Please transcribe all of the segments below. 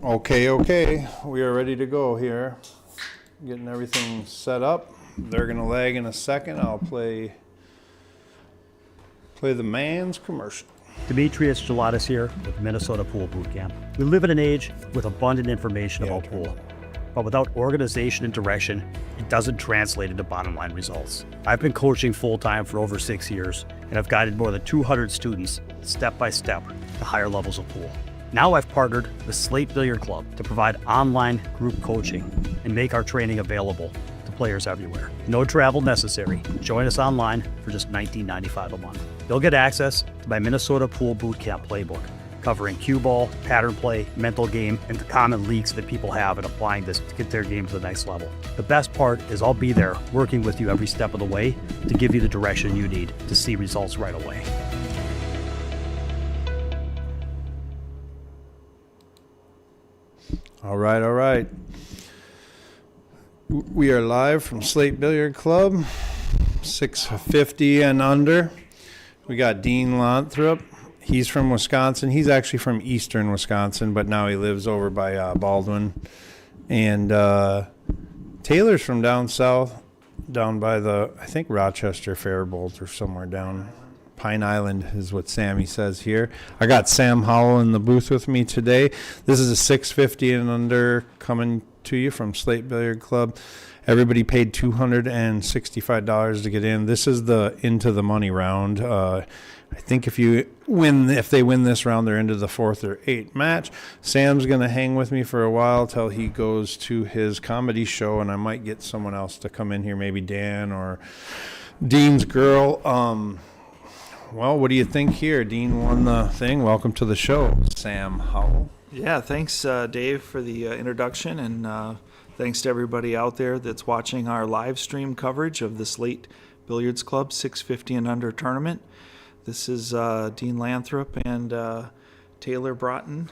Okay. We are ready to go here. Getting everything set up. They're going to lag in a second. I'll play the man's commercial. Demetrius Gelatis here with Minnesota Pool Boot Camp. We live in an age with abundant information about pool, but without organization and direction, it doesn't translate into bottom line results. I've been coaching full-time for over 6 years, and I've guided more than 200 students step by step to higher levels of pool. Now I've partnered with Slate Billiard Club to provide online group coaching and make our training available to players everywhere. No travel necessary. Join us online for just $19.95 a month. You'll get access to my Minnesota Pool Boot Camp playbook, covering cue ball, pattern play, mental game, and the common leaks that people have in applying this to get their game to the next level. The best part is I'll be there working with you every step of the way to give you the direction you need to see results right away. All right. We are live from Slate Billiard Club, 650 and under. We got Dean Lanthrip. He's from Wisconsin. He's actually from eastern Wisconsin, but now he lives over by Baldwin. And Taylor's from down south, down by I think Rochester, Faribault, or somewhere down. Pine Island is what Sammy says here. I got Sam Howell in the booth with me today. This is a 650 and under coming to you from Slate Billiard Club. Everybody paid $265 to get in. This is the into the money round. I think if they win this round, they're into the 4th or 8th match. Sam's going to hang with me for a while till he goes to his comedy show, and I might get someone else to come in here, maybe Dan or Dean's girl. Well, what do you think here? Dean won the thing. Welcome to the show, Sam Howell. Yeah, thanks, Dave, for the introduction, and thanks to everybody out there that's watching our live stream coverage of the Slate Billiards Club 650 and under tournament. This is Dean Lanthrip and Taylor Braaten.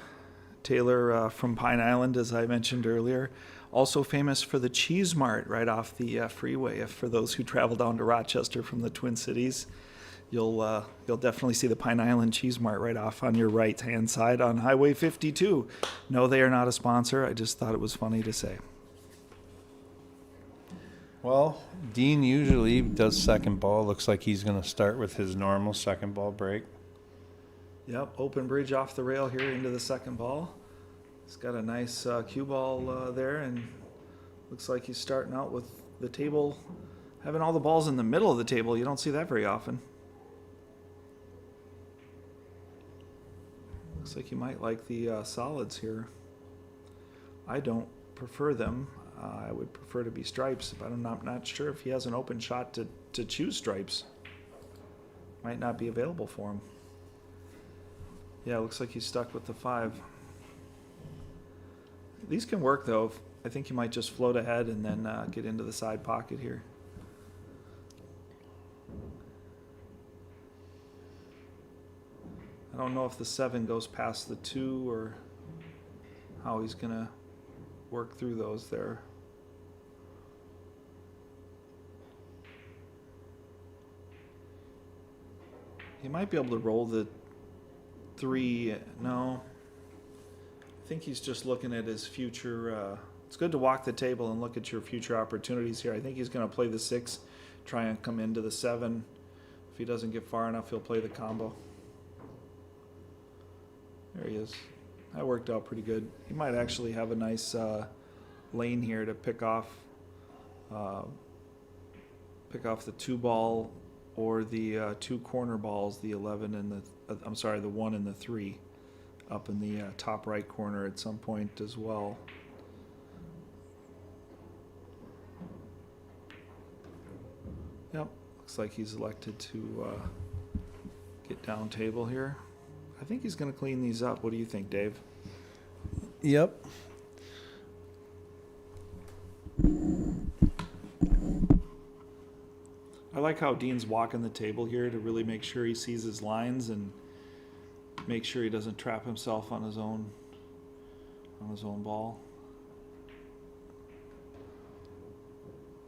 Taylor from Pine Island, as I mentioned earlier. Also famous for the Cheese Mart right off the freeway. For those who travel down to Rochester from the Twin Cities, you'll definitely see the Pine Island Cheese Mart right off on your right-hand side on Highway 52. No, they are not a sponsor. I just thought it was funny to say. Well, Dean usually does second ball. Looks like he's going to start with his normal second ball break. Yep, open bridge off the rail here into the second ball. He's got a nice cue ball there, and looks like he's starting out with the table, having all the balls in the middle of the table. You don't see that very often. Looks like you might like the solids here. I don't prefer them. I would prefer to be stripes, but I'm not sure if he has an open shot to choose stripes. Might not be available for him. Yeah, looks like he's stuck with the 5. These can work, though. I think he might just float ahead and then get into the side pocket here. I don't know if the 7 goes past the 2 or how he's going to work through those there. He might be able to roll the 3. No. I think he's just looking at his future. It's good to walk the table and look at your future opportunities here. I think he's going to play the 6, try and come into the 7. If he doesn't get far enough, he'll play the combo. There he is. That worked out pretty good. He might actually have a nice lane here to pick off the 2 ball or the 2 corner balls, the 11 and the 1 and the 3, up in the top right corner at some point as well. Yep, looks like he's elected to get down table here. I think he's going to clean these up. What do you think, Dave? Yep. I like how Dean's walking the table here to really make sure he sees his lines and make sure he doesn't trap himself on his own ball.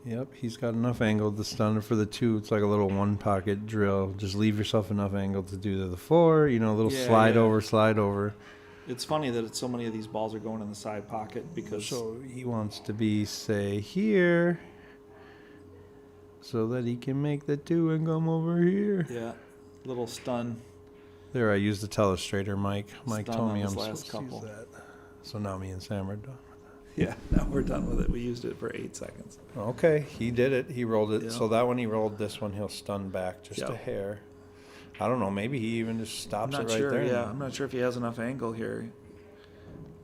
Yep, he's got enough angle to stun for the 2. It's like a little one-pocket drill. Just leave yourself enough angle to do the 4. A little slide over. It's funny that so many of these balls are going in the side pocket because So he wants to be, say, here, so that he can make the 2 and come over here. yeah, little stun. There, I used the telestrator, Mike. Mike Stun told on me I'm his last supposed to use couple. that. So now me and Sam are done. Yeah, now we're done with it. We used it for 8 seconds. Okay, he did it. He rolled it. Yeah. So that one he rolled, this one he'll stun back just Yeah. a hair. I don't know. Maybe he even just I'm stops not it right sure. there. Yeah, I'm not sure if he has enough angle here.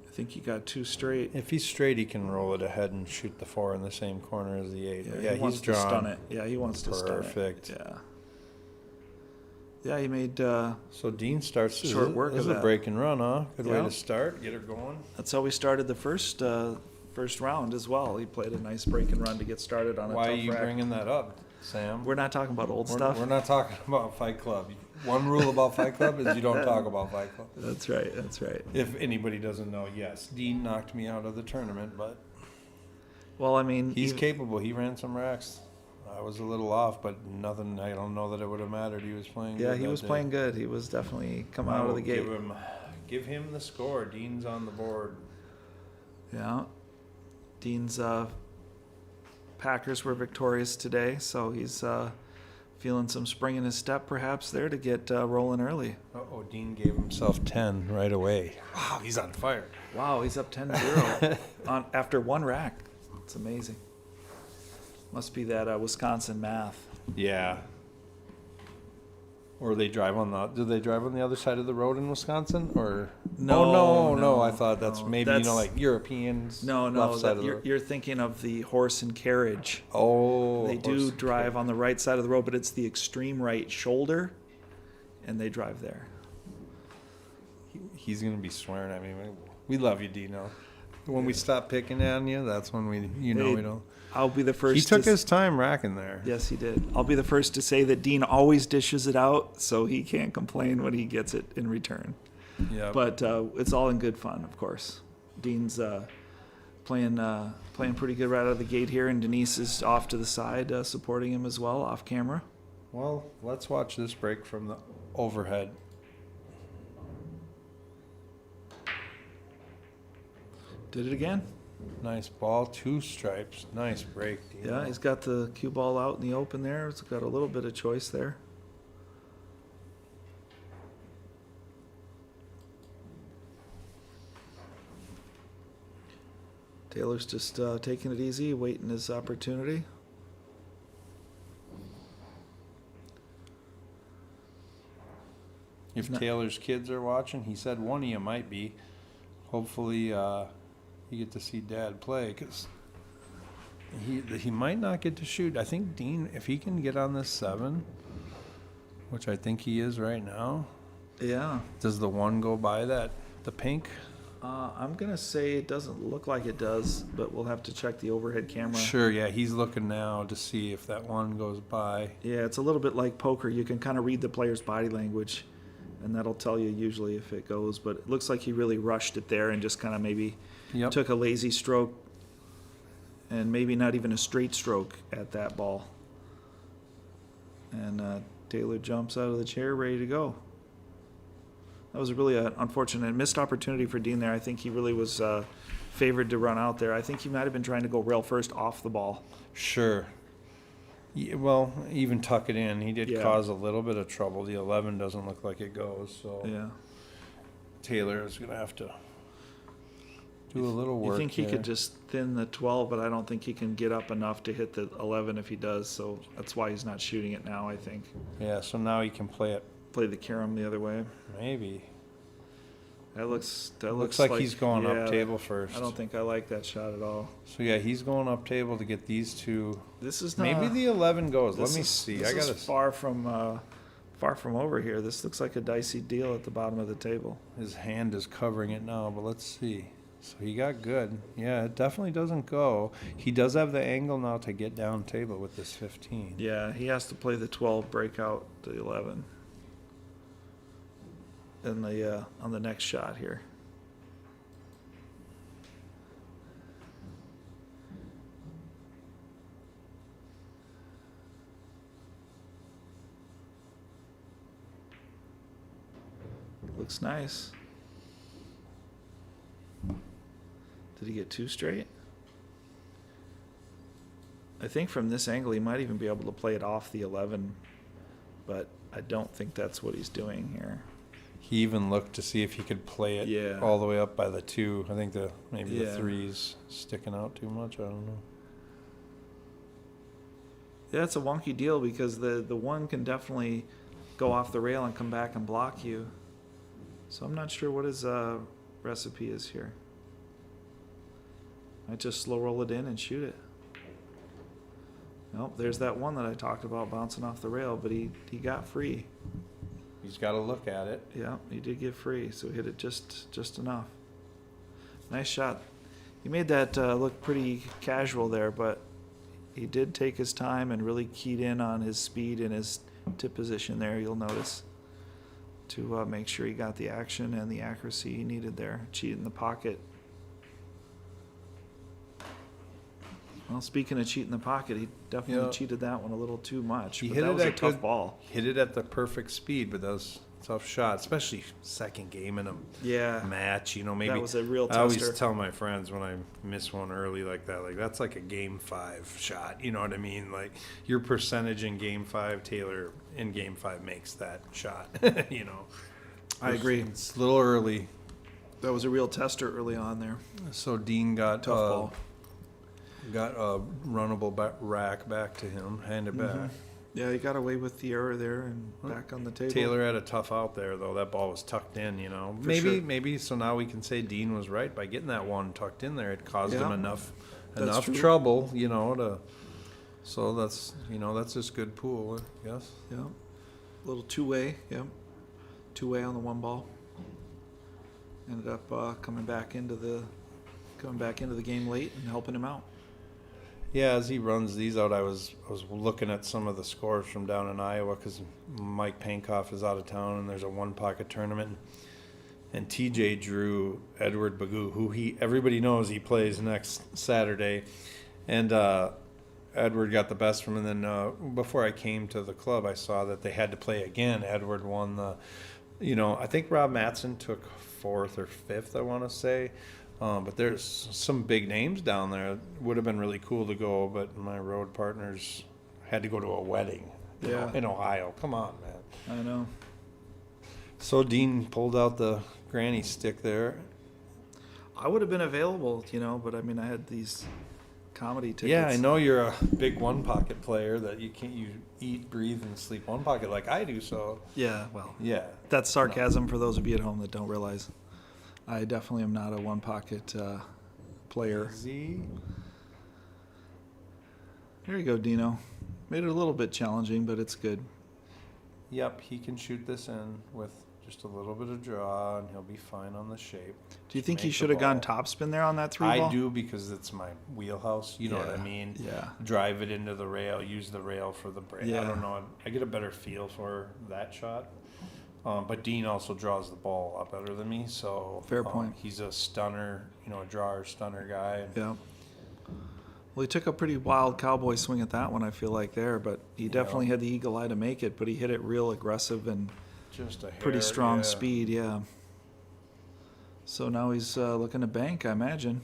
I think he got 2 straight. If he's straight, he can roll it ahead and shoot the 4 in the same corner as the 8. Yeah, he wants he's to drawn. stun it. Yeah, he wants to stun it. Perfect. Yeah. Yeah, he made. So Dean starts Short work This of is a that. break and run, huh? Good way Yeah. to start. Get her going. That's how we started the first round as well. He played a nice break and run to get started on a Why are tough you rack. bringing that up, Sam? We're not talking about old stuff. We're not talking about Fight Club. One rule about Fight Club is you don't talk about Fight Club. That's right. That's right. If anybody doesn't know, yes, Dean knocked me out of the tournament, but Well, I mean, he's capable. He ran some racks. I was a little off, but nothing. I don't know that it would have mattered. He was playing. yeah, good he that was day. playing good. He was definitely coming out of the gate. Give him the score. Dean's on the board. Yeah. Dean's Packers were victorious today, so he's feeling some spring in his step perhaps there to get rolling early. Oh, Dean gave himself 10 right away. Wow, he's on fire. Wow, he's up 10-0 after 1 rack. It's amazing. Must be that Wisconsin math. Yeah. Or they drive on the. Do they drive on the other side of the road in Wisconsin? Or No, no. I thought that's no. maybe That's- like Europeans. No, left side of the you're, road. you're thinking of the horse and carriage. Oh, They do horse drive on the right side of the road, but it's the extreme right shoulder, and they drive there. He's gonna be swearing at me. We love you, Dino. When we stop picking on you, that's when we Hey, we don't. I'll be the first. He took to, his time racking there. Yes, he did. I'll be the first to say that Dean always dishes it out, so he can't complain when he gets it in return. Yeah. But it's all in good fun, of course. Dean's playing pretty good right out of the gate here, and Denise is off to the side supporting him as well, off camera. Well, let's watch this break from the overhead. Did it again. Nice ball, 2 stripes. Nice break, Dino. Yeah, he's got the cue ball out in the open there. He's got a little bit of choice there. Taylor's just taking it easy, waiting his opportunity. If No. Taylor's kids are watching, he said one of you might be. Hopefully, you get to see Dad play because he might not get to shoot. I think Dean, if he can get on this 7, which I think he is right now, Yeah. does the 1 go by the pink? I'm going to say it doesn't look like it does, but we'll have to check the overhead camera. Sure, yeah, he's looking now to see if that 1 goes by. Yeah, it's a little bit like poker. You can kind of read the player's body language, and that'll tell you usually if it goes. But it looks like he really rushed it there and just kind of maybe Yep. took a lazy stroke and maybe not even a straight stroke at that ball. And Taylor jumps out of the chair ready to go. That was really an unfortunate missed opportunity for Dean there. I think he really was favored to run out there. I think he might have been trying to go rail first off the ball. Sure. Yeah, well, even tuck it in. He did Yeah. cause a little bit of trouble. The 11 doesn't look like it goes, so Yeah. Taylor is going to have to do a little work. You think he there. could just thin the 12, but I don't think he can get up enough to hit the 11 if he does. So that's why he's not shooting it now, I think. Yeah, so now he can play it. Play the carom the other way. Maybe. That looks like he's going yeah, up table first. I don't think I like that shot at all. So yeah, he's going up table to get these 2. This is not, Maybe the 11 goes. Let this me is- see. This I got is far from over here. This looks like a dicey deal at the bottom of the table. his hand is covering it now, but let's see. So he got good. Yeah, it definitely doesn't go. He does have the angle now to get down table with this 15. Yeah, he has to play the 12, break out the 11. In the on the next shot here. Looks nice. he get 2 straight? I think from this angle he might even be able to play it off the 11, but I don't think that's what he's doing here. He even looked to see if he could play it Yeah. all the way up by the 2. I think maybe Yeah. the 3's sticking out too much. I don't know. Yeah, it's a wonky deal because the 1 can definitely go off the rail and come back and block you. So I'm not sure what his recipe is here. Might just slow roll it in and shoot it. Nope, there's that 1 that I talked about bouncing off the rail, but he got free. He's got to look at it. Yeah, he did get free, so he hit it just enough. Nice shot. He made that look pretty casual there, but he did take his time and really keyed in on his speed and his tip position there, you'll notice, to make sure he got the action and the accuracy he needed there. Cheat in the pocket. Well, speaking of cheat in the pocket, he definitely cheated that one a little too much. He But hit that it was a at tough good- ball. Hit it at the perfect speed, but that was a tough shot, especially second game in a Yeah, match. Maybe that was a real I always tester. tell my friends when I miss one early like that, like that's like a game 5 shot. You know what I mean? Like your percentage in game 5, Taylor in game 5 makes that shot. I agree. It's a little early. That was a real tester early on there. So Dean got Tough ball. got a runnable rack back to him, handed back. Yeah, he got away with the error there and back on the table. Taylor had a tough out there, though. That ball was tucked in, For Maybe, sure. maybe. So now we can say Dean was right by getting that 1 tucked in there. It caused Yeah, him enough that's true. trouble, to. So that's just good pool, I guess. Yeah, a little 2-way. Yep, 2-way on the 1 ball. Ended up coming back into the game late and helping him out. Yeah, as he runs these out, I was looking at some of the scores from down in Iowa because Mike Pankoff is out of town and there's a 1-pocket tournament. And TJ drew Edward Bagoo, who everybody knows he plays next Saturday. And Edward got the best from him. And then before I came to the club, I saw that they had to play again. Edward won the, I think Rob Matson took 4th or 5th, I want to say. But there's some big names down there. It would have been really cool to go, but my road partners had to go to a wedding in Ohio. Come on, man. I know. So Dean pulled out the granny stick there. I would have been available, but I mean, I had these comedy tickets. Yeah, I know you're a big 1-pocket player that you eat, breathe, and sleep 1-pocket like I do, so. Yeah, well, Yeah. that's sarcasm for those of you at home that don't realize. I definitely am not a 1-pocket player. Z. There you go, Dino. Made it a little bit challenging, but it's good. Yep, he can shoot this in with just a little bit of draw, and he'll be fine on the shape. Do you think he Make the should have gone ball. topspin there on that 3 I ball? do because it's my wheelhouse. You know what I Yeah, mean? yeah. Drive it into the rail, use the rail for the break. Yeah. I don't know. I get a better feel for that shot. But Dean also draws the ball a lot better than me. So Fair point. He's a stunner, a drawer stunner guy. Yeah. Well, he took a pretty wild cowboy swing at that one, I feel like, there, but he definitely had the eagle eye to make it, but he hit it real aggressive and Just a hair, pretty strong yeah. speed, yeah. So now he's looking to bank, I imagine.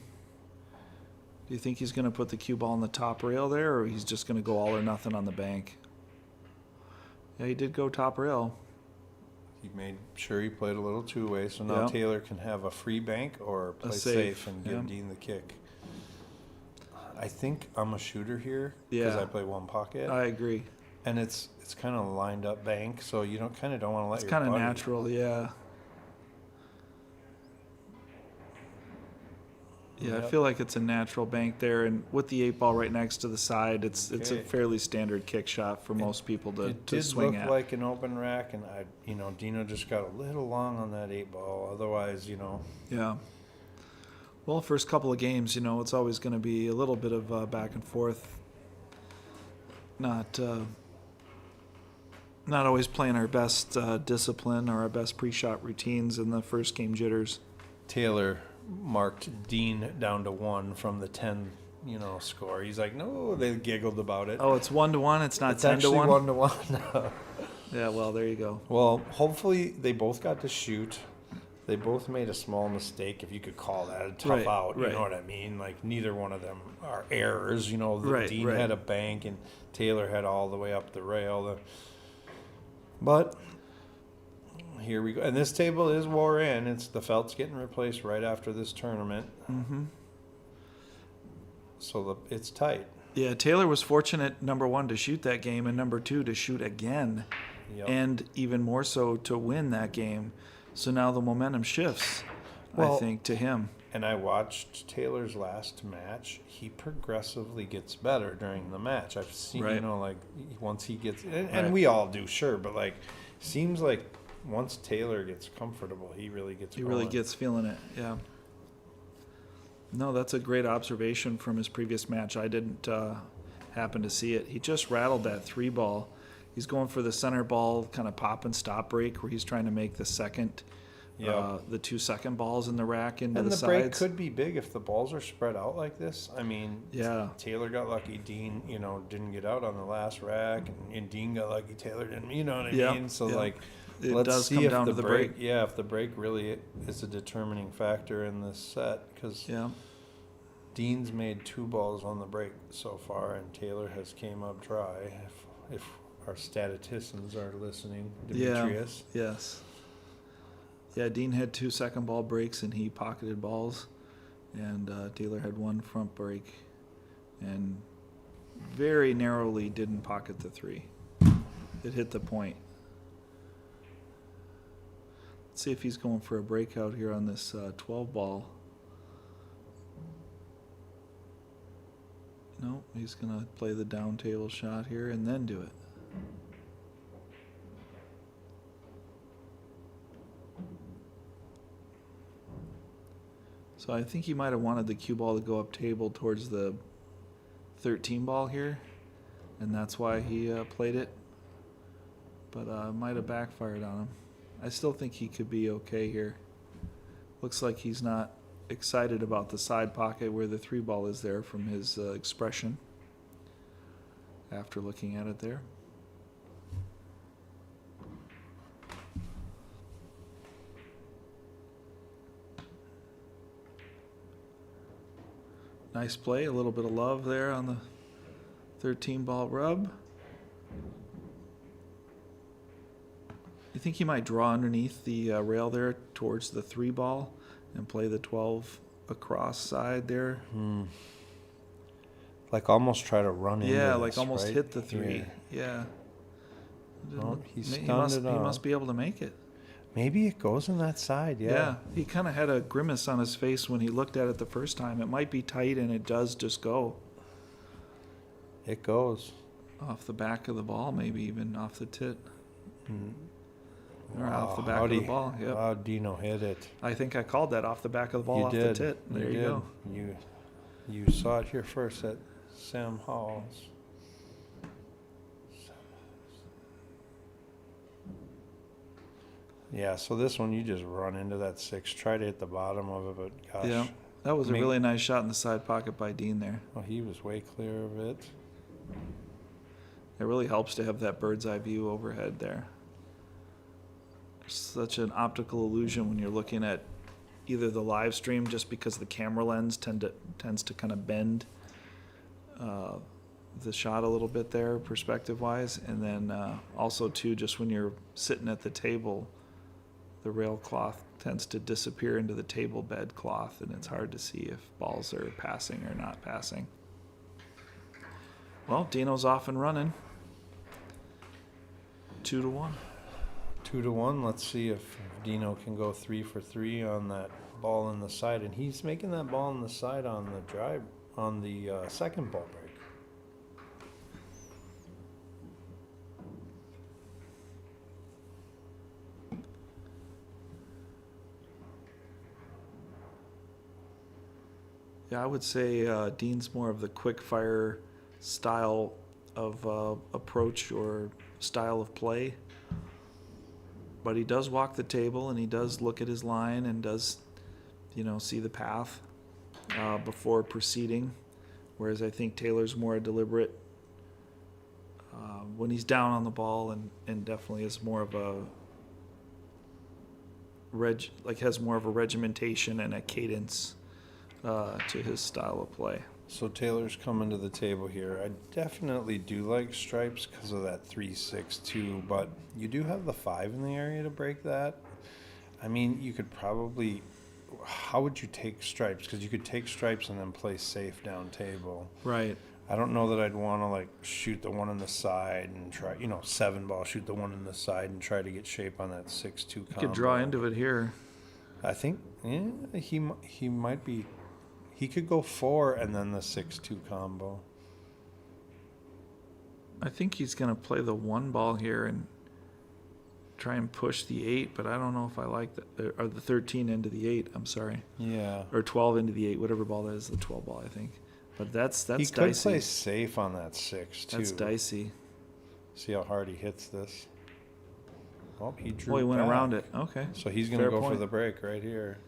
Do you think he's going to put the cue ball on the top rail there, or he's just going to go all or nothing on the bank? Yeah, he did go top rail. He made sure he played a little 2-way, so now Yeah. Taylor can have a free bank or play safe, safe and give yeah. Dean the kick. I think I'm a shooter here because Yeah. I play 1-pocket. I agree. And it's kind of lined up bank, so you don't want to let It's your kind of buddy- natural, yeah. Yeah, I Yep. feel like it's a natural bank there, and with the 8 ball right next to the side, it's a Okay. fairly standard kick shot for most people to It did swing look at. like an open rack, and Dino just got a little long on that 8 ball. Otherwise, Yeah. Well, first couple of games, it's always going to be a little bit of back and forth. Not always playing our best discipline or our best pre-shot routines in the first game jitters. Taylor marked Dean down to 1 from the 10, score. He's like, no, they giggled about it. Oh, it's 1-1. It's not it's 10 to actually 1. 1 to 1. Yeah, well, there you go. Well, hopefully they both got to shoot. They both made a small mistake, if you could call that a tough Right, out. You right. know what I mean? Like, neither one of them are errors. Right, Dean right. had a bank and Taylor had all the way up the rail. But here we go. And this table is wore in. The felt's getting replaced right after this tournament. Mm-hmm. So it's tight. Yeah, Taylor was fortunate, number one, to shoot that game, and number two, to shoot again. Yep. And even more so to win that game. So now the momentum shifts, I think, to him. And I watched Taylor's last match. He progressively gets better during the match. I've seen, Right. once he gets, Right. and we all do, sure, but seems like once Taylor gets comfortable, he really gets He really gets feeling it, yeah. No, that's a great observation from his previous match. I didn't happen to see it. He just rattled that 3-ball. He's going for the center ball kind of pop and stop break where he's trying to make the second, the 2 second balls in the rack into and the the sides. break could be big if the balls are spread out like this. I mean, Yeah. Taylor got lucky. Dean, didn't get out on the last rack, and Dean got lucky. Taylor didn't. You know what I Yeah, mean? So yeah. It let's does see come if down the to the break. break. Yeah, if the break really is a determining factor in this set, because Yeah. Dean's made 2 balls on the break so far, and Taylor has came up dry. If our statisticians are listening, Demetrius. Yeah. Yes. Yeah, Dean had 2 second ball breaks and he pocketed balls, and Taylor had 1 front break, and very narrowly didn't pocket the 3. It hit the point. Let's see if he's going for a breakout here on this 12 ball. No, he's going to play the down table shot here and then do it. So I think he might have wanted the cue ball to go up table towards the 13 ball here, and that's why he played it. But might have backfired on him. I still think he could be okay here. Looks like he's not excited about the side pocket where the 3 ball is there from his expression after looking at it there. Nice play, a little bit of love there on the 13 ball rub. You think he might draw underneath the rail there towards the 3 ball and play the 12 across side there? Like almost try to run into Yeah, this, like almost right? hit the 3. Here. Yeah. Well, he He stunned it up. must be able to make it. Maybe it goes on that side, yeah. He kind of had a grimace on his face when he looked at it the first time. It might be tight, and it does just go It goes. off the back of the ball, maybe even off the tit. Or off the Wow, back of the ball. Yep. Wow, Dino hit it. I think I called that off the back of the ball, You off did. the tit. There you did. go. You saw it here first at Sam Hall's. Yeah, so this one you just run into that 6, try to hit the bottom of it, but gosh. Yeah, that was a really nice shot in the side pocket by Dean there. Well, he was way clear of it. It really helps to have that bird's eye view overhead there. It's such an optical illusion when you're looking at either the live stream, just because the camera lens tends to kind of bend the shot a little bit there, perspective-wise, and then also too, just when you're sitting at the table, the rail cloth tends to disappear into the table bed cloth, and it's hard to see if balls are passing or not passing. Well, Dino's off and running. 2-1. 2-1. Let's see if Dino can go 3 for 3 on that ball in the side, and he's making that ball in the side on the drive on the second ball break. Yeah, I would say Dean's more of the quick fire style of approach or style of play. But he does walk the table, and he does look at his line and does, see the path before proceeding. Whereas I think Taylor's more deliberate when he's down on the ball, and definitely is more of a has more of a regimentation and a cadence to his style of play. So Taylor's coming to the table here. I definitely do like stripes because of that 3-6-2, but you do have the 5 in the area to break that. I mean, you could probably. How would you take stripes? Because you could take stripes and then play safe down table. Right. I don't know that I'd want to like shoot the one on the side and try, 7-ball, shoot the one on the side and try to get shape on that 6-2 combo. You could draw into it here. I think he might be. He could go 4 and then the 6-2 combo. I think he's going to play the 1 ball here and try and push the 8, but I don't know if I like that. Or the 13 into the 8, I'm sorry. Yeah. Or 12 into the 8, whatever ball that is, the 12 ball, I think. But that's he dicey. could play safe on that 6 too. That's dicey. See how hard he hits this. Oh, he drew. Oh, he went back. around it. Okay. So he's going to Fair go for point. the break right here.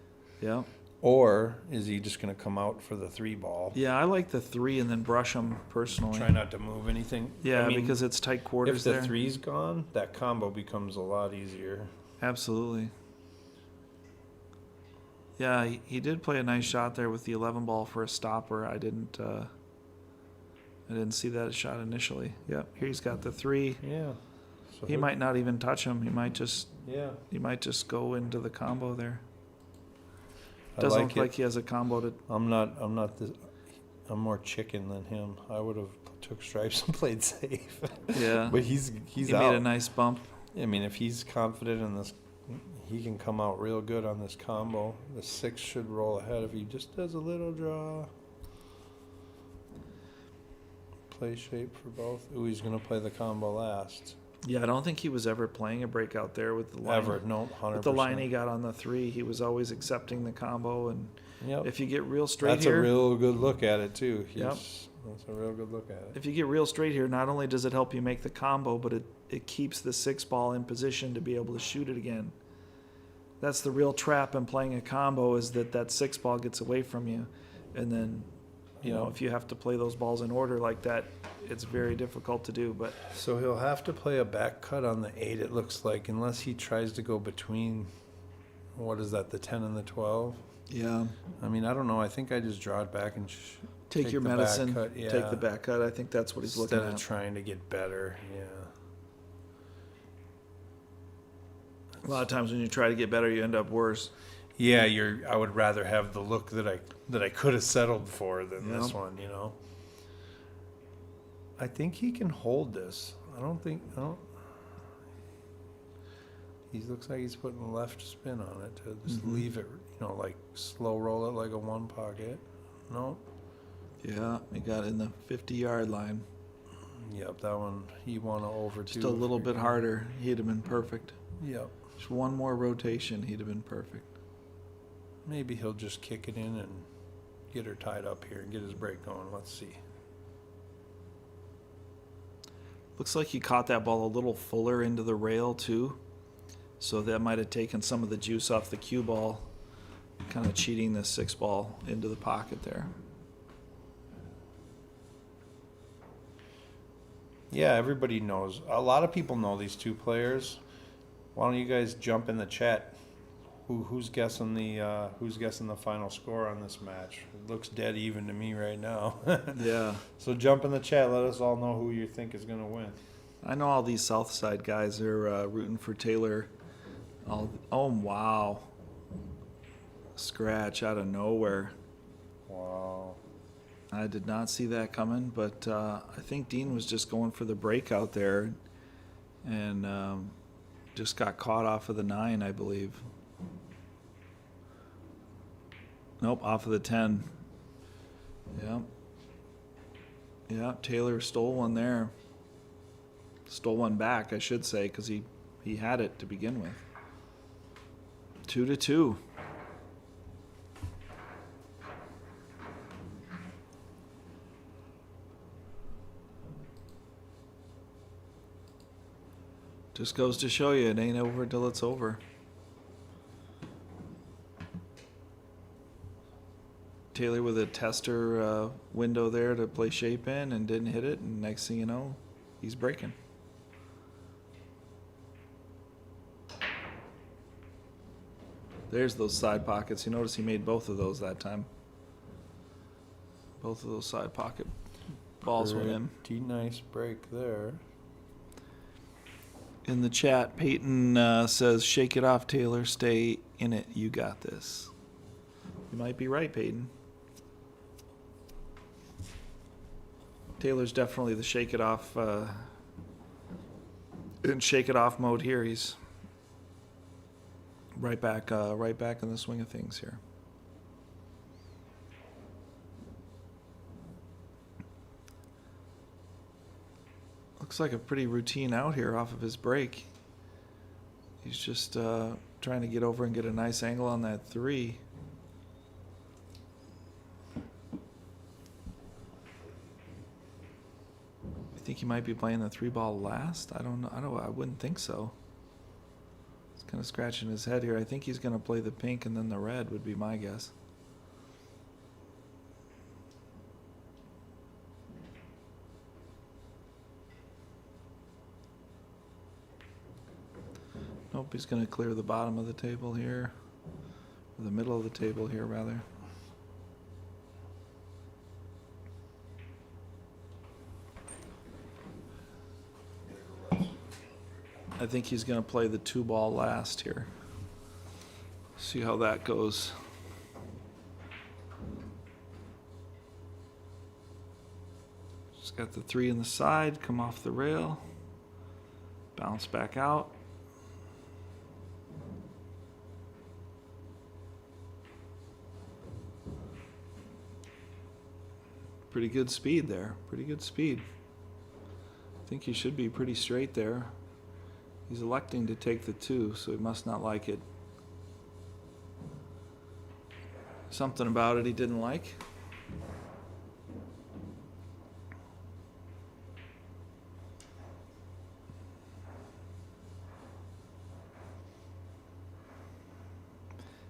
Yeah. Or is he just going to come out for the 3-ball? Yeah, I like the 3 and then brush him personally. Try not to move anything. Yeah, I mean, because it's tight quarters if the there. 3's gone, that combo becomes a lot easier. Absolutely. Yeah, he did play a nice shot there with the 11 ball for a stopper. I didn't see that shot initially. Yep, here he's got the 3. Yeah. So He might not even touch him. He might just go into the combo there. Doesn't look like he has a combo to. I'm more chicken than him. I would have took stripes and played safe. Yeah. But he He out. made a nice bump. I mean, if he's confident in this, he can come out real good on this combo. The 6 should roll ahead if he just does a little draw. Play shape for both. Ooh, he's going to play the combo last. Yeah, I don't think he was ever playing a breakout there with the line. Ever, no, 100%. With the line he got on the 3, he was always accepting the combo. And Yep. if you get real straight That's here. a real good look at it, too. Yep. That's a real good look at it. If you get real straight here, not only does it help you make the combo, but it keeps the 6 ball in position to be able to shoot it again. That's the real trap in playing a combo, is that 6 ball gets away from you. And then, if you have to play those balls in order like that, it's very difficult to do. But So he'll have to play a back cut on the 8, it looks like, unless he tries to go between, what is that, the 10 and the 12? yeah, I mean, I don't know. I think I just draw it back and take your the back medicine, cut, take the back cut. I think that's what he's instead looking of at. trying to get better. Yeah. A lot of times when you try to get better, you end up worse. Yeah, I would rather have the look that I could have settled for than this Yep. one, I think he can hold this. He looks like he's putting left spin on it to just leave it, like slow roll it like a 1 pocket. No. Yeah, he got in the 50-yard line. Yep, that one you want to over Just a little bit harder. He'd have been perfect. Yep. Just one more rotation, he'd have been perfect. Maybe he'll just kick it in and get her tied up here and get his break going. Let's see. Looks like he caught that ball a little fuller into the rail, too. So that might have taken some of the juice off the cue ball, kind of cheating the 6 ball into the pocket there. Yeah, everybody knows. A lot of people know these two players. Why don't you guys jump in the chat? Who's guessing the final score on this match? It looks dead even to me right now. Yeah. So jump in the chat. Let us all know who you think is going to win. I know all these Southside guys are rooting for Taylor. Oh, wow. Scratch out of nowhere. Wow. I did not see that coming, but I think Dean was just going for the breakout there and just got caught off of the 9, I believe. Nope, off of the 10. Yep. Yeah, Taylor stole one there. Stole one back, I should say, because he had it to begin with. 2-2. Just goes to show you, it ain't over till it's over. Taylor with a tester window there to play shape in and didn't hit it, and next thing you know, he's breaking. There's those side pockets. You notice he made both of those that time. Both of those side pocket balls went in. Pretty nice break there. In the chat, Peyton says, "Shake it off, Taylor. Stay in it. You got this." You might be right, Peyton. Taylor's definitely the shake it off. In shake it off mode here, he's right back in the swing of things here. Looks like a pretty routine out here off of his break. He's just trying to get over and get a nice angle on that 3. I think he might be playing the 3-ball last. I don't know. I wouldn't think so. He's kind of scratching his head here. I think he's going to play the pink and then the red would be my guess. Nope, he's going to clear the bottom of the table here. Or the middle of the table here, rather. I think he's going to play the 2-ball last here. See how that goes. Just got the 3 in the side, come off the rail, bounce back out. Pretty good speed there. Pretty good speed. I think he should be pretty straight there. He's electing to take the 2, so he must not like it. Something about it he didn't like.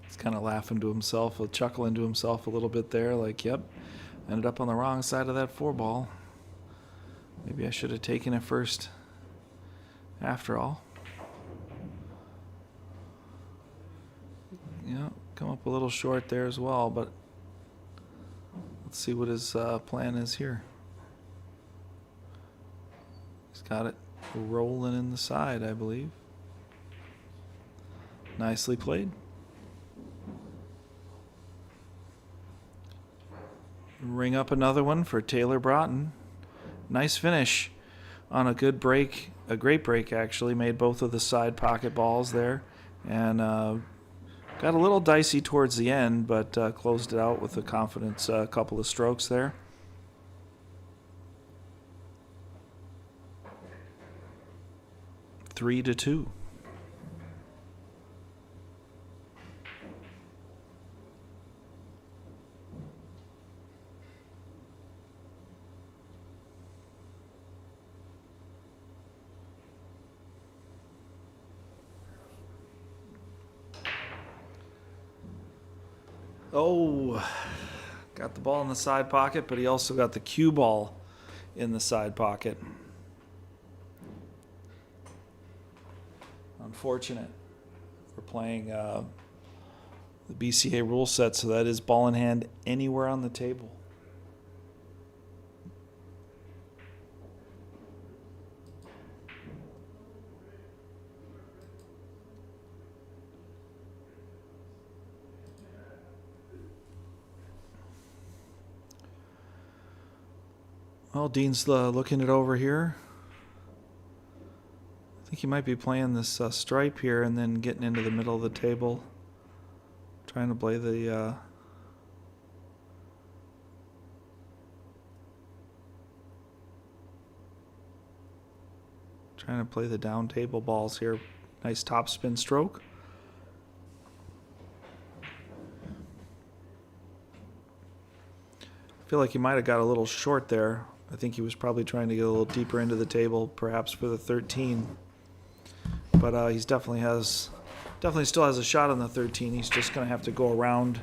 He's kind of laughing to himself, chuckling to himself a little bit there, like, yep, ended up on the wrong side of that 4-ball. Maybe I should have taken it first after all. Yeah, come up a little short there as well, but let's see what his plan is here. He's got it rolling in the side, I believe. Nicely played. Ring up another one for Taylor Braaten. Nice finish on a good break, a great break actually. Made both of the side pocket balls there, and got a little dicey towards the end, but closed it out with a confidence couple of strokes there. Three to two. Oh, got the ball in the side pocket, but he also got the cue ball in the side pocket. Unfortunate. We're playing the BCA rule set, so that is ball in hand anywhere on the table. Well, Dean's looking it over here. I think he might be playing this stripe here and then getting into the middle of the table. Trying to play the... trying to play the down table balls here. Nice top spin stroke. I feel like he might have got a little short there. I think he was probably trying to get a little deeper into the table, perhaps for the 13. But he's definitely still has a shot on the 13. He's just going to have to go around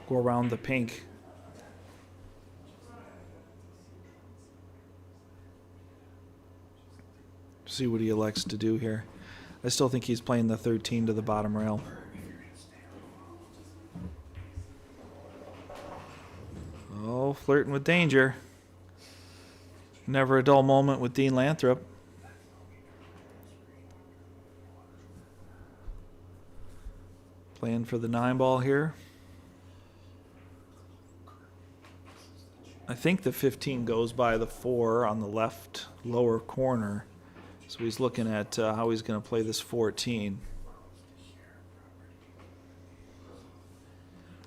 the pink. See what he elects to do here. I still think he's playing the 13 to the bottom rail. flirting with danger. Never a dull moment with Dean Lanthrip. Playing for the 9-ball here. I think the 15 goes by the 4 on the left lower corner. So he's looking at how he's going to play this 14.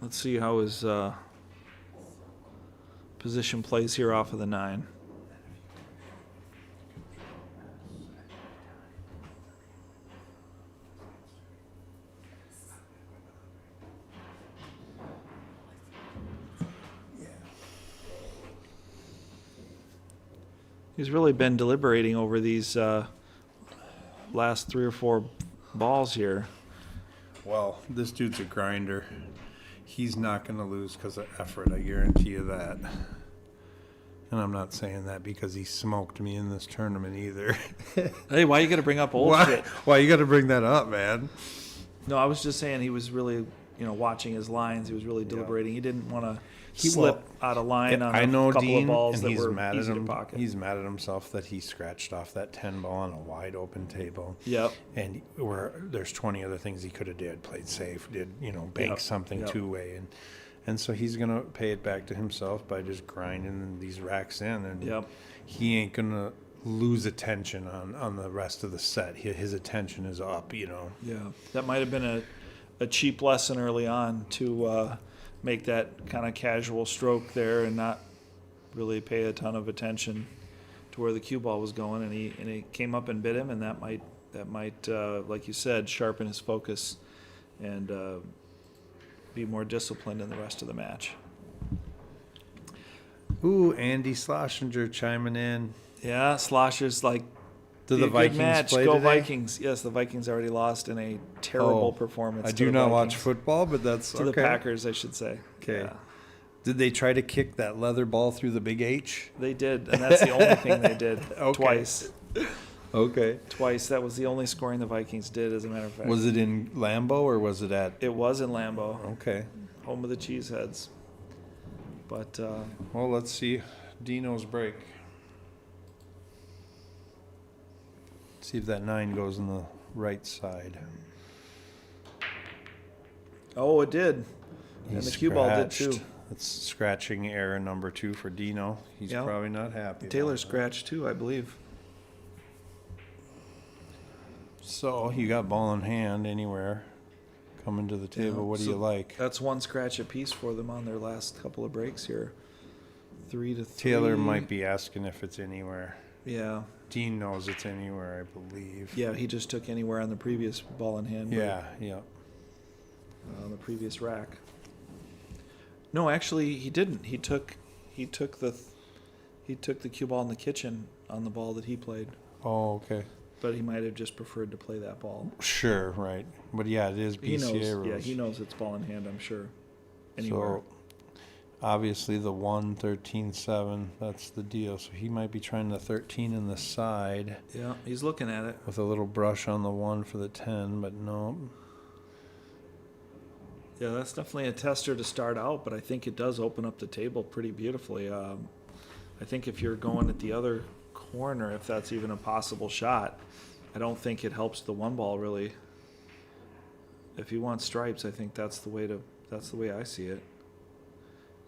Let's see how his position plays here off of the 9. He's really been deliberating over these last 3 or 4 balls here. Well, this dude's a grinder. He's not going to lose because of effort, I guarantee you that. And I'm not saying that because he smoked me in this tournament either. Hey, why you got to bring up old shit? Why you got to bring that up, man? No, I was just saying he was really, watching his lines. He was really deliberating. He didn't want to slip out of line on a couple Dean, of balls and that he's were mad easy at him. to pocket. He's mad at himself that he scratched off that 10 ball on a wide open table. Yep. And where there's 20 other things he could have did, played safe, bank something two-way, and so he's gonna pay it back to himself by just grinding these racks in, and he ain't gonna lose attention on the rest of the set. His attention is up, Yeah, that might have been a cheap lesson early on to make that kind of casual stroke there and not really pay a ton of attention to where the cue ball was going, and he came up and bit him, and that might like you said, sharpen his focus and be more disciplined in the rest of the match. Ooh, Andy Schlesinger chiming in. Yeah, Slosher's like, Do the Vikings match. play Go today? Vikings. Yes, the Vikings already lost in a terrible performance. I to do the not Vikings. watch football, but that's To the Packers, I should say. Okay. Yeah. Did they try to kick that leather ball through the big H? They did, and that's the only thing they did. Okay. Twice. Okay. Twice. That was the only scoring the Vikings did, as a matter of fact. Was it in Lambeau or was it at? It was in Lambeau, Okay. home of the Cheeseheads. But Well, let's see Dino's break. See if that 9 goes on the right side. oh, it did, and He's the cue ball did too. scratched. It's scratching error number 2 for Dino. He's Yeah. probably not happy. Taylor about that. scratched too, I believe. So you got ball in hand anywhere coming to the table. Yeah, What do so you like? That's one scratch apiece for them on their last couple of breaks here. 3-3. Taylor might be asking if it's anywhere. Yeah. Dean knows it's anywhere, I believe. Yeah, he just took anywhere on the previous ball in hand. Yeah. On the previous rack. No, actually, he didn't. He took the cue ball in the kitchen on the ball that he played. Oh, okay. But he might have just preferred to play that ball. Sure, right. But yeah, it is He BCA knows. rules. Yeah, he knows it's ball in hand, I'm sure. Anywhere. So obviously the 1, 13, 7, that's the deal. So he might be trying the 13 in the side Yeah, he's looking at it. with a little brush on the 1 for the 10, but no. Yeah, that's definitely a tester to start out, but I think it does open up the table pretty beautifully. I think if you're going at the other corner, if that's even a possible shot, I don't think it helps the 1 ball really. If you want stripes, I think that's the way I see it.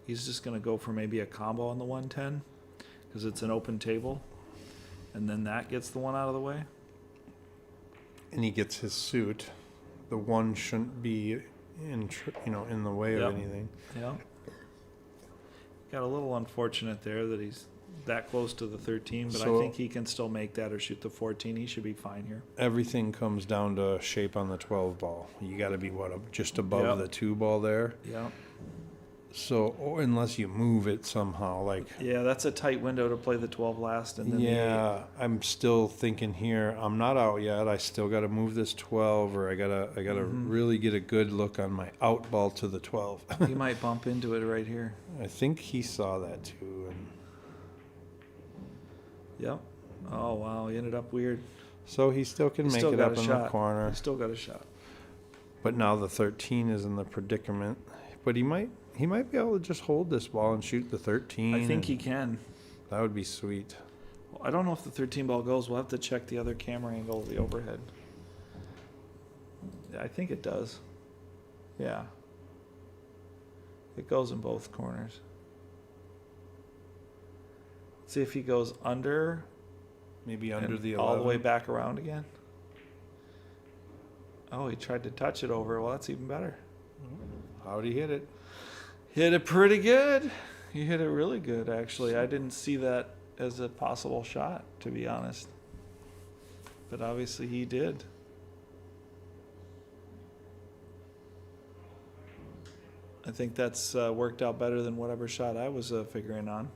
He's just going to go for maybe a combo on the 110 because it's an open table, and then that gets the 1 out of the way. And he gets his suit. The 1 shouldn't be in the way Yep. of anything. Yeah. Got a little unfortunate there that he's that close to the 13, but So- I think he can still make that or shoot the 14. He should be fine here. Everything comes down to shape on the 12 ball. You got to be just above Yep. the 2 ball there. Yeah. So or unless you move it somehow, like Yeah, that's a tight window to play the 12 last. And then yeah, I'm still thinking here. I'm not out yet. I still got to move this 12, or I gotta Mm-hmm. really get a good look on my out ball to the 12. he might bump into it right here. I think he saw that too, and Yep. Oh, wow. He ended up weird. so he still can He make still it got up a in shot. the corner. He still got a shot. But now the 13 is in the predicament. But he might He might be able to just hold this ball and shoot the 13. I think he can. That would be sweet. Well, I don't know if the 13 ball goes. We'll have to check the other camera angle of the overhead. Yeah, I think it does. Yeah. It goes in both corners. See if he goes under. Maybe under and the 11. all the way back around again. Oh, he tried to touch it over. Well, that's even better. How'd he hit it? Hit it pretty good. He hit it really good, actually. I didn't see that as a possible shot, to be honest. But obviously he did. I think that's worked out better than whatever shot I was figuring on.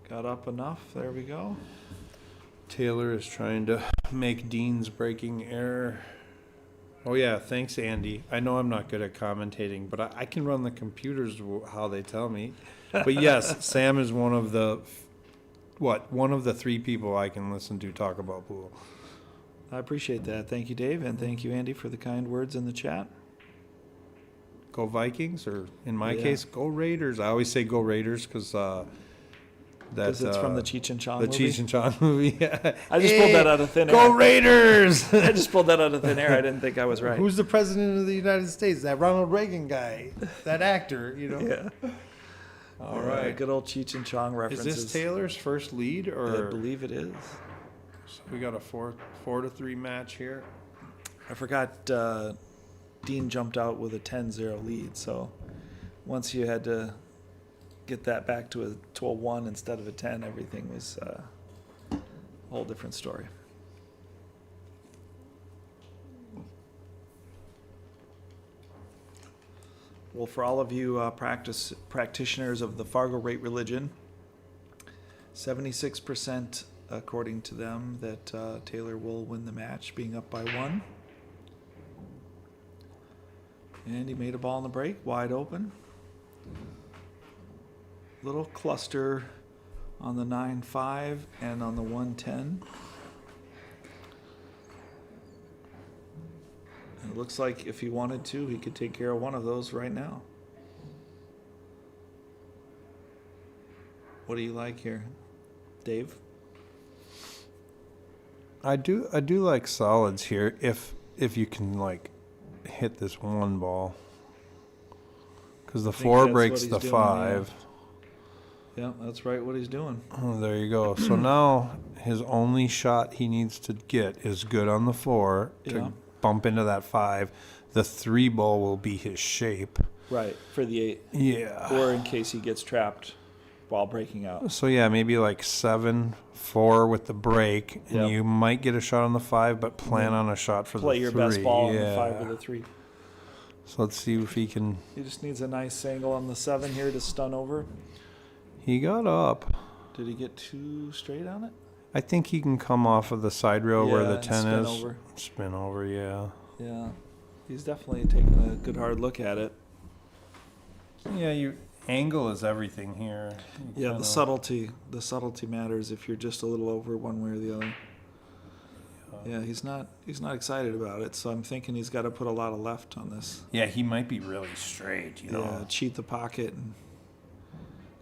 Got up enough. There we go. Taylor is trying to make Dean's breaking error. Oh, yeah. Thanks, Andy. I know I'm not good at commentating, but I can run the computers how they tell me. But yes, Sam is one of the 3 people I can listen to talk about pool. I appreciate that. Thank you, Dave, and thank you, Andy, for the kind words in the chat. Go Vikings, or in my Yeah. case, go Raiders. I always say go Raiders because Because it's from the Cheech and Chong the movie. Cheech and Chong movie. Yeah. I just pulled that out of thin air. Go Raiders! I just pulled that out of thin air. I didn't think I was right. Who's the president of the United States? That Ronald Reagan guy, that actor, Yeah. All right. Good old Cheech and Chong Is references. this Taylor's first lead, I or believe it is. so we got a 4-3 match here? I forgot Dean jumped out with a 10-0 lead, so once you had to get that back to a 1 instead of a 10, everything was a whole different story. Well, for all of you practitioners of the Fargo rate religion, 76% according to them that Taylor will win the match, being up by 1. And he made a ball in the break, wide open. Little cluster on the 9-5 and on the 110. And it looks like if he wanted to, he could take care of one of those right now. What do you like here, Dave? I do like solids here if you can like hit this one ball, because the think 4 that's breaks what he's the doing, 5. Yeah, that's right, what he's doing. Oh, there you go. So now his only shot he needs to get is good on the 4 to Yeah. bump into that 5. The 3 ball will be his shape. Right, for the 8. Yeah. Or in case he gets trapped while breaking out. So yeah, maybe like 7-4 with the break, and Yep. you might get a shot on the 5, but plan on a shot for Play the your 3. best ball on the Yeah. 5 or the 3. So let's see if he can. He just needs a nice angle on the 7 here to stun over. He got up. Did he get too straight on it? I think he can come off of the side rail where the and 10 spin is. over. Spin over, yeah. Yeah, he's definitely taking a good hard look at it. Yeah, you angle is everything here. You Yeah, kinda- the subtlety matters if you're just a little over one way or the other. Yeah, he's not excited about it, so I'm thinking he's got to put a lot of left on this. Yeah, he might be really straight, you know. Yeah, cheat the pocket and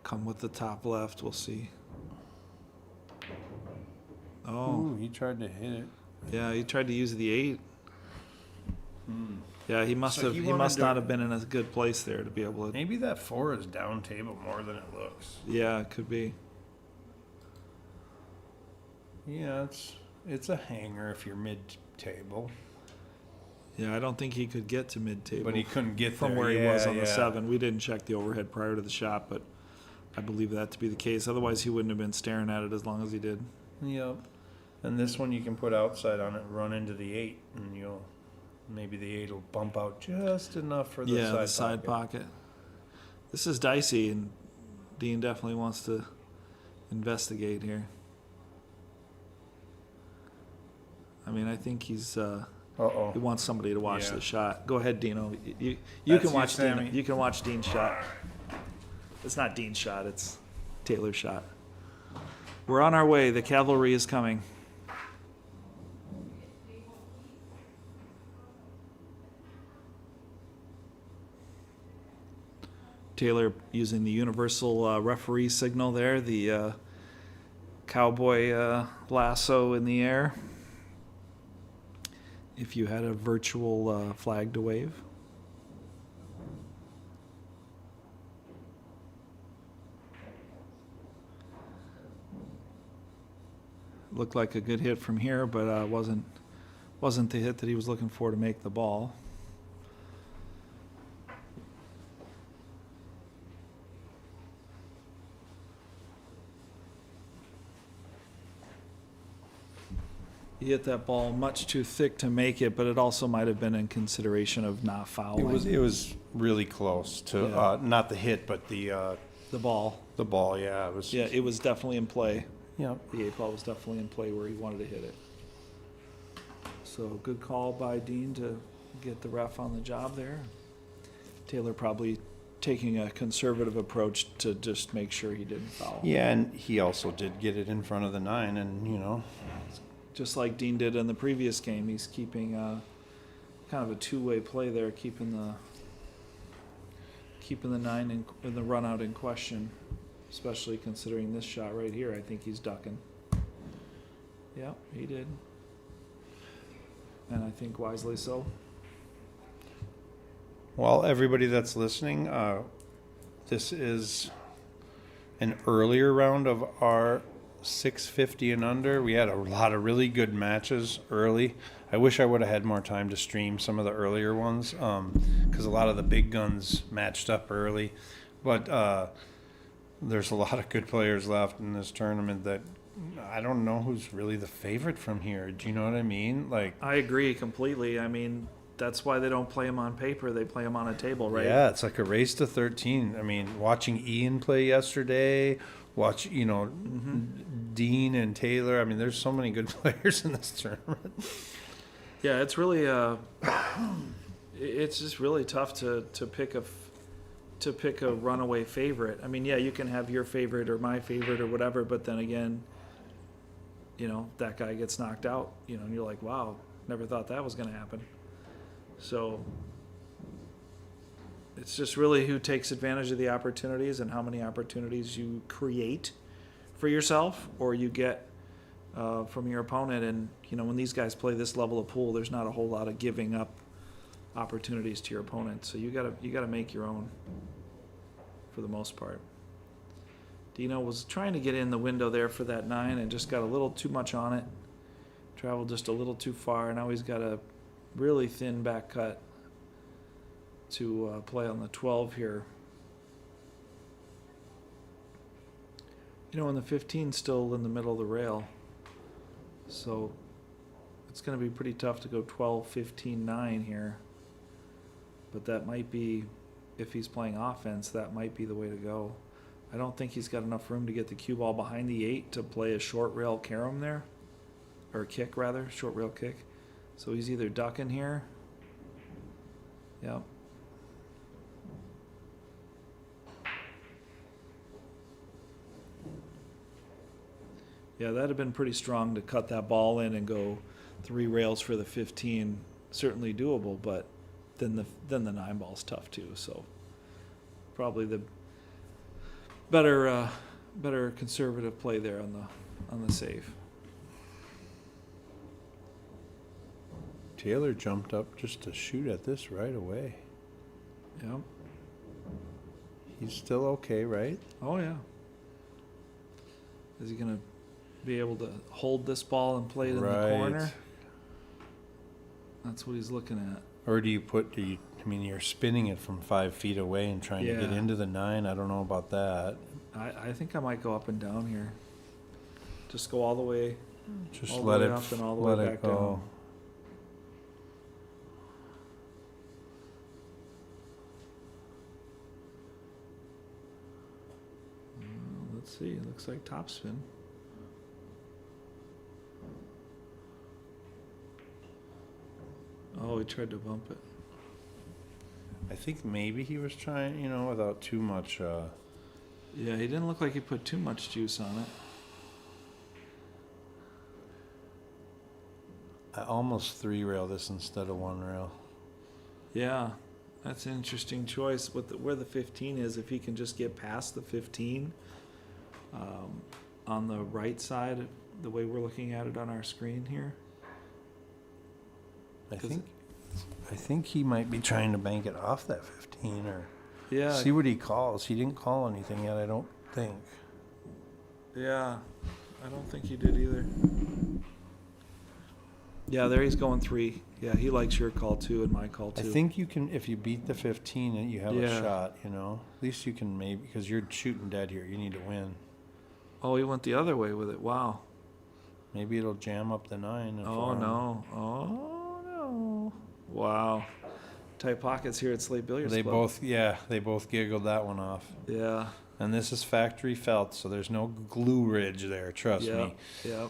come with the top left. We'll see. Oh, Ooh, he tried to hit it. yeah, he tried to use the 8. Yeah, he must So have. he He wanted must to- not have been in a good place there to be able to. Maybe that 4 is down table more than it looks. Yeah, it could be. Yeah, it's a hanger if you're mid-table. Yeah, I don't think he could get to mid-table. But he couldn't get from there. where he was Yeah, on the yeah. 7. We didn't check the overhead prior to the shot, but I believe that to be the case. Otherwise, he wouldn't have been staring at it as long as he did. Yep. And this one you can put outside on it, run into the 8, and maybe the 8 will bump out just enough for the Yeah, side the side pocket. This is dicey, and Dean definitely wants to investigate here. I mean, I think he's Uh-oh. he wants somebody to watch Yeah. the shot. Go ahead, Dino. You That's can you, watch Dino. Sammy. You can watch Dean's shot. It's not Dean's shot. It's Taylor's shot. We're on our way. The cavalry is coming. Taylor using the universal referee signal there, the cowboy lasso in the air. If you had a virtual flag to wave. Looked like a good hit from here, but wasn't the hit that he was looking for to make the ball. He hit that ball much too thick to make it, but it also might have been in consideration of not fouling. It was really close to not the hit, but the ball. The ball, yeah. It was definitely in play. Yeah. The 8-ball was definitely in play where he wanted to hit it. So good call by Dean to get the ref on the job there. Taylor probably taking a conservative approach to just make sure he didn't foul. Yeah, and he also did get it in front of the 9, and just like Dean did in the previous game, he's keeping kind of a two-way play there, keeping the 9 in the run out in question, especially considering this shot right here. I think he's ducking. Yeah, he did, and I think wisely so. Well, everybody that's listening, this is an earlier round of our 650 and under. We had a lot of really good matches early. I wish I would have had more time to stream some of the earlier ones because a lot of the big guns matched up early. But there's a lot of good players left in this tournament that I don't know who's really the favorite from here. Do you know what I mean? I agree completely. I mean, that's why they don't play them on paper. They play them on a table, right? Yeah, it's like a race to 13. I mean, watching Ian play yesterday, Dean and Taylor. I mean, there's so many good players in this tournament. Yeah, it's really it's just really tough to pick a runaway favorite. I mean, yeah, you can have your favorite or my favorite or whatever, but then again, that guy gets knocked out, and you're like, wow, never thought that was going to happen. So it's just really who takes advantage of the opportunities and how many opportunities you create for yourself or you get from your opponent. And, when these guys play this level of pool, there's not a whole lot of giving up opportunities to your opponent. So you gotta make your own for the most part. Dino was trying to get in the window there for that 9 and just got a little too much on it. Traveled just a little too far. Now he's got a really thin back cut to play on the 12 here. And the 15's still in the middle of the rail. So it's going to be pretty tough to go 12, 15, 9 here. But that might be, if he's playing offense, that might be the way to go. I don't think he's got enough room to get the cue ball behind the 8 to play a short rail carom there. Or kick, rather. Short rail kick. So he's either ducking here. Yep. Yeah, that'd have been pretty strong to cut that ball in and go 3 rails for the 15. Certainly doable, but then the 9 ball's tough too. So probably the better conservative play there on the save. Taylor jumped up just to shoot at this right away. Yep. He's still okay, right? Oh yeah. Is he gonna be able to hold this ball and play it in the corner? That's what he's looking at. Or you're spinning it from 5 feet away and trying to get into the 9. I don't know about that. I think I might go up and down here. Just go all the way. Just all let the way it up and all the let way it back go. down. Let's see. It looks like topspin. Oh, he tried to bump it. I think maybe he was trying, without too much. Yeah, he didn't look like he put too much juice on it. I almost 3 rail this instead of 1 rail. Yeah, That's an interesting choice. Where the 15 is, if he can just get past the 15 on the right side, the way we're looking at it on our screen here. I think he might be trying to bank it off that 15 or Yeah. see what he calls. He didn't call anything yet, I don't think. Yeah. I don't think he did either. Yeah, there he's going 3. Yeah, he likes your call too and my call I too. think you can, if you beat the 15 and you have Yeah. a shot, you know. At least you can maybe, because you're shooting dead here. You need to win. Oh, he went the other way with it. Wow. Maybe it'll jam up the 9. And Oh, no. Oh, no. Wow. Tight pockets here at Slate Billiards They Club. they both giggled that one off. Yeah. And this is factory felt, so there's no glue ridge there, trust me. Yeah.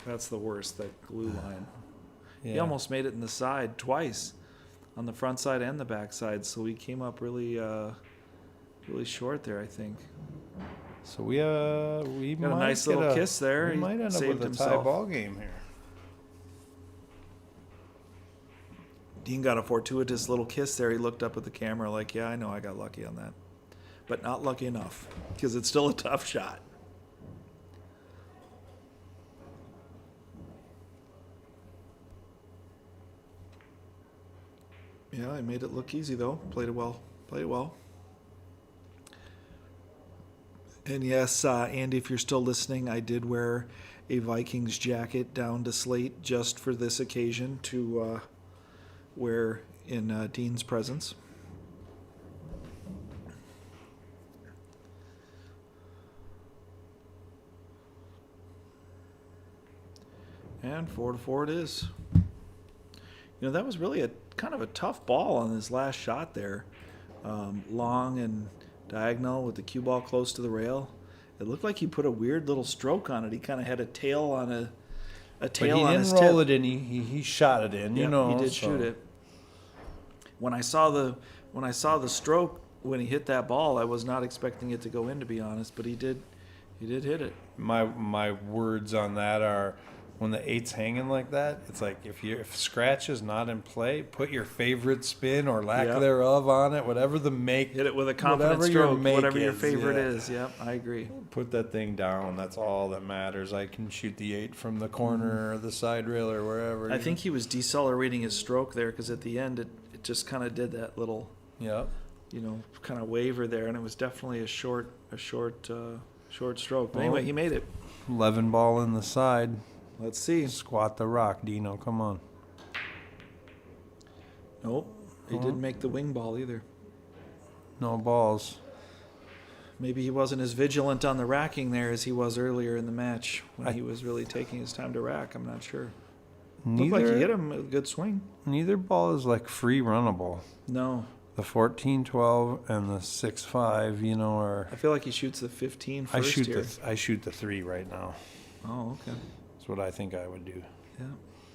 That's the worst, that glue line. Yeah. He almost made it in the side twice, on the front side and the back side, so he came up really short there, I think. So we Got might a nice get little kiss there. We He might end up saved with a tie himself. ball game here. Dean got a fortuitous little kiss there. He looked up at the camera like, yeah, I know I got lucky on that. But not lucky enough, because it's still a tough shot. Yeah, I made it look easy, though. Played it well. Played it well. And yes, Andy, if you're still listening, I did wear a Vikings jacket down to Slate just for this occasion to wear in Dean's presence. And 4-4 it is. You know, that was really a kind of a tough ball on his last shot there. Long and diagonal with the cue ball close to the rail. It looked like he put a weird little stroke on it. He kind of had a tail on a tail on his tip. But he didn't roll it in. He shot it in. Yep, you know, he did shoot it. When I saw the stroke when he hit that ball, I was not expecting it to go in, to be honest. But he did hit it. My words on that are, when the 8's hanging like that, it's like if scratch is not in play, put your favorite spin or lack Yep. thereof on it, whatever the make. Hit it with a confident whatever your stroke, make whatever your is, favorite yeah. is. Yep, I agree. Put that thing down. That's all that matters. I can shoot the 8 from the corner or the side rail or wherever. I think he was decelerating his stroke there because at the end it just kind of did that little, Yep. kind of waver there, and it was definitely a short stroke. But anyway, he made it. 11 ball in the side. Let's see. Squat the rock, Dino. Come on. Nope, he didn't make the wing ball either. No balls. Maybe he wasn't as vigilant on the racking there as he was earlier in the match when he was really taking his time to rack. I'm not sure. Looked like he hit him a good swing. Neither ball is like free runnable. No. The 14-12 and the 6-5, are. I feel like he shoots the 15 first here. I shoot the 3 right now. Oh, okay. That's what I think I would do. Yeah.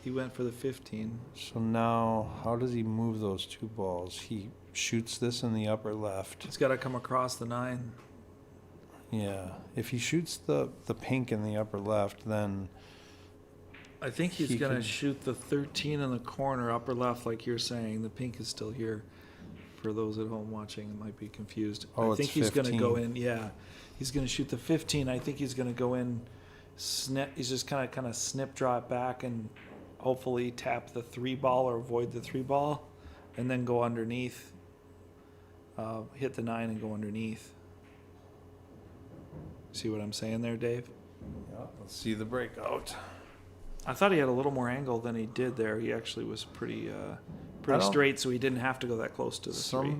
He went for the 15. So now, how does he move those 2 balls? He shoots this in the upper left. It's got to come across the 9. Yeah. If he shoots the pink in the upper left, then I think he's He going to could- shoot the 13 in the corner, upper left, like you're saying. The pink is still here. For those at home watching, it might be confused. Oh, I think it's he's going to 15. go in. Yeah. He's going to shoot the 15. I think he's going to go in, snip. He's just kind of snip, draw it back, and hopefully tap the 3 ball or avoid the 3 ball, and then go underneath. Hit the 9 and go underneath. See what I'm saying there, Dave? yeah, let's see the breakout. I thought he had a little more angle than he did there. He actually was pretty I don't- straight, so he didn't have to go that close to the 3.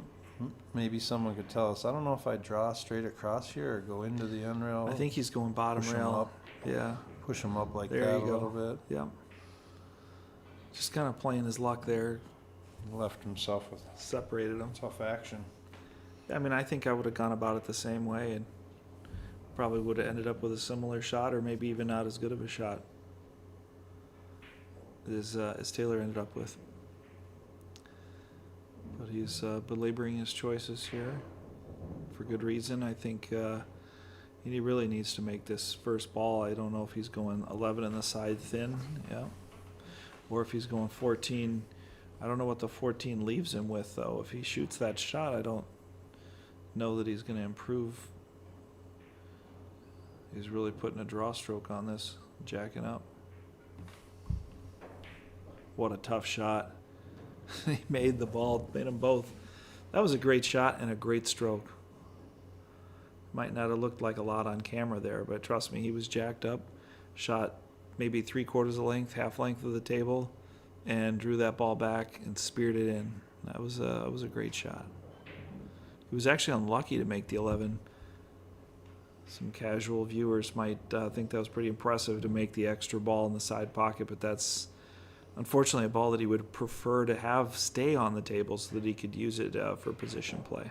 Maybe someone could tell us. I don't know if I draw straight across here or go into the end rail. I think he's going bottom Push him rail. up. Yeah, Push him up like There that you a go. little bit. yeah. Just kind of playing his luck there. Left himself with Separated him. tough action. I mean, I think I would have gone about it the same way and probably would have ended up with a similar shot, or maybe even not as good of a shot as Taylor ended up with. But he's belaboring his choices here for good reason. I think he really needs to make this first ball. I don't know if he's going 11 in the side thin, yeah, or if he's going 14 I don't know what the 14 leaves him with, though. If he shoots that shot, I don't know that he's going to improve. He's really putting a draw stroke on this, jacking up. What a tough shot. He made the ball, made them both. That was a great shot and a great stroke. Might not have looked like a lot on camera there, but trust me, he was jacked up, shot maybe 3/4 of length, half length of the table, and drew that ball back and speared it in. That was a great shot. He was actually unlucky to make the 11. Some casual viewers might think that was pretty impressive to make the extra ball in the side pocket, but that's unfortunately a ball that he would prefer to have stay on the table so that he could use it for position play.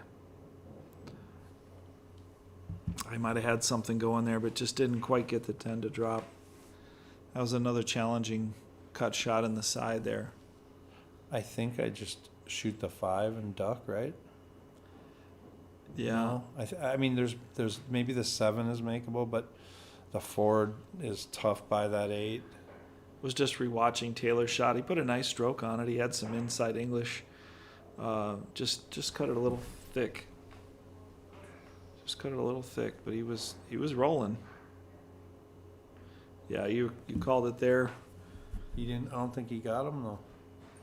I might have had something going there, but just didn't quite get the 10 to drop. That was another challenging cut shot in the side there. I think I just shoot the 5 and duck, right? Yeah. No? I mean, there's maybe the 7 is makeable, but the 4 is tough by that 8. Was just rewatching Taylor's shot. He put a nice stroke on it. He had some inside English. Just cut it a little thick. Just cut it a little thick, but he was rolling. Yeah, you called it there. He didn't. I don't think he got him though.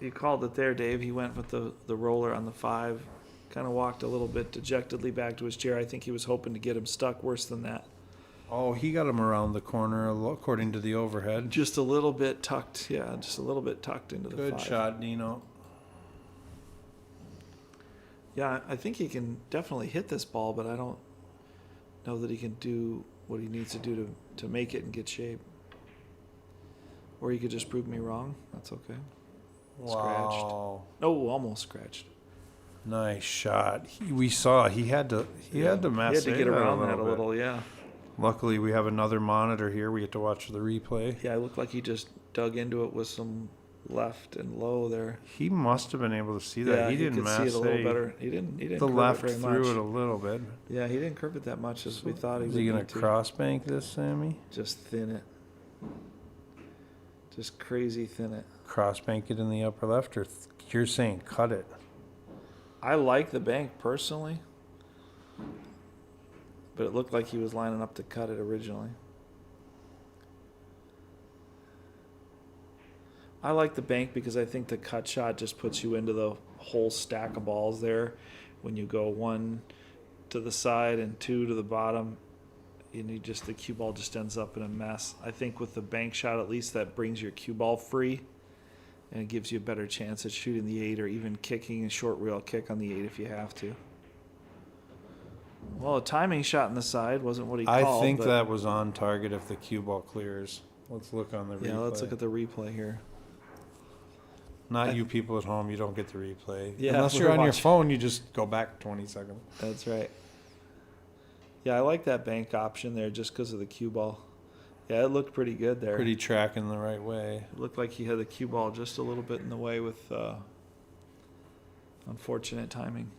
You called it there, Dave. He went with the roller on the 5. Kind of walked a little bit dejectedly back to his chair. I think he was hoping to get him stuck worse than that. Oh, he got him around the corner according to the overhead. Just a little bit tucked. Yeah, just a little bit tucked into the 5. Good shot, Dino. Yeah, I think he can definitely hit this ball, but I don't know that he can do what he needs to do to make it in good shape. Or he could just prove me wrong. That's okay. Scratched. Wow. Oh, almost scratched. Nice shot. We saw he had to mess He had to get around that a bit. little, yeah. Luckily, we have another monitor here. We get to watch the replay. Yeah, it looked like he just dug into it with some left and low there. He must have been able to see that. Yeah, he didn't could see it a little better. He didn't the curve left it very through much. it a little bit. Yeah, he didn't curve it that much as we thought he Is would. he going need to cross bank this, Sammy? Just thin it. Just crazy thin it. Cross bank it in the upper left, or you're saying cut it? I like the bank personally, but it looked like he was lining up to cut it originally. I like the bank because I think the cut shot just puts you into the whole stack of balls there. When you go 1 to the side and 2 to the bottom, and the cue ball just ends up in a mess. I think with the bank shot, at least that brings your cue ball free, and it gives you a better chance at shooting the 8 or even kicking a short rail kick on the 8 if you have to. Well, a timing shot in the side wasn't what he called. I think that was on target if the cue ball clears. Let's look on the replay. Yeah, let's look at the replay here. Not you people at home, you don't get the replay. Yeah, Unless we're you're on your watching. phone, you just go back 20 seconds. That's right. Yeah, I like that bank option there just because of the cue ball. Yeah, it looked pretty good there. Pretty tracking the right way. It looked like he had the cue ball just a little bit in the way with unfortunate timing.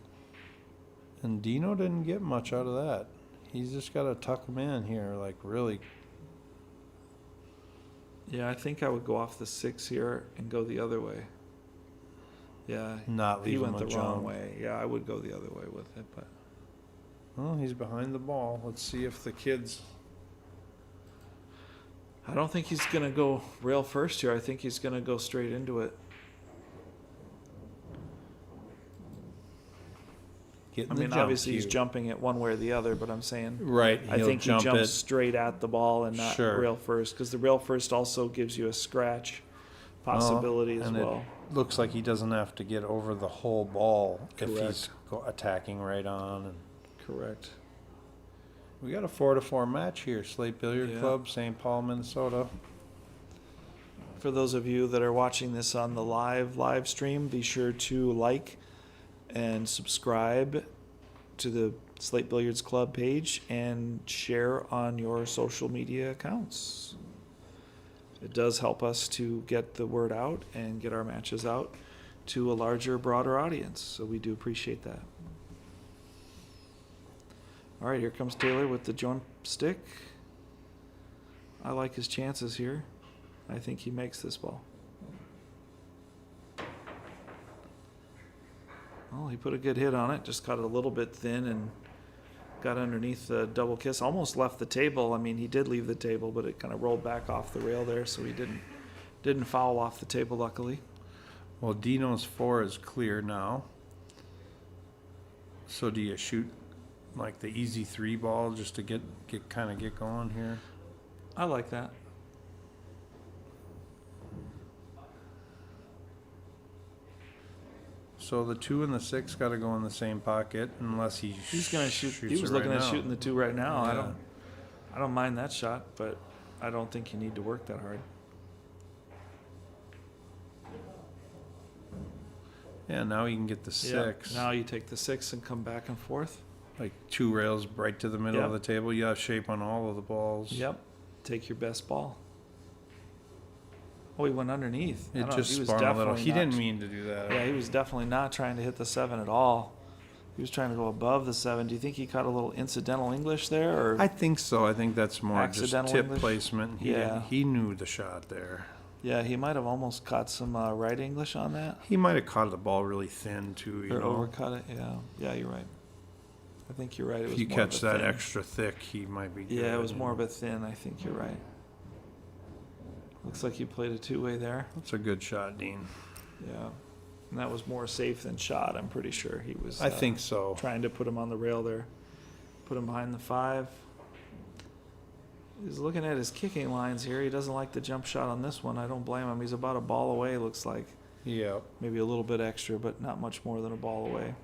And Dino didn't get much out of that. He's just got to tuck him in here, like really. Yeah, I think I would go off the 6 here and go the other way. Yeah, Not he leave went him the a wrong jump. way. Yeah, I would go the other way with it, but Well, he's behind the ball. Let's see if the kids. I don't think he's going to go rail first here. I think he's going to go straight into it. Get in I the mean, jump obviously he's cue. jumping it one way or the other, but I'm saying Right. I he'll think he jump jumps it. straight at the ball and not Sure. rail first, because the rail first also gives you a scratch possibility as and well. It looks like he doesn't have to get over the whole ball if he's Correct. attacking right on. And Correct. we got a 4-4 match here. Slate Billiard Yeah. Club, St. Paul, Minnesota. For those of you that are watching this on the live stream, be sure to like and subscribe to the Slate Billiards Club page and share on your social media accounts. It does help us to get the word out and get our matches out to a larger, broader audience. So we do appreciate that. All right, here comes Taylor with the jump stick. I like his chances here. I think he makes this ball. Well, he put a good hit on it. Just got it a little bit thin and got underneath the double kiss. Almost left the table. I mean, he did leave the table, but it kind of rolled back off the rail there, so he didn't foul off the table, luckily. Well, Dino's 4 is clear now. So do you shoot like the easy 3 ball just to get going here? I like that. So the 2 and the 6 got to go in the same pocket unless He's gonna shoot. shoots He was it looking right at now. shooting the 2 right now. Yeah. I don't mind that shot, but I don't think you need to work that hard. Yeah, now you can get the 6. Yeah. Now you take the 6 and come back and forth. Like 2 rails right to the middle Yep. of the table. You have shape on all of the balls. Yep. Take your best ball. Oh, he went underneath. I It don't know, just he was spun a little. definitely He not- didn't mean to do that. Yeah, he was definitely not trying to hit the 7 at all. He was trying to go above the 7. Do you think he caught a little incidental English there, or I think so. I think that's more just Accidental tip English? placement. Yeah. He knew the shot there. yeah, he might have almost caught some right English on that, He might have caught the ball really thin too. You or know, overcut it. Yeah, yeah, you're right. I think you're right. It if was you more of catch a that thin. extra thick, he might be. Good. Yeah, it was more of a thin. I think you're right. Looks like you played a 2-way there. That's a good shot, Dean. Yeah, and that was more safe than shot. I'm pretty sure he was. I think so. Trying to put him on the rail there, put him behind the 5. He's looking at his kicking lines here. He doesn't like the jump shot on this one. I don't blame him. He's about a ball away. Looks like Yeah. maybe a little bit extra, but not much more than a ball away.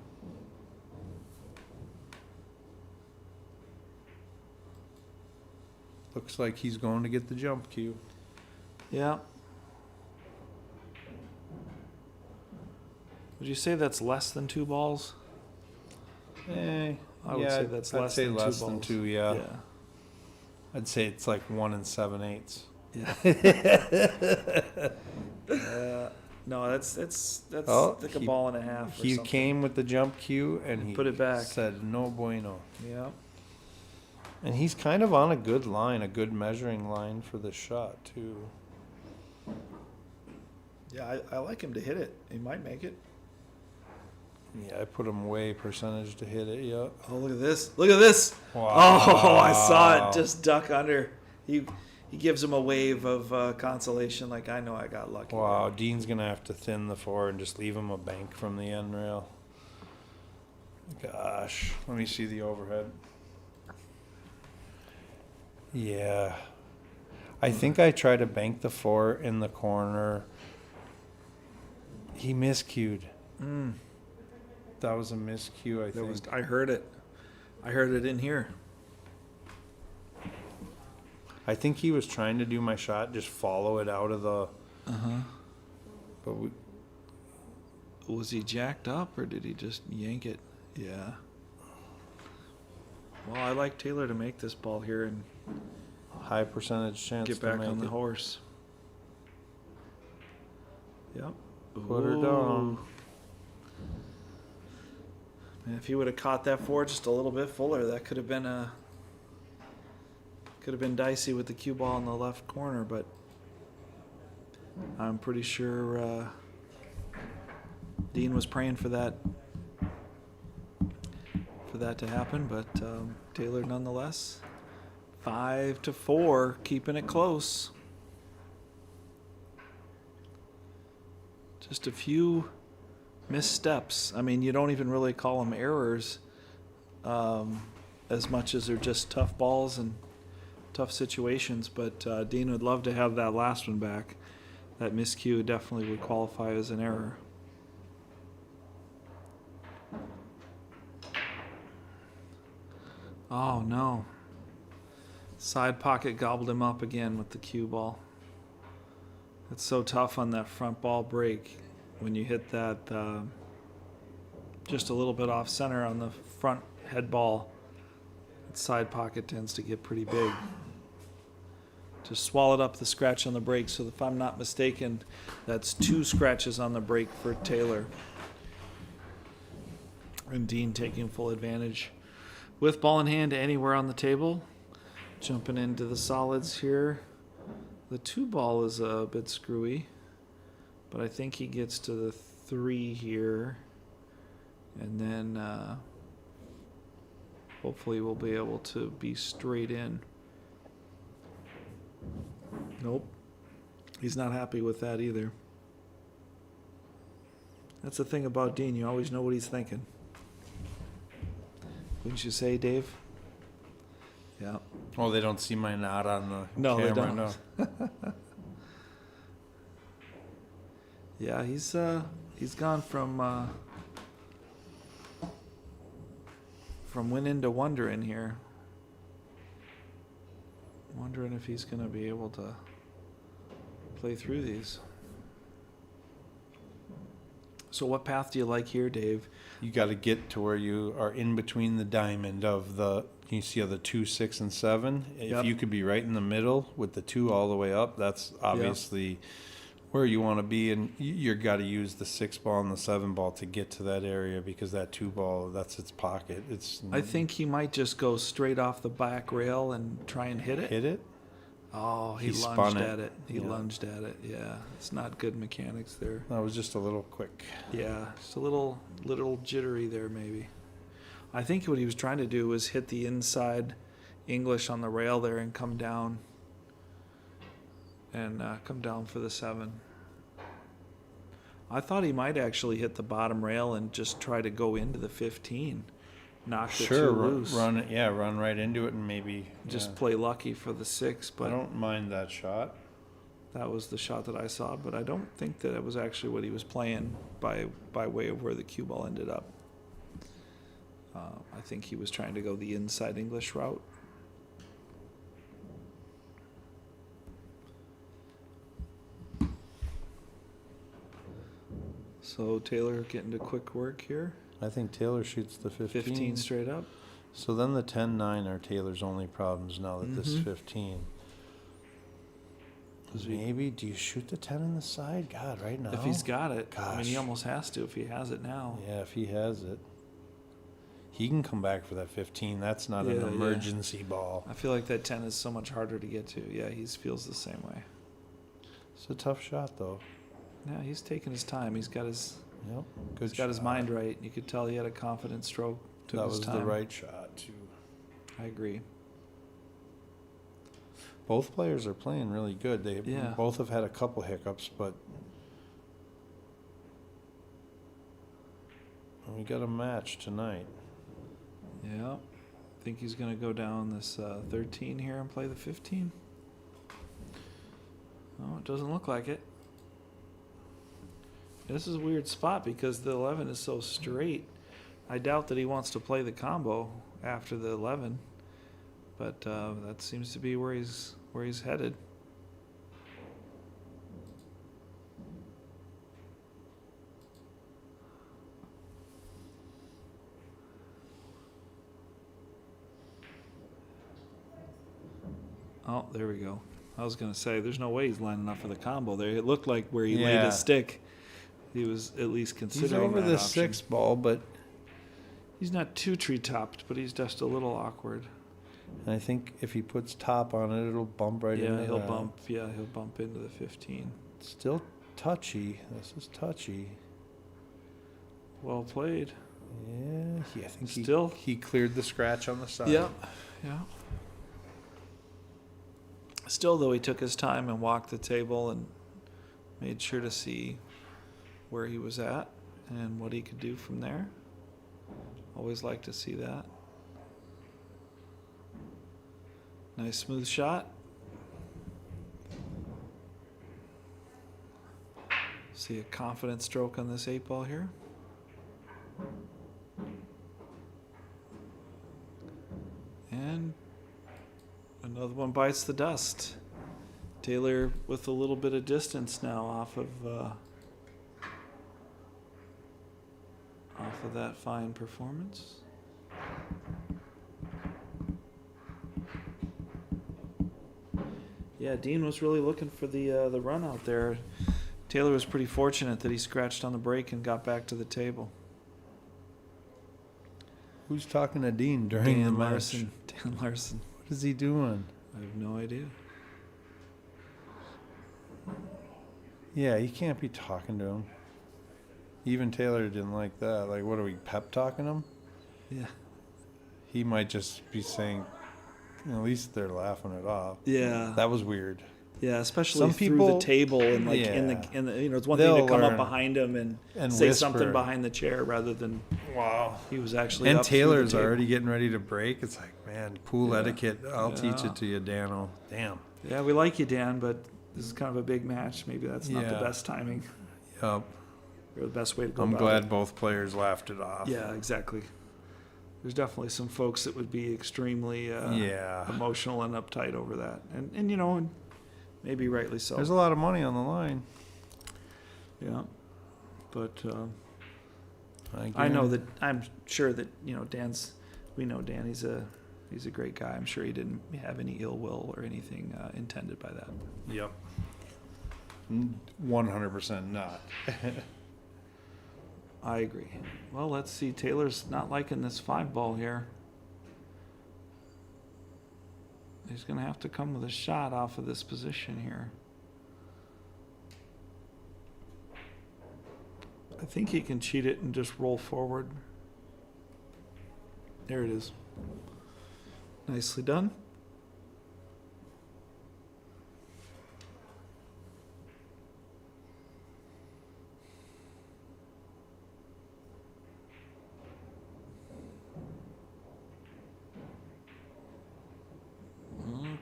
Looks like he's going to get the jump cue. Yeah. Would you say that's less than 2 balls? Eh, I would say that's I'd less say than 2 less balls. than 2. Yeah. Yeah. I'd say it's like 1 7/8. Yeah. No, that's Oh, like a he- ball and a half. Or He something. came with the jump cue and he Put it back. said no bueno. Yeah. And he's kind of on a good line, a good measuring line for this shot too. Yeah, I like him to hit it. He might make it. Yeah, I put him way percentage to hit it. Yeah. Oh, look at this! Look at this! Wow. Oh, I saw it just duck under. He gives him a wave of consolation, like I know I got lucky. Wow, Dean's gonna have to thin the 4 and just leave him a bank from the end rail. Gosh, let me see the overhead. Yeah, I think I tried to bank the 4 in the corner. He miscued. Mm, That was a miscue, I think. I heard it. I heard it in here. I think he was trying to do my shot, just follow it out of the. But we, Was he jacked up or did he just yank it? Yeah. Well, I like Taylor to make this ball here and high percentage chance get to back make on the it. horse. Yep. Put her down. And if he would have caught that 4 just a little bit fuller, that could have been dicey with the cue ball in the left corner. But I'm pretty sure Dean was praying for that to happen. But Taylor, nonetheless, 5-4, keeping it close. Just a few missteps. I mean, you don't even really call them errors as much as they're just tough balls and tough situations. But Dean would love to have that last one back. That miscue definitely would qualify as an error. Oh, no. Side pocket gobbled him up again with the cue ball. It's so tough on that front ball break when you hit that just a little bit off center on the front head ball. That side pocket tends to get pretty big. Just swallowed up the scratch on the break. So if I'm not mistaken, that's 2 scratches on the break for Taylor. And Dean taking full advantage. With ball in hand anywhere on the table. Jumping into the solids here. The 2 ball is a bit screwy, but I think he gets to the 3 here. And then hopefully we'll be able to be straight in. Nope. He's not happy with that either. That's the thing about Dean. You always know what he's thinking. Wouldn't you say, Dave? Yeah. Oh, they don't see my nod on the No, camera. they don't. No. Yeah, he's gone from winning to wondering here. Wondering if he's going to be able to play through these. So what path do you like here, Dave? You got to get to where you are in between the diamond of the. You see how the 2, 6, and 7. If Yep. you could be right in the middle with the 2 all the way up, that's obviously where you want to be. And you got to use the 6 ball and the 7 ball to get to that area because that 2 ball, that's its pocket. I think he might just go straight off the back rail and try and hit it. Hit it. Oh, he He lunged spun at it. it. He Yeah. lunged at it. Yeah, it's not good mechanics there. That was just a little quick. Yeah, just a little jittery there maybe. I think what he was trying to do was hit the inside English on the rail there and come down. And come down for the 7. I thought he might actually hit the bottom rail and just try to go into the 15. Knock the 2 loose. Run it. Yeah, run right into it and maybe Just play lucky for the 6, I but don't mind that shot. that was the shot that I saw, but I don't think that it was actually what he was playing by way of where the cue ball ended up. I think he was trying to go the inside English route. So Taylor getting to quick work here. I think Taylor shoots the 15. 15 straight up. So then the 10-9 are Taylor's only problems now that this is Mhm. 15. Does he- Maybe, do you shoot the 10 in the side? God, right now? If he's got it. I mean, he Gosh. almost has to if he has it now. Yeah, if he has it. He can come back for that 15. That's not Yeah, an yeah. emergency ball. I feel like that 10 is so much harder to get to. Yeah, he feels the same way. It's a tough shot, though. Yeah, he's taking his time. He's got his Yep, good he's got his shot. mind right. You could tell he had a confident stroke. Took That his was time. the right shot, too. I agree. Both players are playing really good. They Yeah. both have had a couple hiccups, but we got a match tonight. Yeah. Think he's going to go down this 13 here and play the 15? Oh, it doesn't look like it. This is a weird spot because the 11 is so straight. I doubt that he wants to play the combo after the 11, but that seems to be where he's headed. Oh, there we go. I was going to say, there's no way he's lining up for the combo there. It looked like where he laid Yeah. his stick, he was at least He's considering over that the option. 6 ball, but He's not too tree-topped, but he's just a little awkward. I think if he puts top on it, it'll bump right into Yeah, he'll that. bump. Yeah, he'll bump into the 15. Still touchy. This is touchy. Well played. Yeah, I think Still? he cleared the scratch on the side. Yeah. Still, though, he took his time and walked the table and made sure to see where he was at and what he could do from there. Always like to see that. Nice smooth shot. See a confident stroke on this 8 ball here. And another one bites the dust. Taylor with a little bit of distance now off of that fine performance. Yeah, Dean was really looking for the run out there. Taylor was pretty fortunate that he scratched on the break and got back to the table. Who's talking to Dean during the Dan match? Larson. Dan Larson. What is he doing? I have no idea. Yeah, you can't be talking to him. Even Taylor didn't like that. Like, what are we pep talking him? Yeah. He might just be saying, at least they're laughing it off. Yeah. That was weird. Yeah, especially Some through people- the table and like in Yeah. the it's one thing They'll to come up learn behind him and and say whisper. something behind the chair rather than Wow. he was actually And up through the Taylor's table. already getting ready to break. It's like, man, pool Yeah. etiquette. I'll teach Yeah. it to you, Dano. Damn. Yeah, we like you, Dan, but this is kind of a big match. Maybe that's not the Yeah. best timing Yup. or the best way to go I'm about glad it. both players laughed it off. Yeah, exactly. There's definitely some folks that would be extremely Yeah. emotional and uptight over that, and and maybe rightly so. There's a lot of money on the line. Yeah, but I guarantee- know that I'm sure that Dan's. We know Dan. He's a great guy. I'm sure he didn't have any ill will or anything intended by that. Yep. 100% not. I agree. Well, let's see. Taylor's not liking this 5-ball here. He's going to have to come with a shot off of this position here. I think he can cheat it and just roll forward. There it is. Nicely done.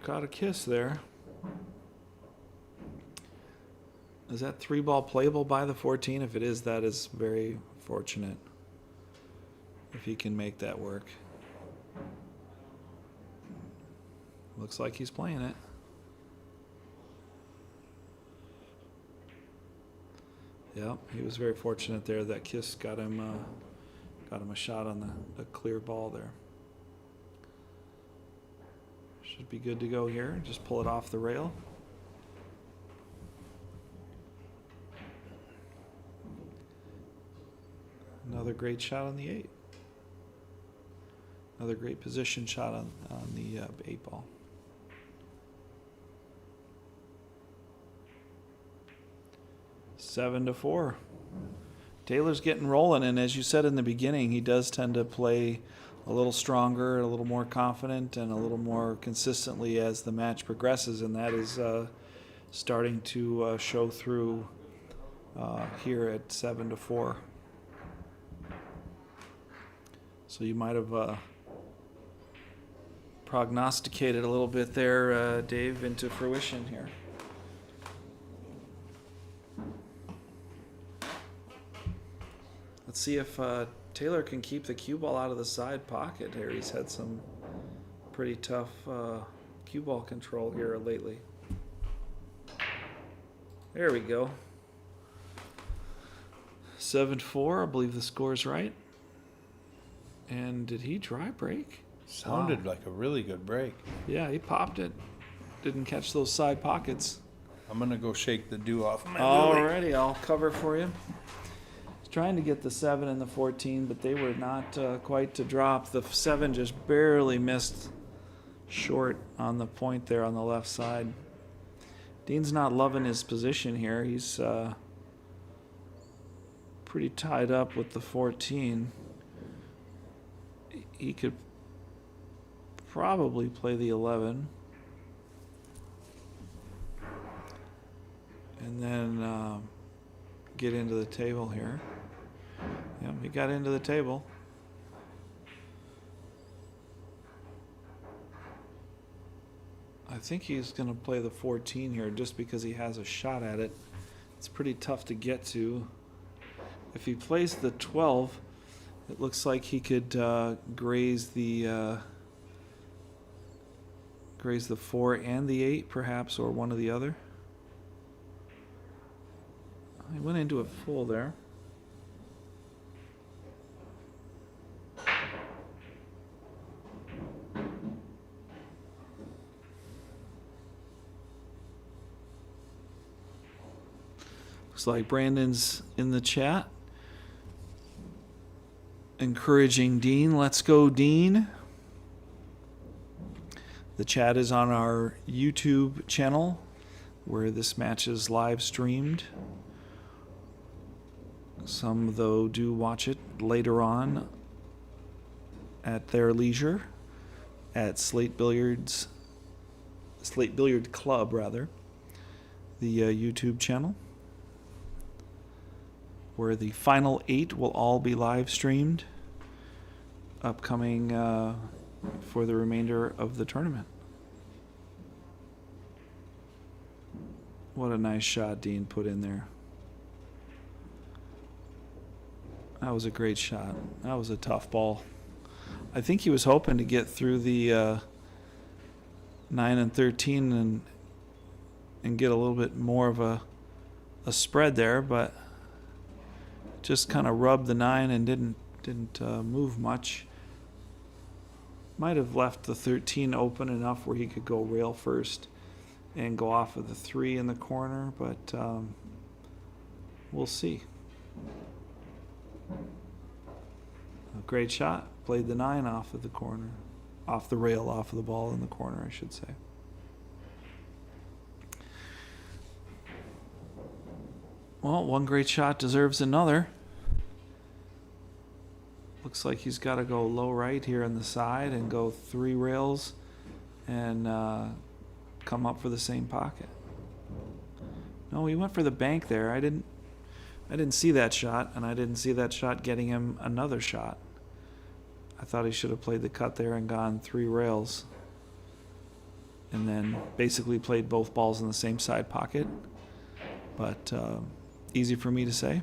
Got a kiss there. Is that 3-ball playable by the 14? If it is, that is very fortunate. If he can make that work. Looks like he's playing it. Yeah, he was very fortunate there. That kiss got him a shot on the clear ball there. Should be good to go here. Just pull it off the rail. Another great shot on the 8. Another great position shot on the 8-ball. Seven to 4. Taylor's getting rolling, and as you said in the beginning, he does tend to play a little stronger, a little more confident, and a little more consistently as the match progresses, and that is starting to show through here at 7 to 4. So you might have prognosticated a little bit there, Dave, into fruition here. Let's see if Taylor can keep the cue ball out of the side pocket here. He's had some pretty tough cue ball control here lately. There we go. 7-4, I believe the score's right. And did he dry break? Sounded like a really good break. Yeah, he popped it. Didn't catch those side pockets. I'm going to go shake the dew off my lily. Alrighty, I'll cover for you. Trying to get the 7 and the 14, but they were not quite to drop. The 7 just barely missed short on the point there on the left side. Dean's not loving his position here. He's pretty tied up with the 14. He could probably play the 11. And then get into the table here. Yep, he got into the table. I think he's going to play the 14 here just because he has a shot at it. It's pretty tough to get to. If he plays the 12, it looks like he could graze the 4 and the 8 perhaps, or one or the other. He went into it full there. Looks like Brandon's in the chat. Encouraging Dean. Let's go, Dean. The chat is on our YouTube channel where this match is live streamed. Some, though, do watch it later on at their leisure at Slate Billiard Club, rather, the YouTube channel, where the final 8 will all be live streamed upcoming for the remainder of the tournament. What a nice shot Dean put in there. That was a great shot. That was a tough ball. I think he was hoping to get through the 9 and 13 and get a little bit more of a spread there, but just kind of rubbed the 9 and didn't move much. Might have left the 13 open enough where he could go rail first and go off of the 3 in the corner, but we'll see. A great shot. Played the 9 off of the corner. Off the rail, off of the ball in the corner, I should say. Well, one great shot deserves another. Looks like he's got to go low right here on the side and go 3 rails and come up for the same pocket. No, he went for the bank there. I didn't see that shot, and I didn't see that shot getting him another shot. I thought he should have played the cut there and gone 3 rails and then basically played both balls in the same side pocket. But easy for me to say.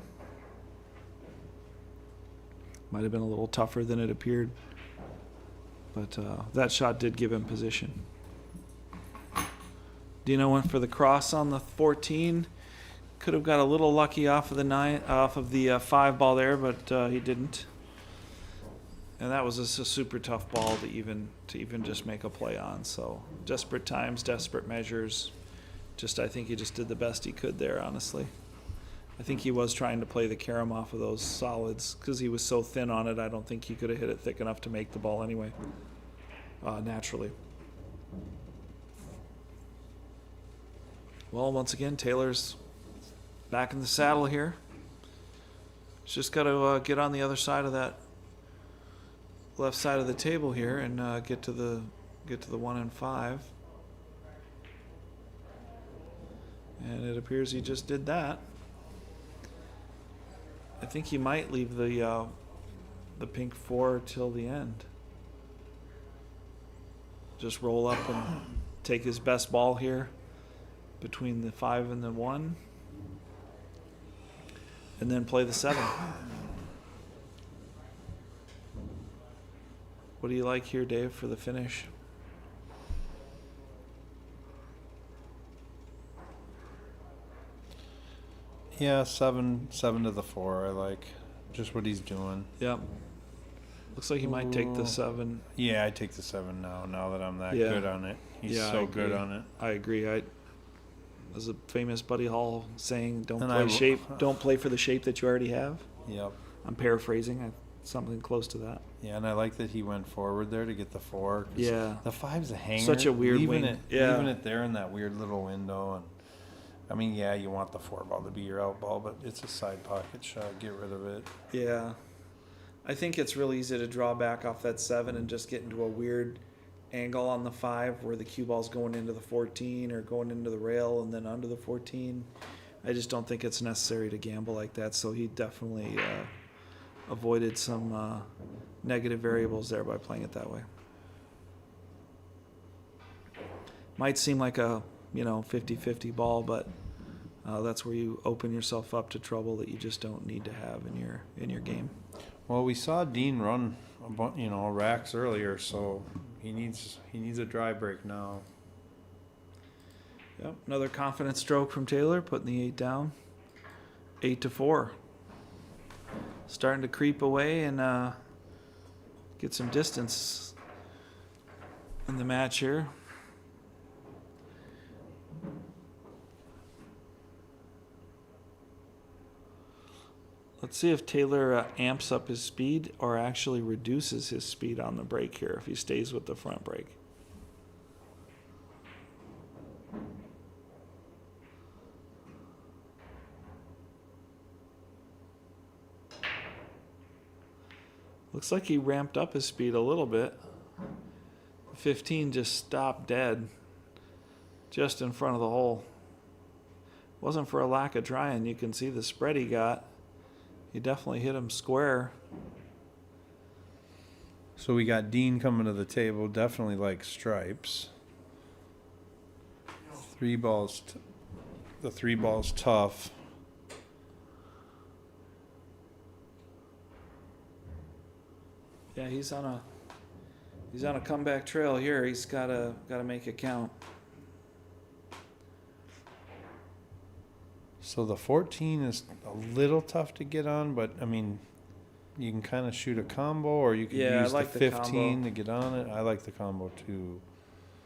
Might have been a little tougher than it appeared. But that shot did give him position. Dino went for the cross on the 14. Could have got a little lucky off of the 5 ball there, but he didn't. And that was just a super tough ball to even just make a play on. So desperate times, desperate measures. I think he just did the best he could there, honestly. I think he was trying to play the carom off of those solids because he was so thin on it. I don't think he could have hit it thick enough to make the ball anyway, naturally. Well, once again, Taylor's back in the saddle here. He's just got to get on the other side of that left side of the table here and get to the 1 and 5. And it appears he just did that. I think he might leave the pink 4 till the end. Just roll up and take his best ball here between the 5 and the 1. And then play the 7. What do you like here, Dave, for the finish? Yeah, 7 to the 4. I like just what he's doing. Yep. Looks like he might take the 7. Yeah, I take the 7 now that I'm that good on it. He's so good on it. I agree. There's a famous Buddy Hall saying, don't play for the shape that you already have. Yep. I'm paraphrasing. Something close to that. Yeah, and I like that he went forward there to get the 4. Yeah. The 5's a hanger. Such a weird leaving wing. Leaving it there in that weird little window. And I mean, yeah, you want the 4 ball to be your out ball, but it's a side pocket shot. Get rid of it. Yeah. I think it's real easy to draw back off that 7 and just get into a weird angle on the 5 where the cue ball's going into the 14 or going into the rail and then under the 14. I just don't think it's necessary to gamble like that, so he definitely avoided some negative variables there by playing it that way. Might seem like a 50-50 ball, but that's where you open yourself up to trouble that you just don't need to have in your game. Well, we saw Dean run racks earlier, so he needs a dry break now. Yep, another confident stroke from Taylor, putting the 8 down. 8 to 4. Starting to creep away and get some distance in the match here. Let's see if Taylor amps up his speed or actually reduces his speed on the break here if he stays with the front break. Looks like he ramped up his speed a little bit. 15 just stopped dead, just in front of the hole. Wasn't for a lack of trying. You can see the spread he got. He definitely hit him square. So we got Dean coming to the table, definitely like stripes. The 3 ball's tough. Yeah, he's on a comeback trail here. He's gotta make it count. So the 14 is a little tough to get on, but I mean, you can kind of shoot a combo, or you can Yeah, I use like the the 15 combo. to get on it. I like the combo too.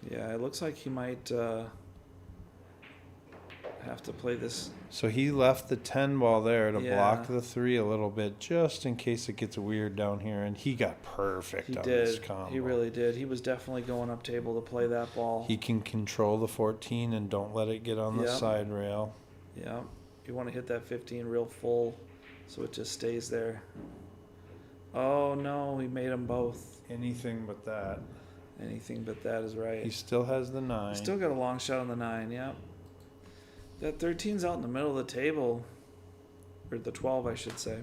Yeah, it looks like he might have to play this. So he left the 10 ball there to Yeah. block the 3 a little bit, just in case it gets weird down here. And he got perfect He on this did. combo. He really did. He was definitely going up table to play that ball. He can control the 14 and don't let it get on the Yep. side rail. Yeah, you want to hit that 15 real full, so it just stays there. Oh no, he made them both. Anything but that. Anything but that is right. He still has the 9. Still got a long shot on the 9. Yeah. That 13's out in the middle of the table, or the 12, I should say.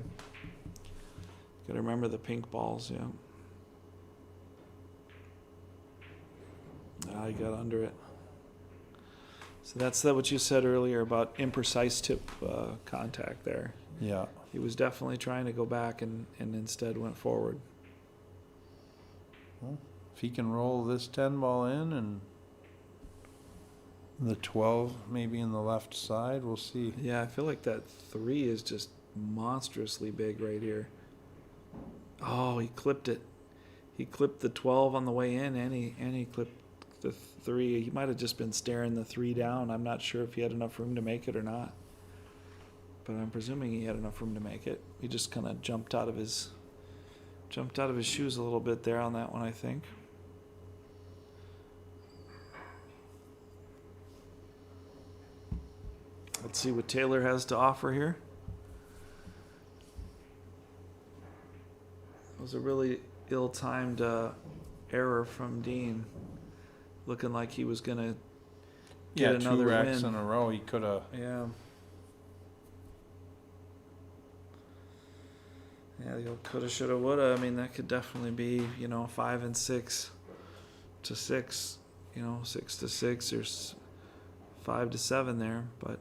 Got to remember the pink balls. Yeah. I got under it. So that's what you said earlier about imprecise tip contact there. Yeah. He was definitely trying to go back and instead went forward. Well, if he can roll this 10 ball in and the 12 maybe in the left side, we'll see. Yeah, I feel like that 3 is just monstrously big right here. Oh, he clipped it. He clipped the 12 on the way in, and he clipped the 3. He might have just been staring the 3 down. I'm not sure if he had enough room to make it or not, but I'm presuming he had enough room to make it. He just kind of jumped out of his shoes a little bit there on that one, I think. Let's see what Taylor has to offer here. It was a really ill-timed error from Dean. Looking like he was going to get another 2 racks win. in a row. He could have. Yeah. Yeah, the old coulda, shoulda, woulda. I mean, that could definitely be, 5 and 6 to 6. 6 to 6 or 5 to 7 there. But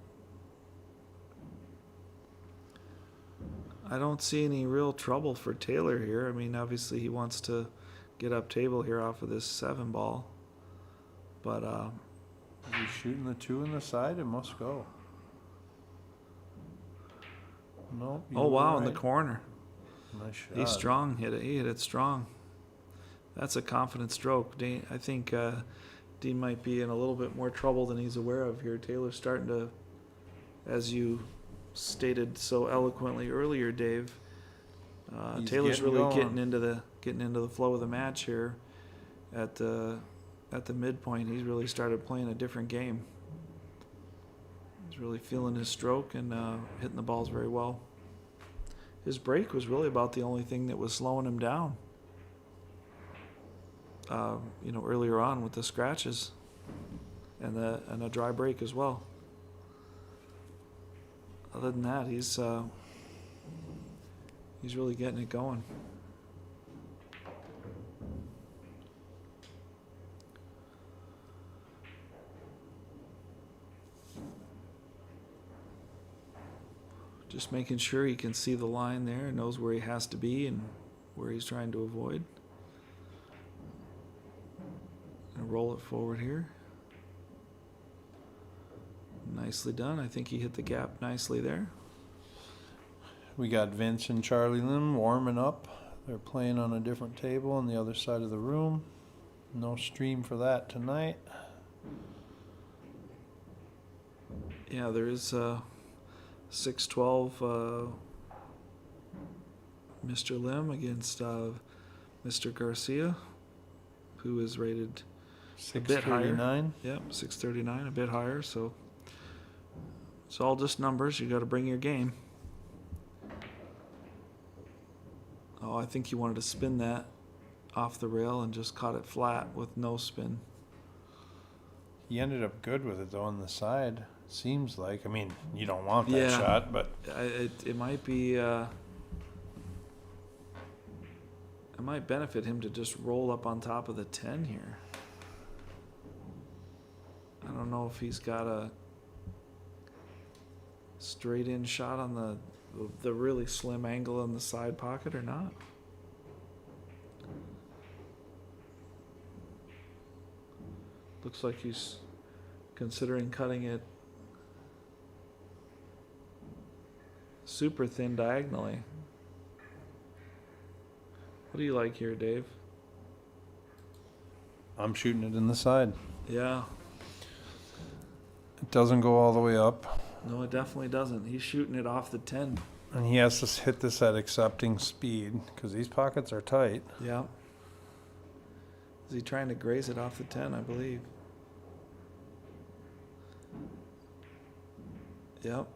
I don't see any real trouble for Taylor here. I mean, obviously he wants to get up table here off of this 7 ball. But If he's shooting the 2 in the side, it must go. Nope. you oh were wow, in the right. corner. Nice shot. He's strong. He hit it strong. That's a confident stroke. I think Dean might be in a little bit more trouble than he's aware of here. Taylor's starting to, as you stated so eloquently earlier, Dave. He's Taylor's getting really going. getting into the flow of the match here. At the midpoint, he's really started playing a different game. He's really feeling his stroke and hitting the balls very well. His break was really about the only thing that was slowing him down. Earlier on with the scratches and a dry break as well. Other than that, he's really getting it going. Just making sure he can see the line there, knows where he has to be and where he's trying to avoid. And roll it forward here. Nicely done. I think he hit the gap nicely there. We got Vince and Charlie Lim warming up. They're playing on a different table on the other side of the room. No stream for that tonight. Yeah, there is 6-12 Mr. Lim against Mr. Garcia, who is rated a bit higher. 639. Yep, 639, a bit higher. So it's all just numbers. You got to bring your game. Oh, I think he wanted to spin that off the rail and just caught it flat with no spin. He ended up good with it though on the side. Seems like. I mean, you don't want that Yeah. shot, but It might be. It might benefit him to just roll up on top of the 10 here. I don't know if he's got a straight in shot on the really slim angle in the side pocket or not. Looks like he's considering cutting it super thin diagonally. What do you like here, Dave? I'm shooting it in the side. Yeah. It doesn't go all the way up. No, it definitely doesn't. He's shooting it off the 10. And he has to hit this at accepting speed because these pockets are tight. Yeah. Is he trying to graze it off the 10, I believe? Yep.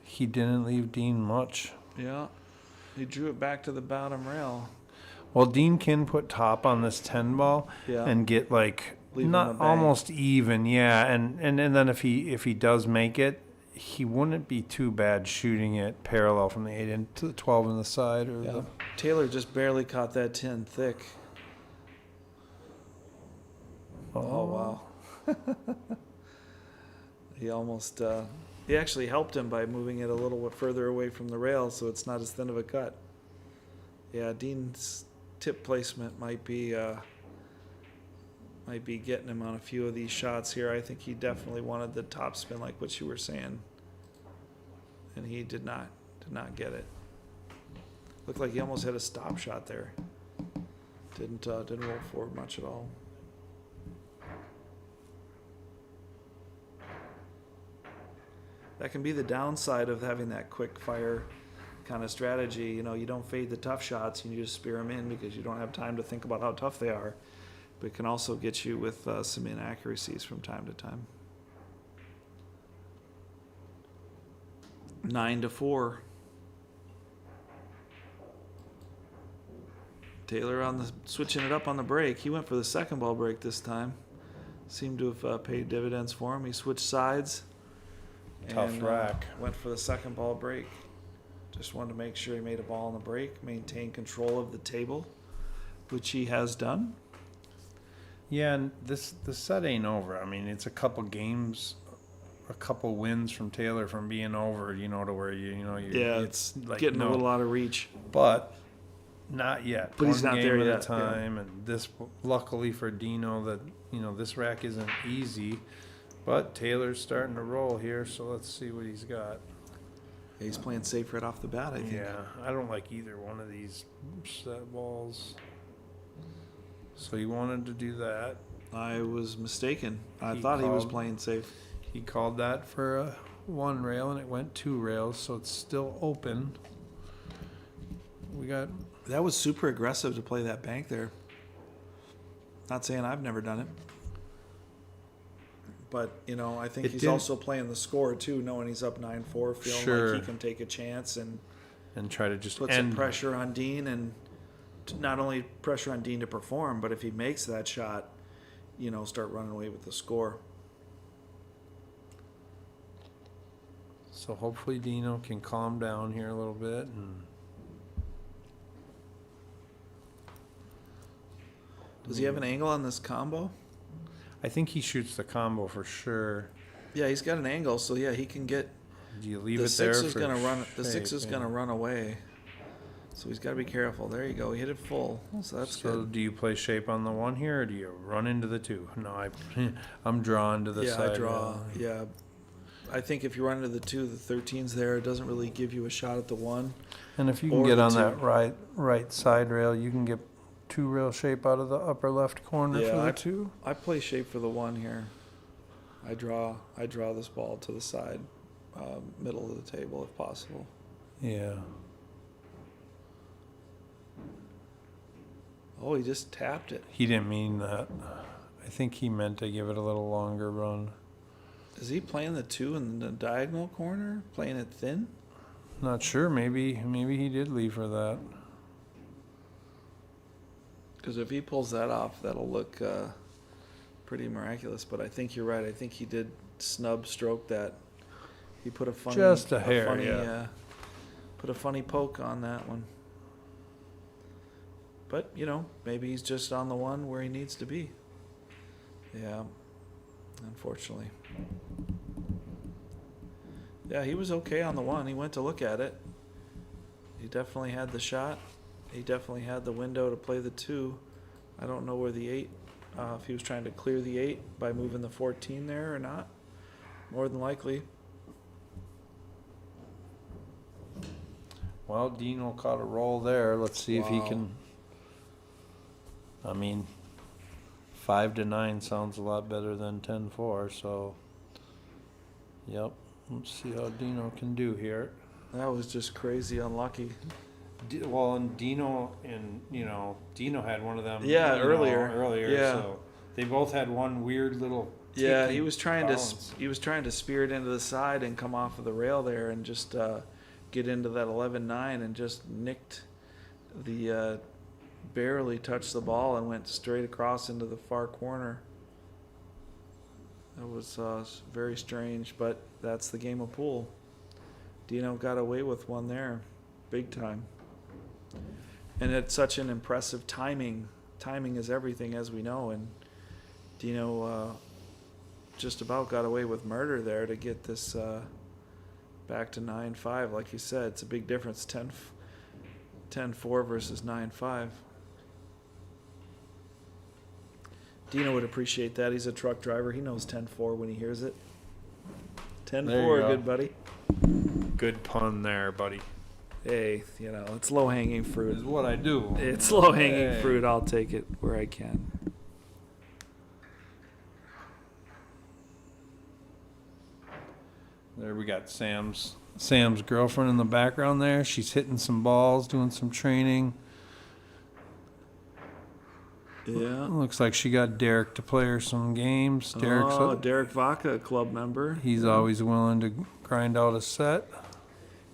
He didn't leave Dean much. Yeah. He drew it back to the bottom rail. Well, Dean can put top on this 10 ball Yeah. and get like Leave him a not bank. almost even, yeah. And then if he does make it, he wouldn't be too bad shooting it parallel from the 8 in to the 12 in the side or Yeah. the. Taylor just barely caught that 10 thick. Oh, wow. He almost, he actually helped him by moving it a little bit further away from the rail so it's not as thin of a cut. Yeah, Dean's tip placement might be getting him on a few of these shots here. I think he definitely wanted the top spin like what you were saying. And he did not get it. Looked like he almost had a stop shot there. Didn't roll forward much at all. That can be the downside of having that quick fire kind of strategy. You know, you don't fade the tough shots, you just spear them in because you don't have time to think about how tough they are. But it can also get you with some inaccuracies from time to time. 9-4. Taylor switching it up on the break. He went for the second ball break this time. Seemed to have paid dividends for him. He switched sides. Tough rack. Went for the second ball break. Just wanted to make sure he made a ball on the break, maintain control of the table, which he has done. Yeah, and the set ain't over. I mean, it's a couple games, a couple wins from Taylor from being over, to where It's like getting a little out of reach. But not yet. But he's not game there at yet, a time, and this, luckily for Dino, that this rack isn't easy. But Taylor's starting to roll here, so let's see what he's got. Yeah, he's playing safe right off the bat, I think. Yeah, I don't like either one of these set balls. So he wanted to do that. I was mistaken. I He thought he was called- playing safe. He called that for a 1 rail, and it went 2 rails, so it's still open. We got. That was super aggressive to play that bank there. Not saying I've never done it. But, I think It he's didn't- also playing the score, too, knowing he's up 9-4, feeling Sure. like he can take a chance and And try to just put end. some pressure on Dean, and not only pressure on Dean to perform, but if he makes that shot, start running away with the score. So hopefully Dino can calm down here a little bit. And Does he have an angle on this combo? I think he shoots the combo for sure. Yeah, he's got an angle, so yeah, he can get. Do you leave The it there six is for gonna run. The shape, 6 is yeah. gonna run away, so he's got to be careful. There you go. He hit it full, so that's So good. do you play shape on the 1 here, or do you run into the 2? No, I'm drawn to the Yeah, side. I draw. rail. Yeah, I think if you run into the 2, the 13's there. It doesn't really give you a shot at the 1. And if you can Or get the on 2. that right side rail, you can get 2 rail shape out of the upper left corner Yeah, for the 2. I play shape for the 1 here. I draw this ball to the side, middle of the table if possible. Yeah. Oh, he just tapped it. He didn't mean that. I think he meant to give it a little longer run. Is he playing the 2 in the diagonal corner? Playing it thin? Not sure. Maybe he did leave for that. Because if he pulls that off, that'll look pretty miraculous. But I think you're right. I think he did snub stroke that. He put a funny, Just a hair, funny, yeah. Put a funny poke on that one. But maybe he's just on the one where he needs to be. Yeah, unfortunately. Yeah, he was okay on the one. He went to look at it. He definitely had the shot. He definitely had the window to play the 2. I don't know where the 8, if he was trying to clear the 8 by moving the 14 there or not. More than likely. Well, Dino caught a roll there. Let's see if he Wow. can. I mean, 5-9 sounds a lot better than 10-4. So, yep. Let's see how Dino can do here. That was just crazy unlucky. Well, and Dino had one of them. Yeah, earlier. Yeah. So they both had one weird little. Yeah, ticky he was trying bounce. to spear it into the side and come off of the rail there and just get into that 11-9 and just nicked the barely touched the ball and went straight across into the far corner. That was very strange, but that's the game of pool. Dino got away with one there, big time. And it's such an impressive timing. Timing is everything, as we know, and Dino just about got away with murder there to get this back to 9-5. Like you said, it's a big difference, 10-4 versus 9-5. Dino would appreciate that. He's a truck driver. He knows 10-4 when he hears it. 10-4, go. good buddy. Good pun there, buddy. Hey, it's low-hanging fruit. Is what I do. It's low-hanging Hey. fruit. I'll take it where I can. There we got Sam's girlfriend in the background there. She's hitting some balls, doing some training. Yeah. Looks like she got Derek to play her some games. Derek Vaca, a club member. He's always willing to grind out a set.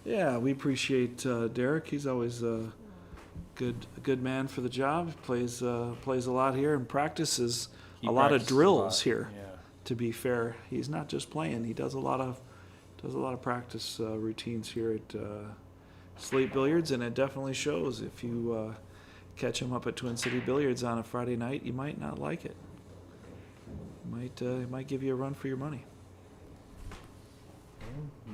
Yeah, we appreciate Derek. He's always a good man for the job. Plays a lot here and practices a lot of drills here. Yeah. To be fair, he's not just playing. He does a lot of practice routines here at Slate Billiards, and it definitely shows. If you catch him up at Twin City Billiards on a Friday night, you might not like it. It might give you a run for your money.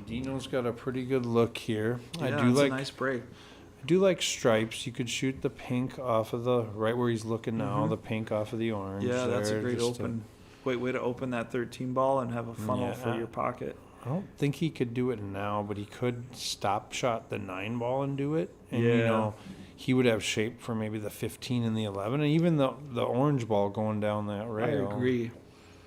Dino's got a pretty good look here. Yeah, I do it's like a nice break. I do like stripes. You could shoot the pink off of the right where he's looking now, Mhm. the pink off of the orange. Yeah, that's a there, great just open. Way to open that 13 ball and have a funnel for Yeah. your pocket. I don't think he could do it now, but he could stop shot the 9 ball and do it. And Yeah. he would have shape for maybe the 15 and the 11, and even the orange ball going down that rail. I agree.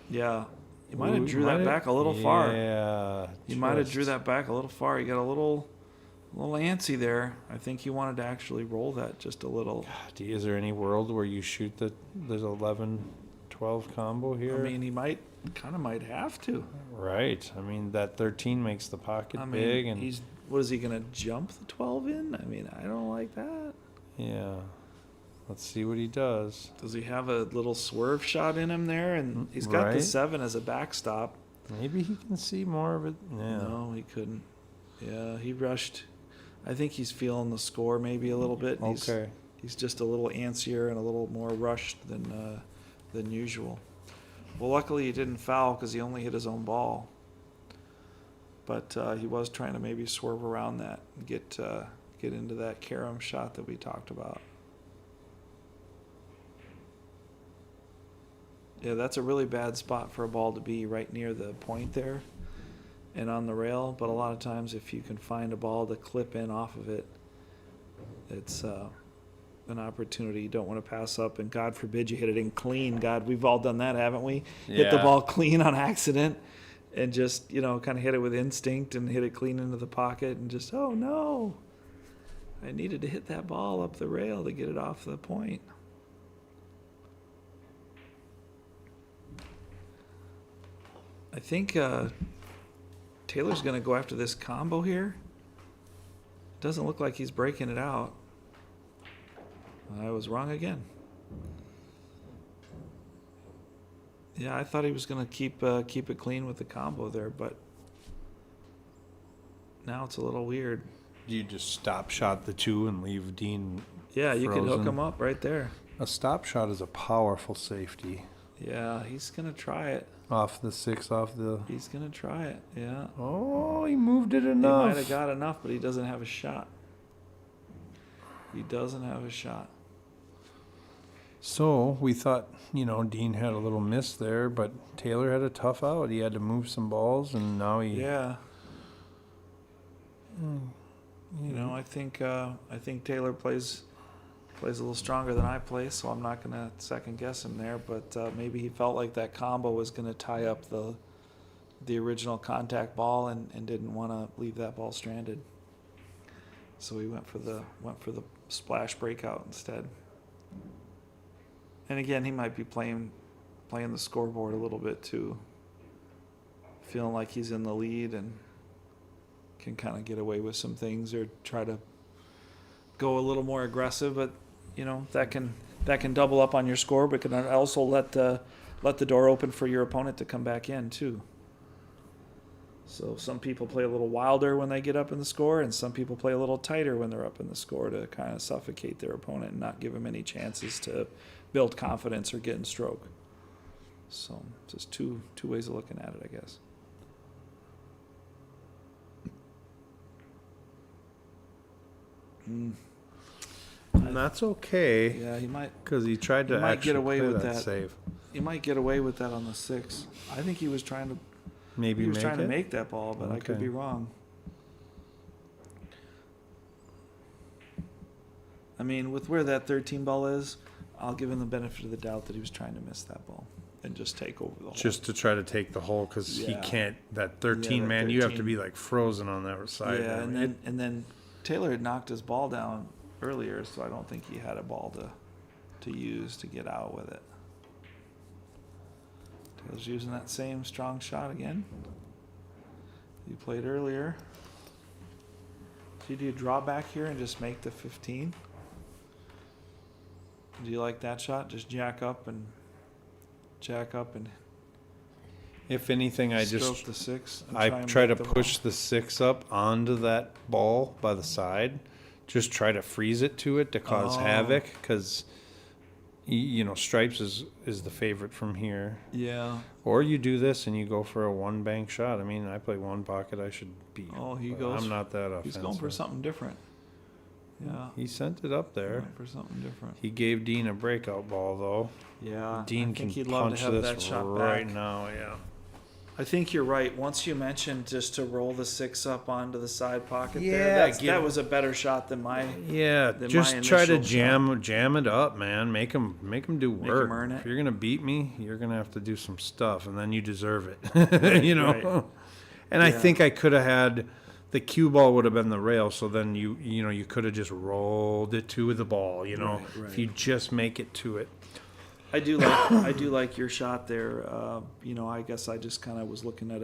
Yeah, you might have Ooh, drew that back a little far. Yeah, You might have drew that back a little far. You got a little antsy there. I think he wanted to actually roll that just a little. God, is there any world where you shoot there's 11-12 combo here? I mean, he might have to. Right. I mean, that 13 makes the pocket I mean, big, and what is he gonna jump the 12 in? I mean, I don't like that. yeah. Let's see what he does. Does he have a little swerve shot in him there? And he's got the Right. 7 as a backstop. Maybe he can see more of it. Yeah. No, he couldn't. Yeah, he rushed. I think he's feeling the score maybe a little bit. And Okay. He's just a little antsier and a little more rushed than usual. Well, luckily he didn't foul because he only hit his own ball. But he was trying to maybe swerve around that and get into that carom shot that we talked about. Yeah, that's a really bad spot for a ball to be, right near the point there and on the rail. But a lot of times if you can find a ball to clip in off of it, it's an opportunity you don't want to pass up. And God forbid you hit it in clean. God, we've all done that, haven't we? Hit the Yeah. ball clean on accident and just, kind of hit it with instinct and hit it clean into the pocket and just, oh no, I needed to hit that ball up the rail to get it off the point. I think Taylor's going to go after this combo here. Doesn't look like he's breaking it out. I was wrong again. Yeah, I thought he was going to keep it clean with the combo there, but now it's a little weird. You just stop shot the 2 and leave Dean. Yeah, you could hook frozen. him up right there. A stop shot is a powerful safety. Yeah, he's going to try it. Off the 6, off the. He's going to try it, yeah. Oh, he moved it He enough. might have got enough, but he doesn't have a shot. He doesn't have a shot. So we thought, Dean had a little miss there, but Taylor had a tough out. He had to move some balls, and now he. Yeah. I think Taylor plays a little stronger than I play, so I'm not gonna second guess him there. But maybe he felt like that combo was gonna tie up the original contact ball and didn't want to leave that ball stranded. So he went for the splash breakout instead. And again, he might be playing the scoreboard a little bit too, feeling like he's in the lead and can kind of get away with some things or try to go a little more aggressive. But that can double up on your score, but can also let the door open for your opponent to come back in too. So some people play a little wilder when they get up in the score, and some people play a little tighter when they're up in the score to kind of suffocate their opponent and not give them any chances to build confidence or get in stroke. So just two ways of looking at it, I guess. And that's okay. Yeah, he might. Because he tried to He might actually get away play with that that. save. He might get away with that on the 6. I think he was trying to. Maybe He was make trying it. to make that ball, but I could Okay. be wrong. I mean, with where that 13 ball is, I'll give him the benefit of the doubt that he was trying to miss that ball and just take over the hole. Just to try to take the hole, because he Yeah. can't. That 13 that man, you have to 13. be like frozen on that side. Yeah, I mean, and then Taylor had knocked his ball down earlier, so I don't think he had a ball to use to get out with it. Taylor's using that same strong shot again. You played earlier. So do you draw back here and just make the 15? Do you like that shot? Just jack up and if anything, I stroke just the 6. And I and try to make the push the 6 up onto that ball by the side. Just try to freeze it to it to cause Oh. havoc, because stripes is the favorite from here. ball. Yeah. Or you do this and you go for a one bank shot. I mean, I play one pocket. I should beat. Oh, he but goes. I'm not that offensive. He's going for something different. Yeah. He sent it up He there. went for something different. He gave Dean a breakout ball, though. Yeah. Dean I can think he'd love punch to have this that shot right back. now. Yeah. I think you're right. Once you mentioned just to roll the 6 up onto the side pocket Yeah, there, give- that was a better shot than my. Yeah, Than just my try to initial jam it up, man. Make him do Make work. him earn it. If you're gonna beat me, you're gonna have to do some stuff, and then you deserve it. you know. right. And I Yeah. think I could have had the cue ball would have been the rail, so then you could have just rolled it to the ball. Right. If you just make it to it. I do like your shot there. I guess I just kind of was looking at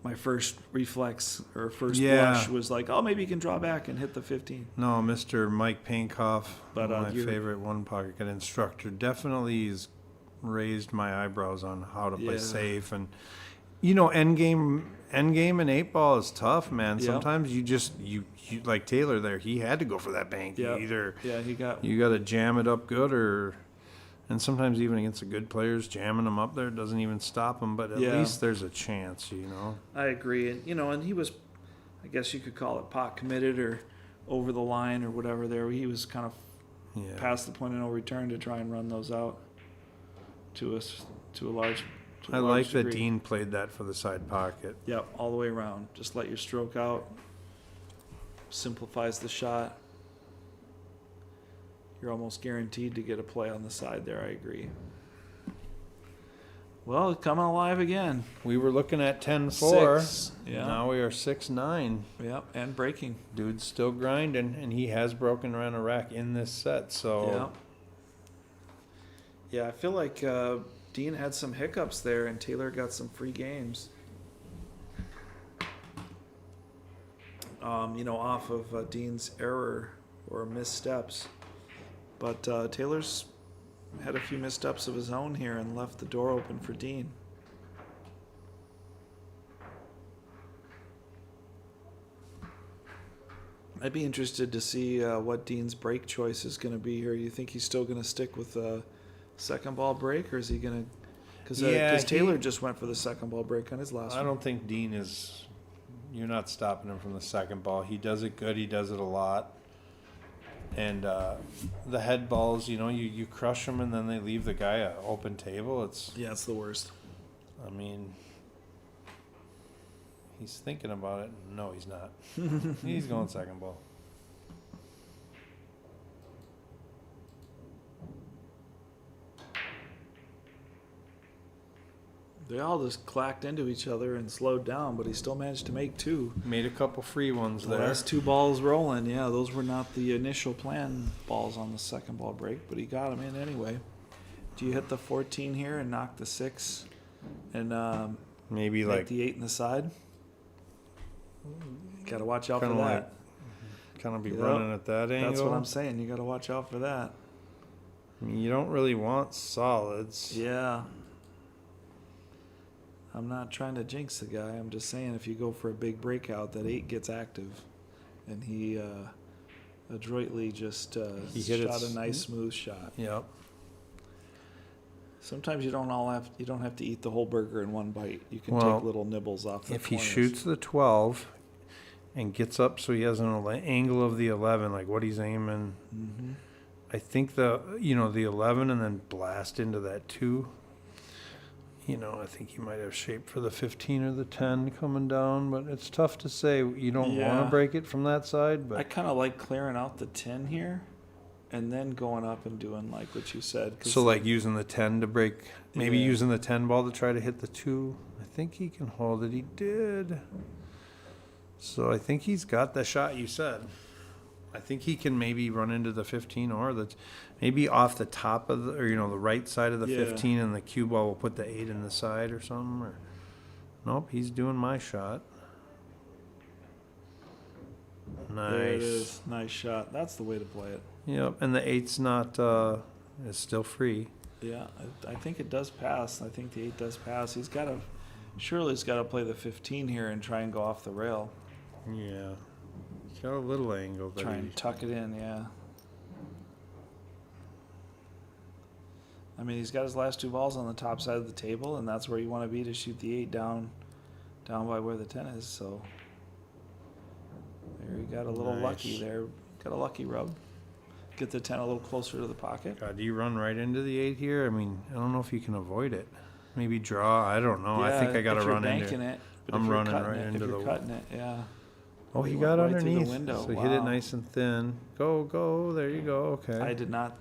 my first reflex or first Yeah. blush was like, oh, maybe you can draw back and hit the 15. No, Mr. Mike Painkoff, But, one of my you're- favorite one pocket instructor, definitely has raised my eyebrows on how to play Yeah. safe. And end game and 8-ball is tough, man. Yeah. Sometimes you like Taylor there. He had to go for that bank. Yeah. Either He got. you got to jam it up good, and sometimes even against the good players, jamming them up there doesn't even stop them. But at Yeah. least there's a chance, I agree, and and he was, I guess you could call it pot committed or over the line or whatever. There, he was kind of Yeah. past the point of no return to try and run those out to a large. To a I large like that degree. Dean played that for the side pocket. Yep, all the way around. Just let your stroke out. Simplifies the shot. You're almost guaranteed to get a play on the side there. I agree. Well, coming alive again. We were looking at 10-4. 6, yeah. Now we are 6-9. Yep, and breaking. Dude's still grinding, and he has broken around a rack in this set. So Yeah, I feel like Dean had some hiccups there, and Taylor got some free games. off of Dean's error or missteps. But Taylor's had a few missteps of his own here and left the door open for Dean. I'd be interested to see what Dean's break choice is going to be here. You think he's still going to stick with the second ball break, or is he going to? Because Taylor just went for the second ball break on his last one. I don't think Dean is. You're not stopping him from the second ball. He does it good. He does it a lot. And the head balls, you crush them and then they leave the guy an open table. It's the worst. I mean, he's thinking about it. No, he's not. He's going second ball. They all just clacked into each other and slowed down, but he still managed to make two. Made a couple free ones The there. last two balls rolling, those were not the initial plan balls on the second ball break, but he got them in anyway. Do you hit the 14 here and knock the 6 and Maybe make like the 8 in the side? Got to watch out for Kinda that. kind of be Yep. running at that angle. That's what I'm saying. You got to watch out for that. I mean, you don't really want solids. Yeah. I'm not trying to jinx the guy. I'm just saying if you go for a big breakout, that 8 gets active. And he adroitly just He hit shot it a nice smooth shot. Yep. Sometimes you don't have to eat the whole burger in one bite. You can Well, take little nibbles off the If corners. he shoots the 12 and gets up so he has an angle of the 11, like what he's aiming, Mm-hmm. I think the 11 and then blast into that 2. I think he might have shape for the 15 or the 10 coming down, but it's tough to say. You don't want Yeah. to break it from that side, I but kind of like clearing out the 10 here and then going up and doing like what you said. 'Cause so like using the 10 to break, maybe Yeah. using the 10 ball to try to hit the 2. I think he can hold it. He did. So I think he's got the shot you said. I think he can maybe run into the 15 or maybe off the top of the right side of the Yeah. 15, and the cue ball will put the 8 in the side or something. Or nope, he's doing my shot. Nice. There it is. Nice shot. That's the way to play it. Yep, and the 8's not is still free. Yeah, I think it does pass. I think the 8 does pass. He's got to play the 15 here and try and go off the rail. Yeah, he's got a little angle, but Try and tuck it in, yeah. I mean, he's got his last 2 balls on the top side of the table, and that's where you want to be to shoot the 8 down by where the 10 is. So there, he got a little lucky Nice. there. Got a lucky rub. Get the 10 a little closer to the pocket. God, do you run right into the 8 here? I mean, I don't know if you can avoid it. Maybe draw. I don't know. I think I got to run if you're into banking it. But I'm if you're running cutting right it, into if you're the- cutting it, yeah. Oh, he He got went right through the underneath. window. So he hit it Wow. nice and thin. Go. There you go. Okay. I did not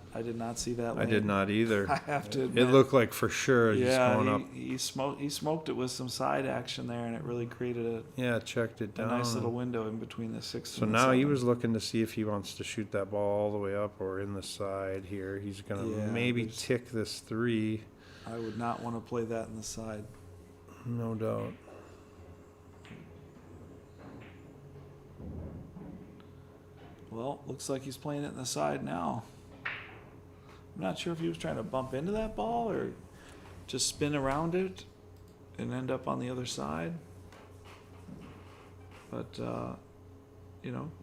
see that. I lane. did not either. I have to It admit. looked like for sure he's going up. He smoked it with some side action there, and it really created Yeah, checked it a down. nice little window in between the 6 So and the now he 7. was looking to see if he wants to shoot that ball all the way up or in the side here. He's going to Yeah, maybe there's- tick this 3, I would not want to play that in the side. no doubt. Well, looks like he's playing it in the side now. I'm not sure if he was trying to bump into that ball or just spin around it and end up on the other side. But,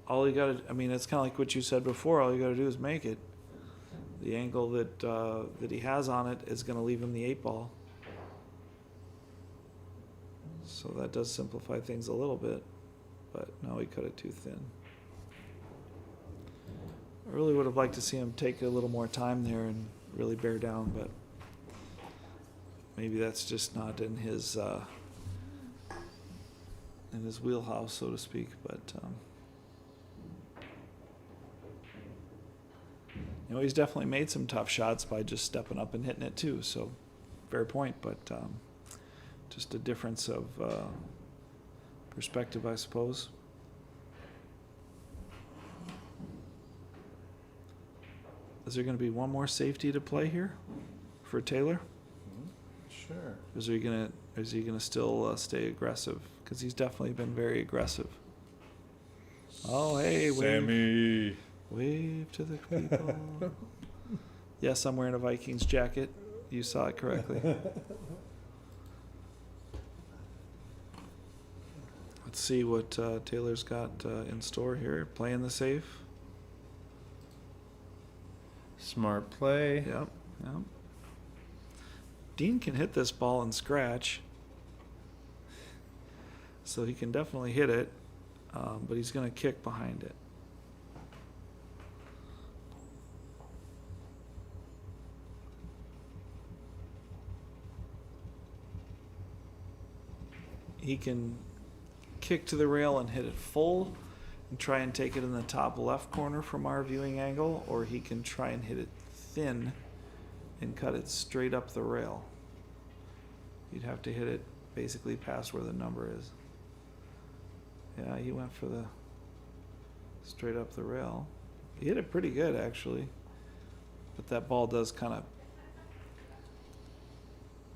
all you got to, it's kind of like what you said before. All you got to do is make it. The angle that he has on it is going to leave him the 8 ball. So that does simplify things a little bit. But no, he cut it too thin. I really would have liked to see him take a little more time there and really bear down, but maybe that's just not in his wheelhouse, so to speak. But he's definitely made some tough shots by just stepping up and hitting it too. So fair point, but just a difference of perspective, I suppose. Is there going to be one more safety to play here for Taylor? Sure. Is he gonna still stay aggressive? Because he's definitely been very aggressive. Oh, hey, wave. Sammy. Wave to the people. Yes, I'm wearing a Vikings jacket. You saw it correctly. Let's see what Taylor's got in store here. Playing the safe. Smart play. Yep. Dean can hit this ball and scratch. So he can definitely hit it, but he's going to kick behind it. He can kick to the rail and hit it full and try and take it in the top left corner from our viewing angle, or he can try and hit it thin and cut it straight up the rail. You'd have to hit it basically past where the number is. Yeah, he went for the straight up the rail. He hit it pretty good, actually. But that ball does kind of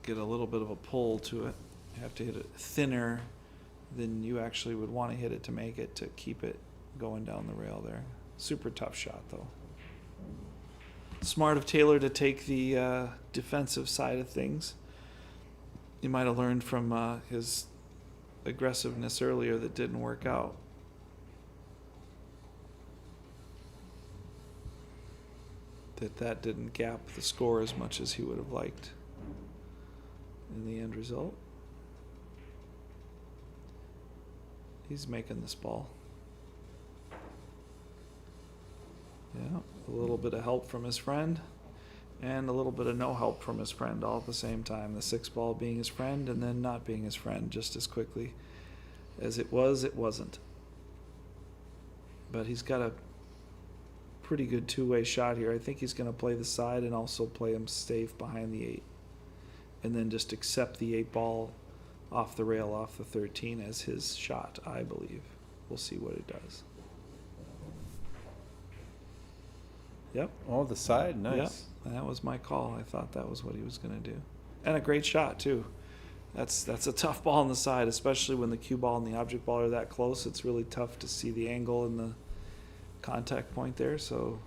get a little bit of a pull to it. You have to hit it thinner than you actually would want to hit it to make it, to keep it going down the rail there. Super tough shot, though. Smart of Taylor to take the defensive side of things. You might have learned from his aggressiveness earlier that didn't work out. That didn't gap the score as much as he would have liked in the end result. He's making this ball. Yeah, a little bit of help from his friend and a little bit of no help from his friend all at the same time. The 6 ball being his friend and then not being his friend just as quickly as it wasn't. But he's got a pretty good two-way shot here. I think he's going to play the side and also play him safe behind the 8. And then just accept the 8 ball off the rail, off the 13 as his shot, I believe. We'll see what it does. Yep. Oh, the side, nice. Yep. That was my call. I thought that was what he was going to do. And a great shot, too. That's a tough ball on the side, especially when the cue ball and the object ball are that close. It's really tough to see the angle and the contact point there, so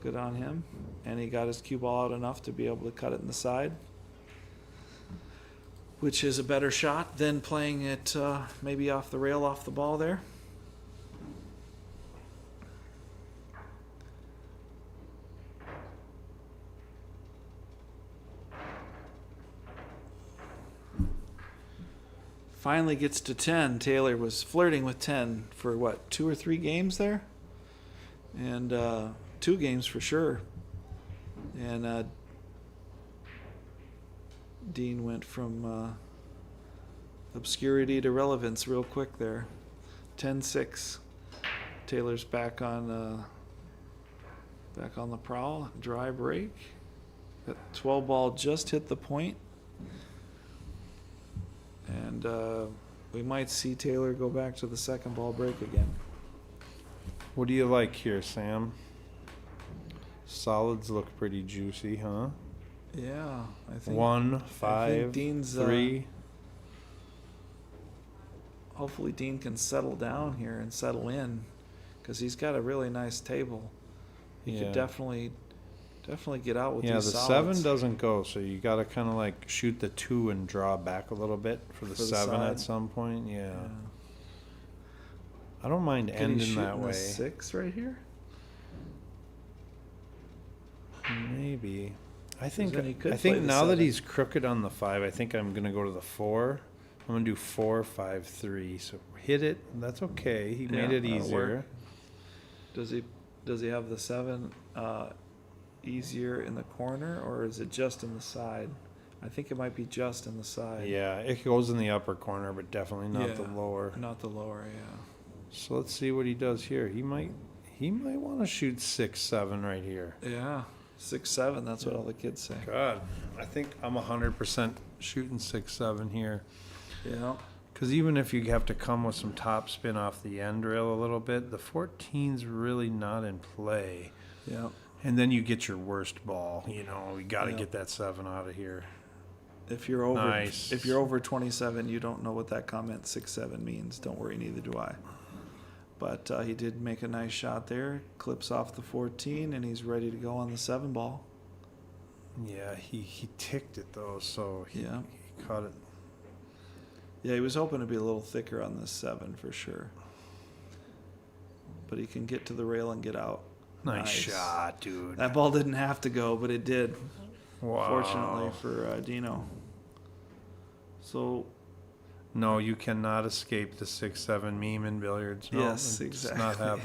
good on him. And he got his cue ball out enough to be able to cut it in the side, which is a better shot than playing it maybe off the rail, off the ball there. Finally gets to 10. Taylor was flirting with 10 for what, 2 or 3 games there? And 2 games for sure. And Dean went from obscurity to relevance real quick there. 10-6. Taylor's back on the prowl. Dry break. That 12 ball just hit the point. And we might see Taylor go back to the second ball break again. What do you like here, Sam? Solids look pretty juicy, huh? Yeah, I think 1, I think 5, Dean's 3. Hopefully Dean can settle down here and settle in, because he's got a really nice table. He could definitely get out with these the solids. 7 doesn't go, so you got to kind of like shoot the 2 and draw back a little bit for the 7 side. at some point. Yeah. I don't mind Could he ending shoot that in way. the 6 right here? Maybe. I think then he could I play think the now that 7. he's crooked on the 5, I think I'm gonna go to the 4. I'm gonna do 4, 5, 3. So hit it. That's okay. He made it that'll easier. work. Does he have the 7 easier in the corner, or is it just in the side? I think it might be just in the side. Yeah, it goes in the upper corner, but definitely not the lower. Not the lower, yeah. So let's see what he does here. He might want to shoot 6, 7 right here. Yeah, 6, 7. That's what all the kids say. God, I think I'm 100% shooting 6, 7 here. Yeah. Because even if you have to come with some top spin off the end rail a little bit, the 14's really not in play. Yeah. And then you get your worst ball. You got to get that 7 out of here. If you're over, Nice. if you're over 27, you don't know what that comment 6, 7 means. Don't worry, neither do I. But he did make a nice shot there. Clips off the 14, and he's ready to go on the 7 ball. Yeah, he ticked it though, so he caught it. Yeah, he was hoping to be a little thicker on this 7 for sure. But he can get to the rail and get out. Nice shot, dude. That ball didn't have to go, but it did. Wow. Fortunately for Dino. So. No, you cannot escape the 6-7 meme in billiards. No, Yes, exactly. It's not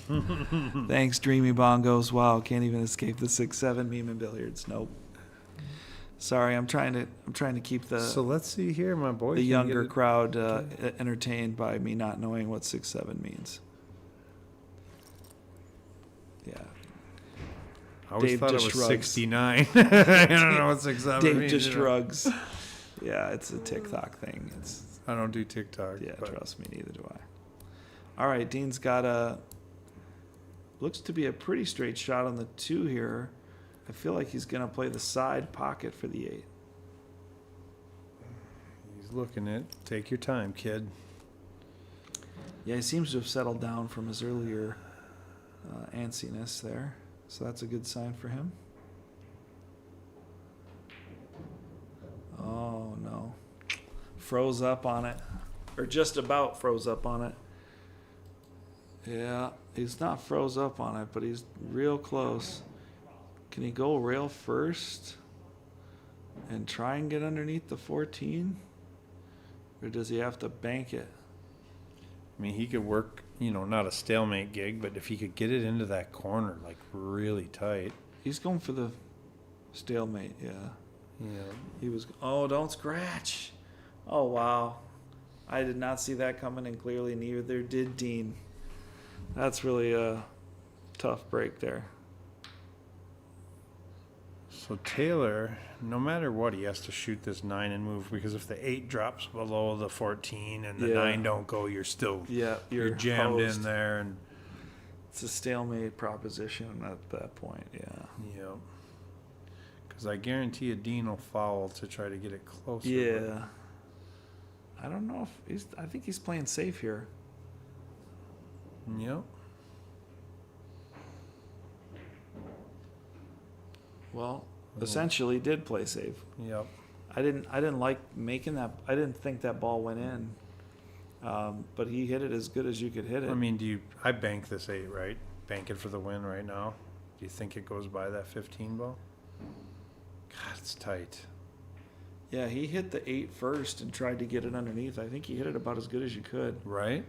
happen. Thanks, Dreamy Bongos. Wow, can't even escape the 6-7 meme in billiards. Nope. Sorry, I'm trying to keep the So let's see here, my boy. the younger crowd entertained by me not knowing what 6-7 means. Yeah. I always Dave thought it just was shrugs. 69. I don't know what 6-7 Dave means. just you know. shrugs. Yeah, it's a TikTok thing. It's I don't do TikTok. yeah, but trust me, neither do I. All right, Dean's got looks to be a pretty straight shot on the 2 here. I feel like he's gonna play the side pocket for the 8. he's looking at. Take your time, kid. Yeah, he seems to have settled down from his earlier antsiness there, so that's a good sign for him. Oh no, froze up on it, or just about froze up on it. Yeah, he's not froze up on it, but he's real close. Can he go rail first and try and get underneath the 14? Or does he have to bank it? I mean, he could work, not a stalemate gig, but if he could get it into that corner, like really tight. He's going for the stalemate, yeah. Yeah. He was, oh, don't scratch. Oh, wow. I did not see that coming, and clearly neither did Dean. That's really a tough break there. So Taylor, no matter what, he has to shoot this 9 and move, because if the 8 drops below the 14 and the 9 don't go, you're still you're jammed hosed. in there, and It's a stalemate proposition at that point, yeah. yeah. Because I guarantee you Dean will foul to try to get it closer. Yeah. I don't know if I think he's playing safe here. Yep. Well, essentially did play safe. Yep. I didn't like making that. I didn't think that ball went in, but he hit it as good as you could hit it. I mean, I bank this 8, right? Bank it for the win right now. Do you think it goes by that 15 ball? God, it's tight. Yeah, he hit the 8 first and tried to get it underneath. I think he hit it about as good as you could. Right?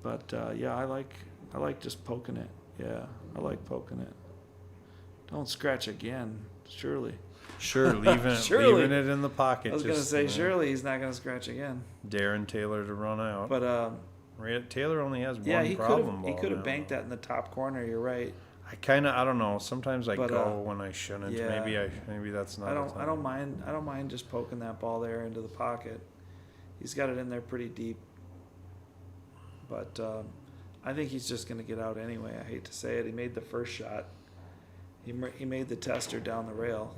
But yeah, I like just poking it. Yeah, I like poking it. Don't scratch again, surely. Sure, leaving it in the pocket. I was gonna say surely he's not gonna scratch again. Daring Taylor to run out. But Taylor only has yeah, one problem ball. He could have now. banked that in the top corner. You're right. I don't know. Sometimes I But, go when I shouldn't. yeah. Maybe that's not. I don't mind just poking that ball there into the pocket. He's got it in there pretty deep. But I think he's just going to get out anyway. I hate to say it. He made the first shot. He made the tester down the rail.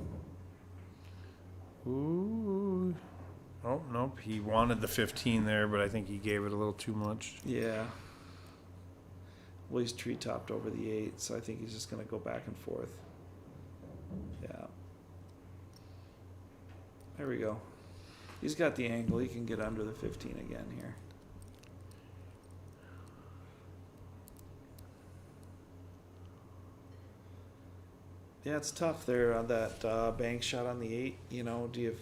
Ooh. Oh, nope. He wanted the 15 there, but I think he gave it a little too much. Yeah. Well, he's tree-topped over the 8, so I think he's just going to go back and forth. Yeah. There we go. He's got the angle. He can get under the 15 again here. Yeah, it's tough there on that bank shot on the 8. Do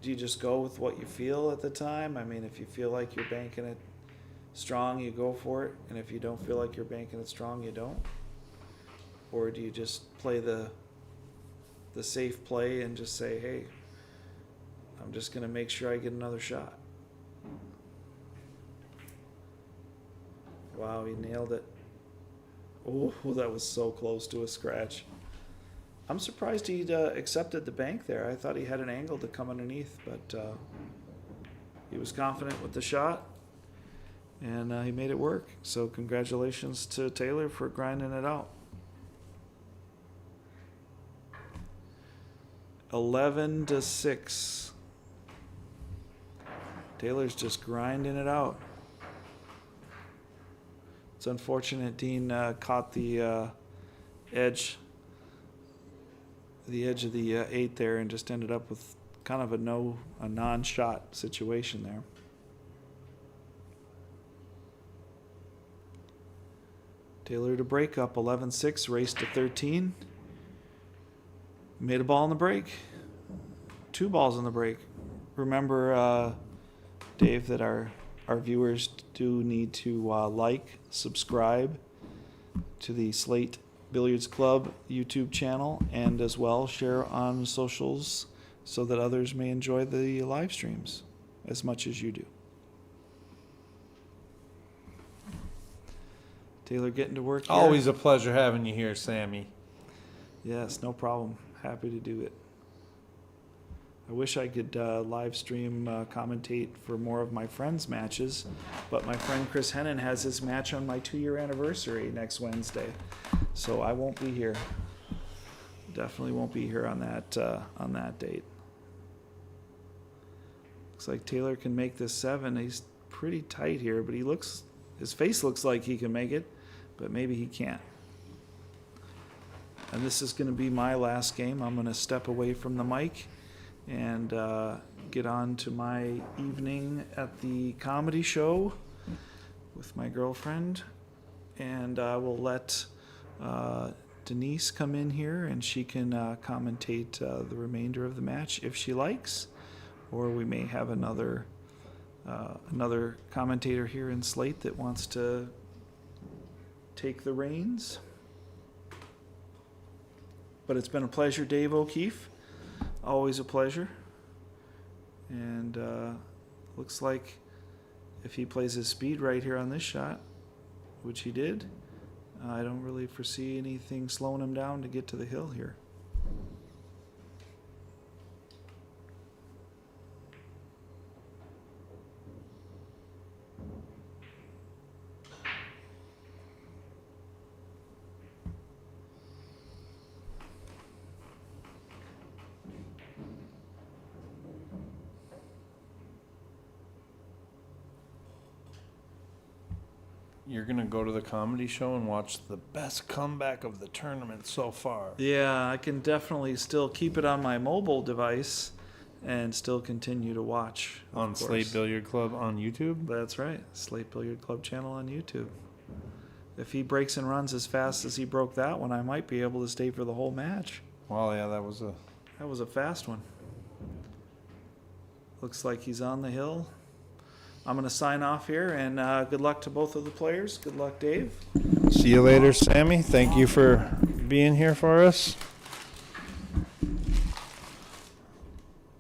you just go with what you feel at the time? I mean, if you feel like you're banking it strong, you go for it, and if you don't feel like you're banking it strong, you don't? Or do you just play the safe play and just say, hey, I'm just going to make sure I get another shot? Wow, he nailed it. Oh, that was so close to a scratch. I'm surprised he'd accepted the bank there. I thought he had an angle to come underneath, but he was confident with the shot, and he made it work. So congratulations to Taylor for grinding it out. 11-6. Taylor's just grinding it out. It's unfortunate Dean caught the edge of the 8 there and just ended up with kind of a non-shot situation there. Taylor to break up 11-6, race to 13. Made a ball in the break. 2 balls in the break. Remember, Dave, that our viewers do need to like, subscribe to the Slate Billiards Club YouTube channel, and as well share on socials so that others may enjoy the live streams as much as you do. Taylor getting to work here. Always a pleasure having you here, Sammy. Yes, no problem. Happy to do it. I wish I could live stream commentate for more of my friends' matches, but my friend Chris Hennon has his match on my 2-year anniversary next Wednesday, so I won't be here. Definitely won't be here on that date. Looks like Taylor can make this 7. He's pretty tight here, but his face looks like he can make it, but maybe he can't. And this is going to be my last game. I'm going to step away from the mic and get on to my evening at the comedy show with my girlfriend. And we'll let Denise come in here, and she can commentate the remainder of the match if she likes. Or we may have another commentator here in Slate that wants to take the reins. But it's been a pleasure, Dave O'Keefe. Always a pleasure. And looks like if he plays his speed right here on this shot, which he did, I don't really foresee anything slowing him down to get to the hill here. You're going to go to the comedy show and watch the best comeback of the tournament so far. Yeah, I can definitely still keep it on my mobile device and still continue to watch. On Slate Billiard Club on YouTube? That's right. Slate Billiard Club channel on YouTube. If he breaks and runs as fast as he broke that one, I might be able to stay for the whole match. Well, yeah, that was a fast one. Looks like he's on the hill. I'm going to sign off here, and good luck to both of the players. Good luck, Dave. See you later, Sammy. Thank you for being here for us.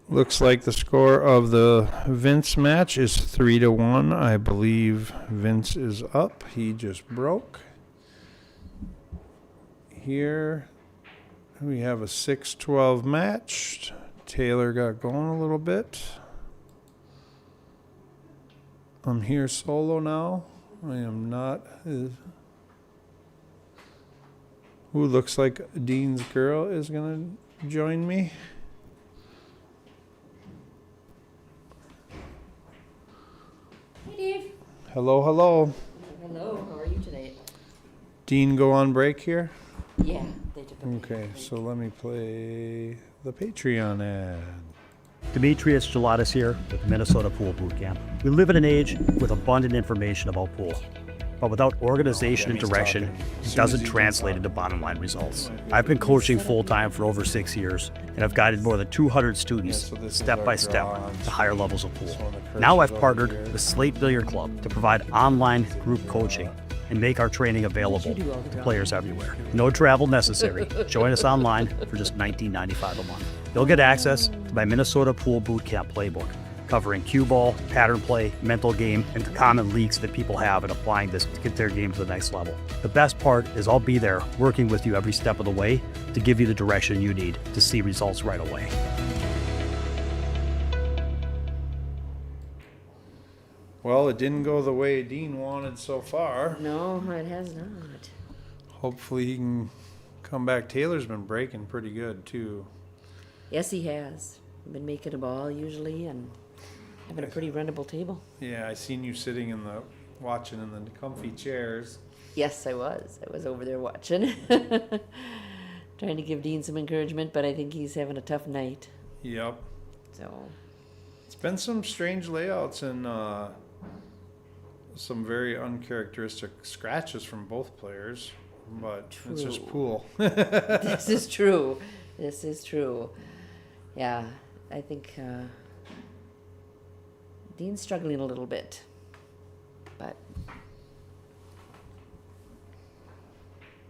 Looks like the score of the Vince match is 3-1. I believe Vince is up. He just broke. Here we have a 6-12 match. Taylor got going a little bit. I'm here solo now. I am not. Who looks like Dean's girl is going to join me. Hey, Dave. Hello, hello. Hello, how are you today? Dean go on break here? Yeah, they took a Okay, so let me play the Patreon ad. Demetrius Gelatis here with Minnesota Pool Boot Camp. We live in an age with abundant information about pool, but without organization and direction, it doesn't translate into bottom line results. I've been coaching full-time for over 6 years, and I've guided more than 200 students step by step to higher levels of pool. Now I've partnered with Slate Billiard Club to provide online group coaching and make our training available to players everywhere. No travel necessary. Join us online for just $19.95 a month. You'll get access to my Minnesota Pool Boot Camp playbook, covering cue ball, pattern play, mental game, and the common leaks that people have in applying this to get their game to the next level. The best part is I'll be there working with you every step of the way to give you the direction you need to see results right away. Well, it didn't go the way Dean wanted so far. No, it has not. Hopefully he can come back. Taylor's been breaking pretty good, too. Yes, he has. Been making a ball usually and having a pretty runnable table. Yeah, I seen you sitting watching in the comfy chairs. Yes, I was. I was over there watching. Trying to give Dean some encouragement, but I think he's having a tough night. Yep. So, It's been some strange layouts and some very uncharacteristic scratches from both players, but it's just True. pool. this is true. This is true. Yeah, I think Dean's struggling a little bit, but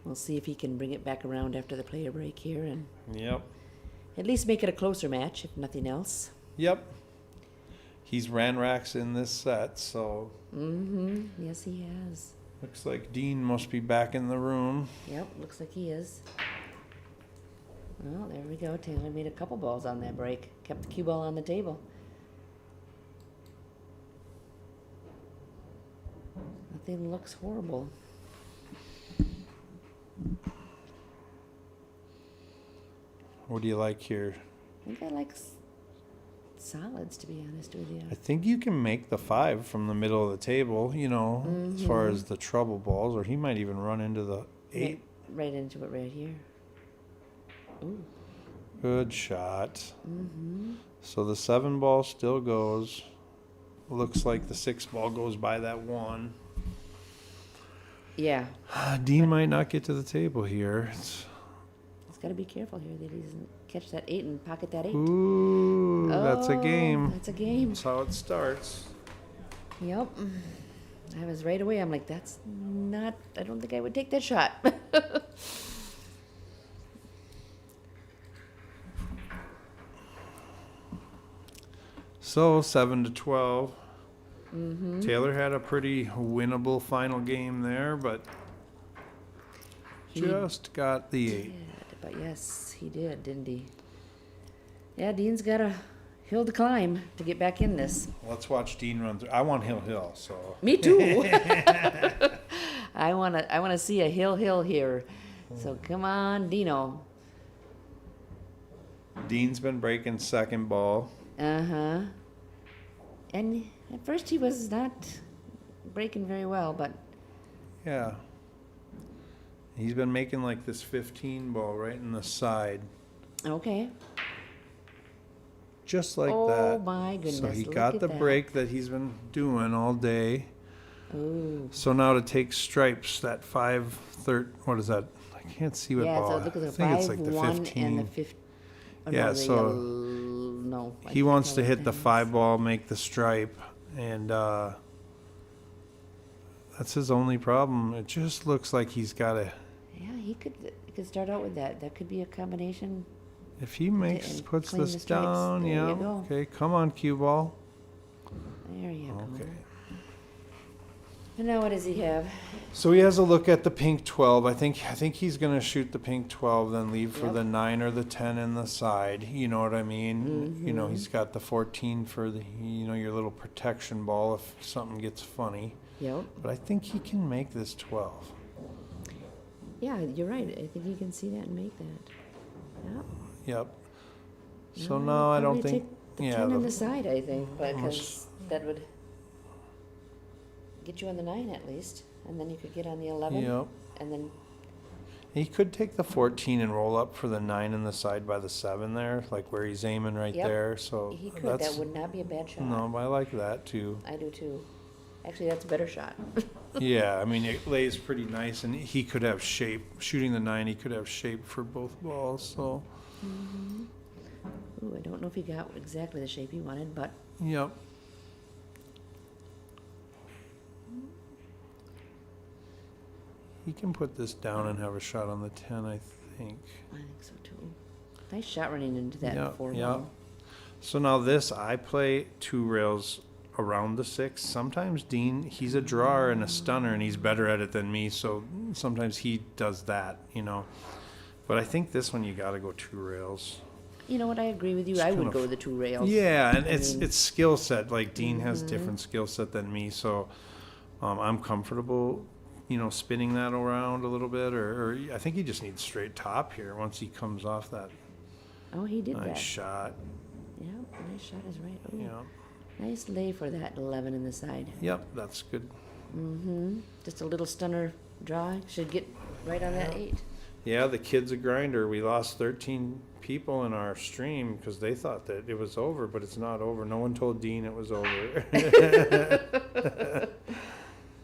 we'll see if he can bring it back around after the player break here and Yep. at least make it a closer match, if nothing else. Yep. He's ran racks in this set, so Yes, he has. looks like Dean must be back in the room. Yep, looks like he is. Well, there we go. Taylor made a couple balls on that break. Kept the cue ball on the table. Nothing looks horrible. What do you like here? I think I like solids, to be honest with you. I think you can make the 5 from the middle of the table, as far as the trouble balls, or he might even run into the 8. Right into it right here. Ooh. Good shot. So the 7 ball still goes. Looks like the 6 ball goes by that 1. Yeah. Dean might not get to the table here. He's got to be careful here that he doesn't catch that 8 and pocket that 8. Ooh, that's a Oh, game. That's a game. That's how it starts. Yep. I was right away. I'm like, that's not, I don't think I would take that shot. So 7-12. Taylor had a pretty winnable final game there, but He just got the 8. But yes, he did, didn't he? Yeah, Dean's got a hill to climb to get back in this. Let's watch Dean run through. I want Hill, so. Me too. I wanna see a hill here. So come on, Dino. Dean's been breaking 2nd ball. Uh-huh. And at first he was not breaking very well, but Yeah. He's been making like this 15 ball right in the side. okay. Just like Oh that. my goodness, So he look got at the that. break that he's been doing all day. Ooh. So now to take stripes, that 5, what is that? I can't see what Yeah, ball. so look at the I think it's 5, like the 1, 15. and the 15. Yeah, so no. I he can't wants tell to what hit the that is. 5 ball, make the stripe, and that's his only problem. It just looks like he's got a. Yeah, he could start out with that. That could be a combination. If he and puts clean the this stripes. down, There yeah. you go. Okay, come on, cue ball. There you go. Okay. And now what does he have? So he has a look at the pink 12. I think he's gonna shoot the pink 12, then leave for Yep. the 9 or the 10 in the side. You know what I mean? You Mm-hmm. know, he's got the 14 for the your little protection ball if something gets funny. Yep. But I think he can make this 12. Yeah, you're right. I think you can see that and make that. Yep. Yep. So No, now I don't probably think. take the Yeah. 10 on the- the side, I think, because that would get you on the 9 at least, and then you could get on the 11, Yep. and then He could take the 14 and roll up for the 9 in the side by the 7 there, like where he's aiming right Yep. there. So he could. that's That would not be a bad shot. no, I like that too. I do too. Actually, that's a better shot. Yeah, I mean it lays pretty nice, and he could have shape. Shooting the 9, he could have shape for both balls. So Ooh, I don't know if he got exactly the shape he wanted, but yep. He can put this down and have a shot on the 10, I think. I think so too. Nice shot running into that Yeah, 4 yeah. ball. So now this, I play 2 rails around the 6. Sometimes Dean, he's a drawer and a stunner, and he's better at it than me. So sometimes he does that, But I think this one you got to go 2 rails. You know what? I agree with you. It's I kind would of- go with the 2 rails. Yeah, and I it's mean- skill set. Like Dean has different skill set than me, so I'm comfortable, spinning that around a little bit. Or I think he just needs straight top here once he comes off that Oh, he did nice that. shot. Yeah, nice shot is right. Ooh, Yeah. nice lay for that 11 in the side. Yep, that's good. Mm-hmm. Just a little stunner draw should get right on that 8. Yeah, the kid's a grinder. We lost 13 people in our stream because they thought that it was over, but it's not over. No one told Dean it was over.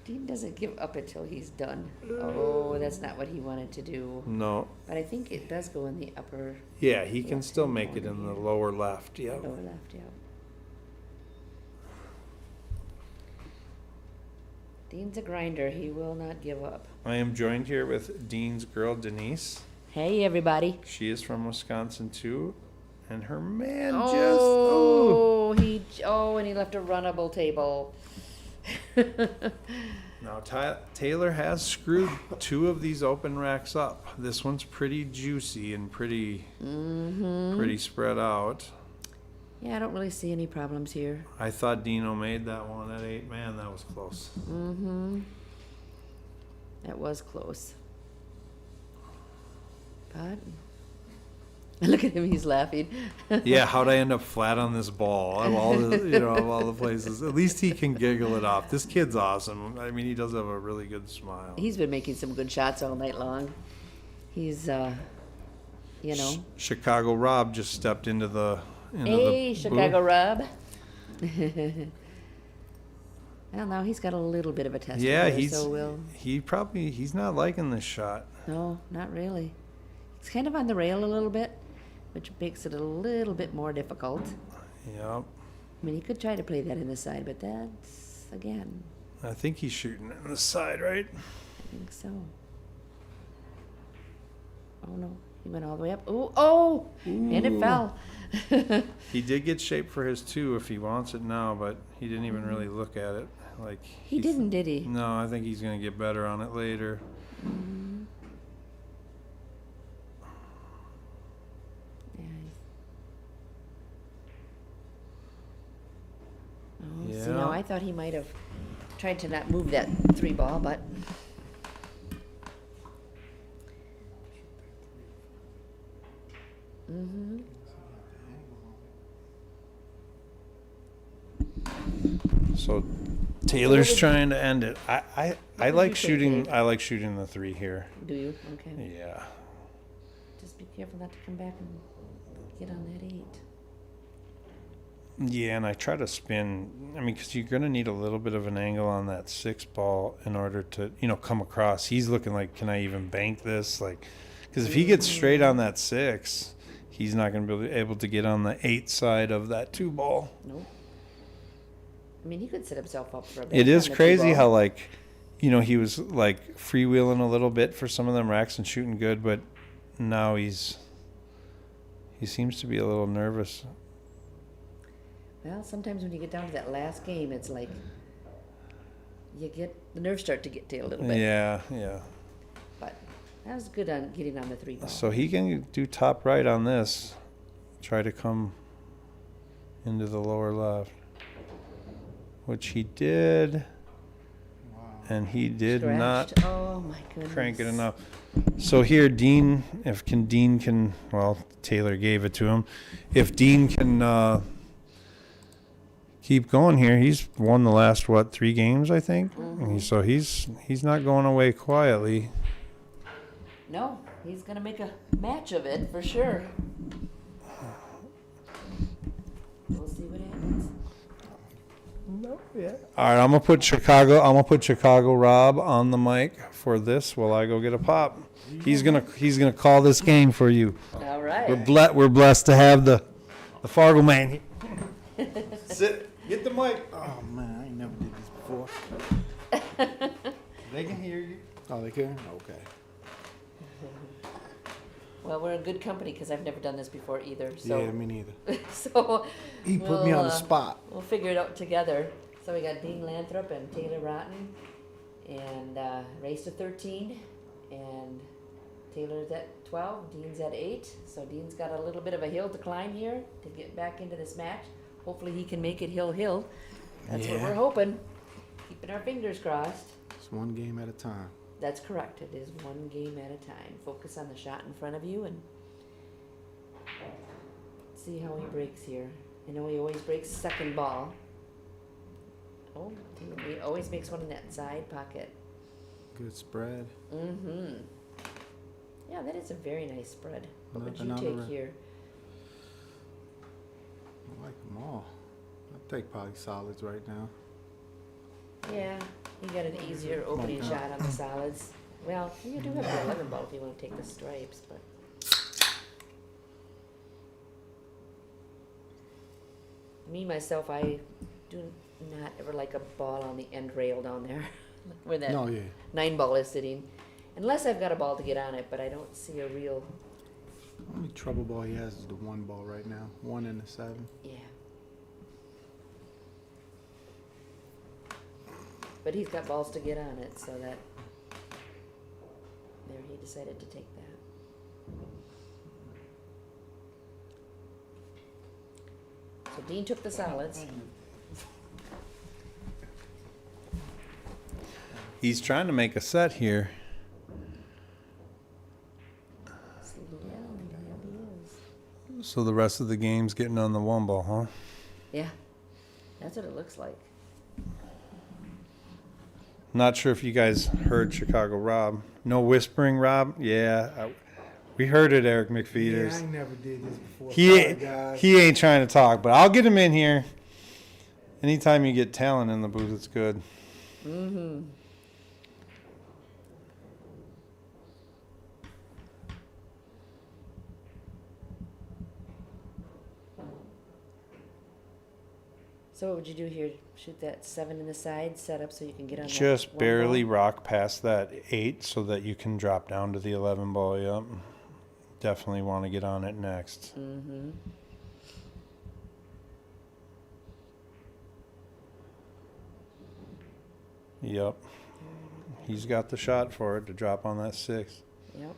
Dean doesn't give up until he's done. Oh, that's not what he wanted to do. No. But I think it does go in the upper Yeah, he can left still hand make it corner in the here. lower left. Yeah. Lower left, yeah. Dean's a grinder. He will not give up. I am joined here with Dean's girl, Denise. Hey, everybody. She is from Wisconsin too, and her man Oh, and he left a runnable table. Now Taylor has screwed 2 of these open racks up. This one's pretty juicy and pretty spread out. Yeah, I don't really see any problems here. I thought Dino made that one at 8. Man, that was close. That was close. But look at him, he's laughing. Yeah, how'd I end up flat on this ball? Of all the, of all the places. At least he can giggle it off. This kid's awesome. I mean, he does have a really good smile. He's been making some good shots all night long. He's, Chicago Rob just stepped into the Hey, booth. Chicago Rob. Well, now he's got a little bit of a test. Yeah, there, he's not liking this shot. No, not really. It's kind of on the rail a little bit, which makes it a little bit more difficult. Yep. I mean, he could try to play that in the side, but that's, again, I think he's shooting it in the side, right? I think so. Oh, no. He went all the way up. Ooh. And it fell. He did get shaped for his 2 if he wants it now, but he didn't even really look at it. Like He didn't, did he? No, I think he's going to get better on it later. Yeah. Yeah. See, now I thought he might have tried to not move that 3 ball, but So Taylor's trying to end it. I would like you say, shooting. Dave? I like shooting the 3 here. do you? Okay. Yeah. Just be careful not to come back and get on that 8. Yeah, and I try to spin. I mean, because you're going to need a little bit of an angle on that 6 ball in order to, come across. He's looking like, can I even bank this? Like, because if he gets straight on that 6, he's not going to be able to get on the 8 side of that 2 ball. Nope. I mean, he could set himself up for a bit. It is on the 2 crazy ball. how, like, he was like freewheeling a little bit for some of them racks and shooting good, but now he seems to be a little nervous. Well, sometimes when you get down to that last game, it's like the nerves start to get to you a little bit. Yeah. But that was good on getting on the 3 ball. So he can do top right on this. Try to come into the lower left, which he did, and he did Scratched. not Oh my goodness. crank it enough. So here, Dean can, well, Taylor gave it to him. If Dean can keep going here, he's won the last 3 games, I think. So he's not going away quietly. No, he's gonna make a match of it for sure. We'll see what happens. All right, I'm gonna put Chicago Rob on the mic for this while I go get a pop. He's gonna call this game for you. All right. We're blessed to have the Fargo man. Sit, get the mic. Oh man, I ain't never did this before. They can hear you. Oh, they can? Okay. Well, we're in good company because I've never done this before either. So, Yeah, me neither. so He put me on the spot. We'll figure it out together. So we got Dean Lanthrip and Taylor Braaten, and race to 13, and Taylor's at 12, Dean's at 8. So Dean's got a little bit of a hill to climb here to get back into this match. Hopefully he can make it hill. That's what Yeah. we're hoping. Keeping our fingers crossed. It's one game at a time. That's correct. It is one game at a time. Focus on the shot in front of you and see how he breaks here. I know he always breaks second ball. Oh, he always makes one in that side pocket. Good spread. Mm-hmm. Yeah, that is a very nice spread. What would you Nothing on the take rim. here? I like them all. I'll take probably solids right now. Yeah, you got an easier opening Okay. shot on the solids. Well, you do have the 11 ball if you want to take the stripes, but. Me, myself, I do not ever like a ball on the end rail down there where that No, yeah. 9 ball is sitting. Unless I've got a ball to get on it, but I don't see a real, Only trouble ball he has is the 1 ball right now. 1 and a 7. yeah. But he's got balls to get on it, so that, there he decided to take that. So Dean took the solids. He's trying to make a set here. Yeah, he is. So the rest of the game's getting on the 1 ball, huh? Yeah, that's what it looks like. Not sure if you guys heard Chicago Rob. No whispering, Rob? Yeah. We heard it, Eric McFeeters. Yeah, I never did this before. He ain't trying to talk, but I'll get him in here. Anytime you get talent in the booth, it's good. Mm-hmm. So what would you do here? Shoot that 7 in the side, set up so you can get on that Just 1 barely ball? rock past that 8 so that you can drop down to the 11 ball. Yep. Definitely want to get on it next. Mm-hmm. Yep. He's got the shot for it to drop on that 6. Yep.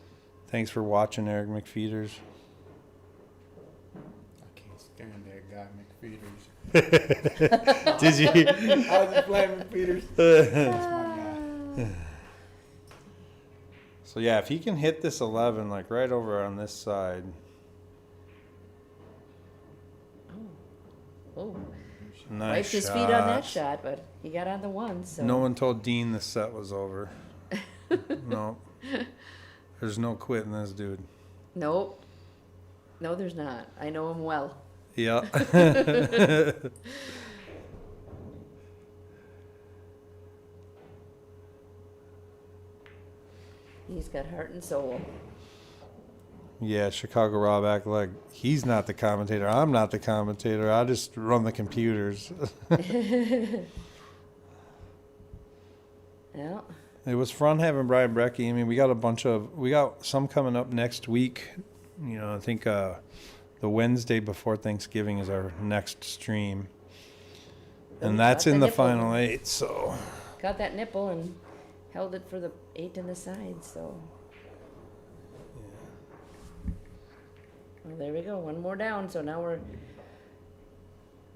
Thanks for watching, Eric McFeeters. I can't stand that guy, McFeeters. Did you? I was just playing McFeeters. That's my guy. So yeah, if he can hit this 11 like right over on this side. Oh, Nice wiped his feet on that shot, but he got on the 1, so. No one told Dean the set was over. No. There's no quitting this dude. Nope. No, there's not. I know him well. Yeah. He's got heart and soul. Yeah, Chicago Rob act like he's not the commentator. I'm not the commentator. I just run the computers. Yeah. It was fun having Brian Brecky. I mean, we got some coming up next week. You know, I think the Wednesday before Thanksgiving is our next stream. And that's in the final 8, so. Got that nipple and held it for the 8 in the side, so. Well, there we go. 1 more down, so now we're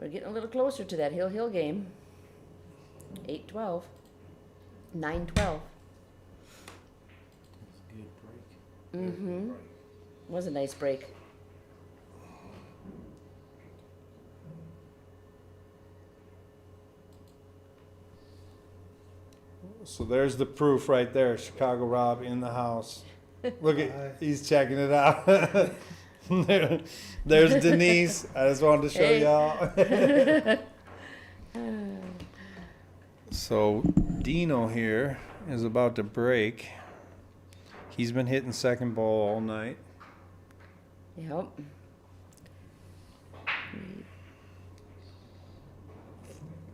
getting a little closer to that Hill game. 8-12. 9-12. Good break. Mm-hmm. Was a nice break. So there's the proof right there. Chicago Rob in the house. Look he's checking it out. There's Denise. I just wanted to show Hey. y'all. So Dino here is about to break. He's been hitting second ball all night. Yep.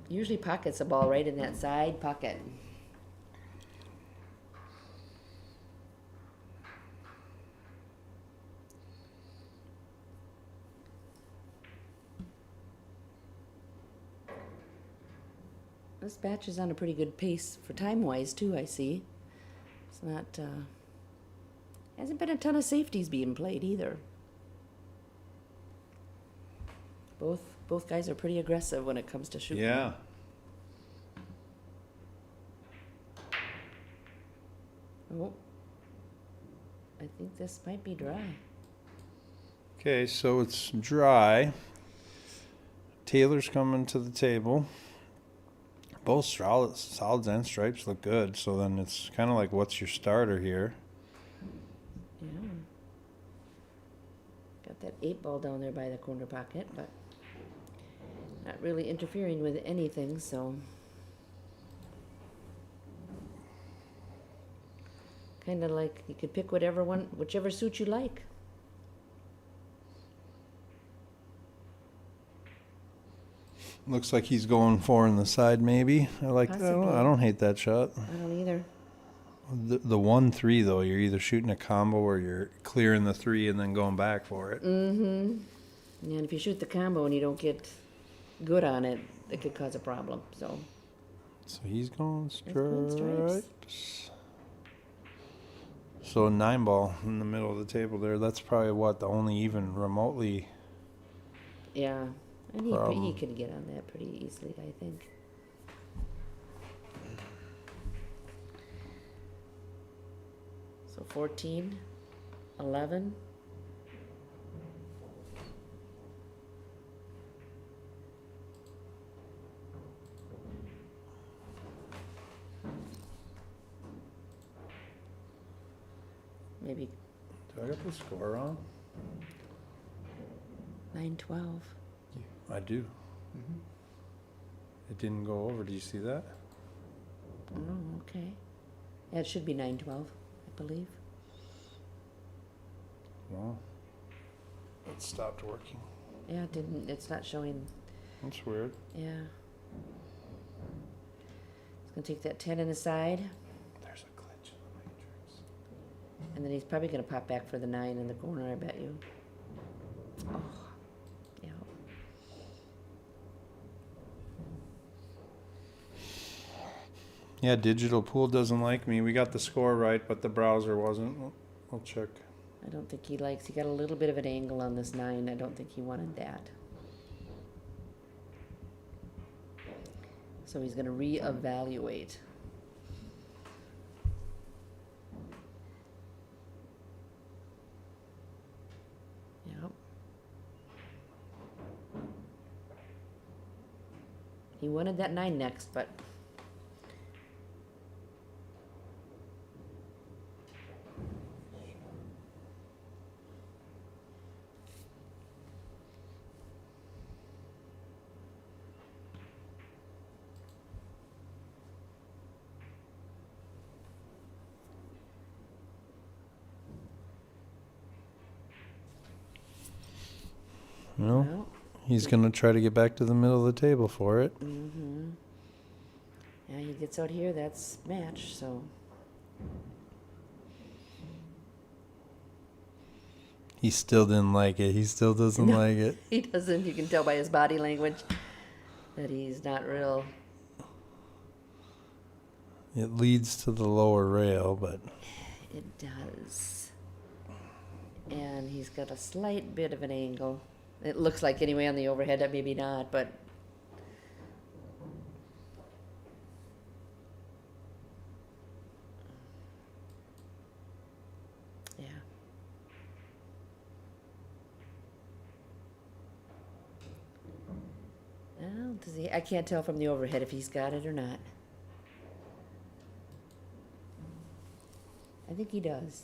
Usually pockets the ball right in that side pocket. This batch is on a pretty good pace for time-wise too, I see. It's not, hasn't been a ton of safeties being played either. Both guys are pretty aggressive when it comes to shooting. Yeah. Oh, I think this might be dry. Okay, so it's dry. Taylor's coming to the table. Both solids and stripes look good. So then it's kind of like, what's your starter here? Yeah. Got that 8-ball down there by the corner pocket, but not really interfering with anything, so. Kind of like you could pick whichever suit you like. Looks like he's going 4 in the side, maybe. I like that. Possibly. I don't hate that shot. I don't either. The 1-3 though, you're either shooting a combo or you're clearing the 3 and then going back for it. Mm-hmm. Yeah, and if you shoot the combo and you don't get good on it, it could cause a problem. So He's going going stripes. stripes. So a 9-ball in the middle of the table there. That's probably the only even remotely. yeah, and he Problem. could get on that pretty easily, I think. So 14, 11. Maybe Do I get the score wrong? 9-12. I do. It didn't go over. Did you see that? Oh, okay. Yeah, it should be 9-12, I believe. Well, it stopped working. Yeah, it didn't. It's not showing. That's weird. Yeah. It's gonna take that 10 in the side, There's a glitch in the matrix. and then he's probably gonna pop back for the 9 in the corner, I bet you. Oh, yeah. Yeah, digital pool doesn't like me. We got the score right, but the browser wasn't. I'll check. I don't think he got a little bit of an angle on this 9. I don't think he wanted that. So he's gonna reevaluate. Yep. He wanted that 9 next, but No, well, he's gonna try to get back to the middle of the table for it. yeah, he gets out here, that's match, so. He still didn't like it. He still doesn't No. like it. He doesn't, you can tell by his body language that he's not real. It leads to the lower rail, but It does. And he's got a slight bit of an angle. It looks like anyway on the overhead, maybe not, but. Yeah. Well, I can't tell from the overhead if he's got it or not. I think he does.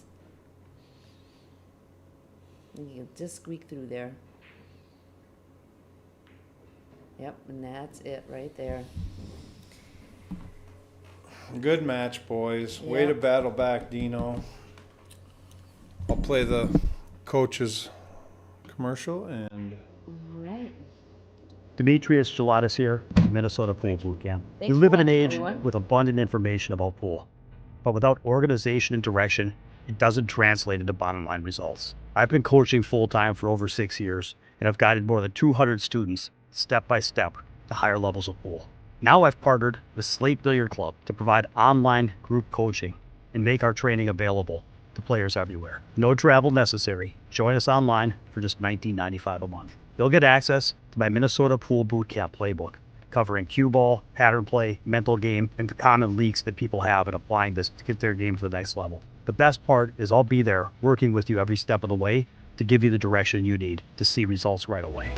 And you can just squeak through there. Yep, and that's it right there. good match, boys. Way to Yeah. battle back, Dino. I'll play the coach's commercial and. Right. Demetrius Gelatis here, Minnesota Pool Boot Camp. Thanks We live for in an watching, age everyone. with abundant information about pool, but without organization and direction, it doesn't translate into bottom line results. I've been coaching full time for over 6 years, and I've guided more than 200 students step by step to higher levels of pool. Now I've partnered with Slate Billiard Club to provide online group coaching and make our training available to players everywhere. No travel necessary. Join us online for just $19.95 a month. You'll get access to my Minnesota Pool Boot Camp playbook, covering cue ball, pattern play, mental game, and the common leaks that people have in applying this to get their game to the next level. The best part is I'll be there working with you every step of the way to give you the direction you need to see results right away.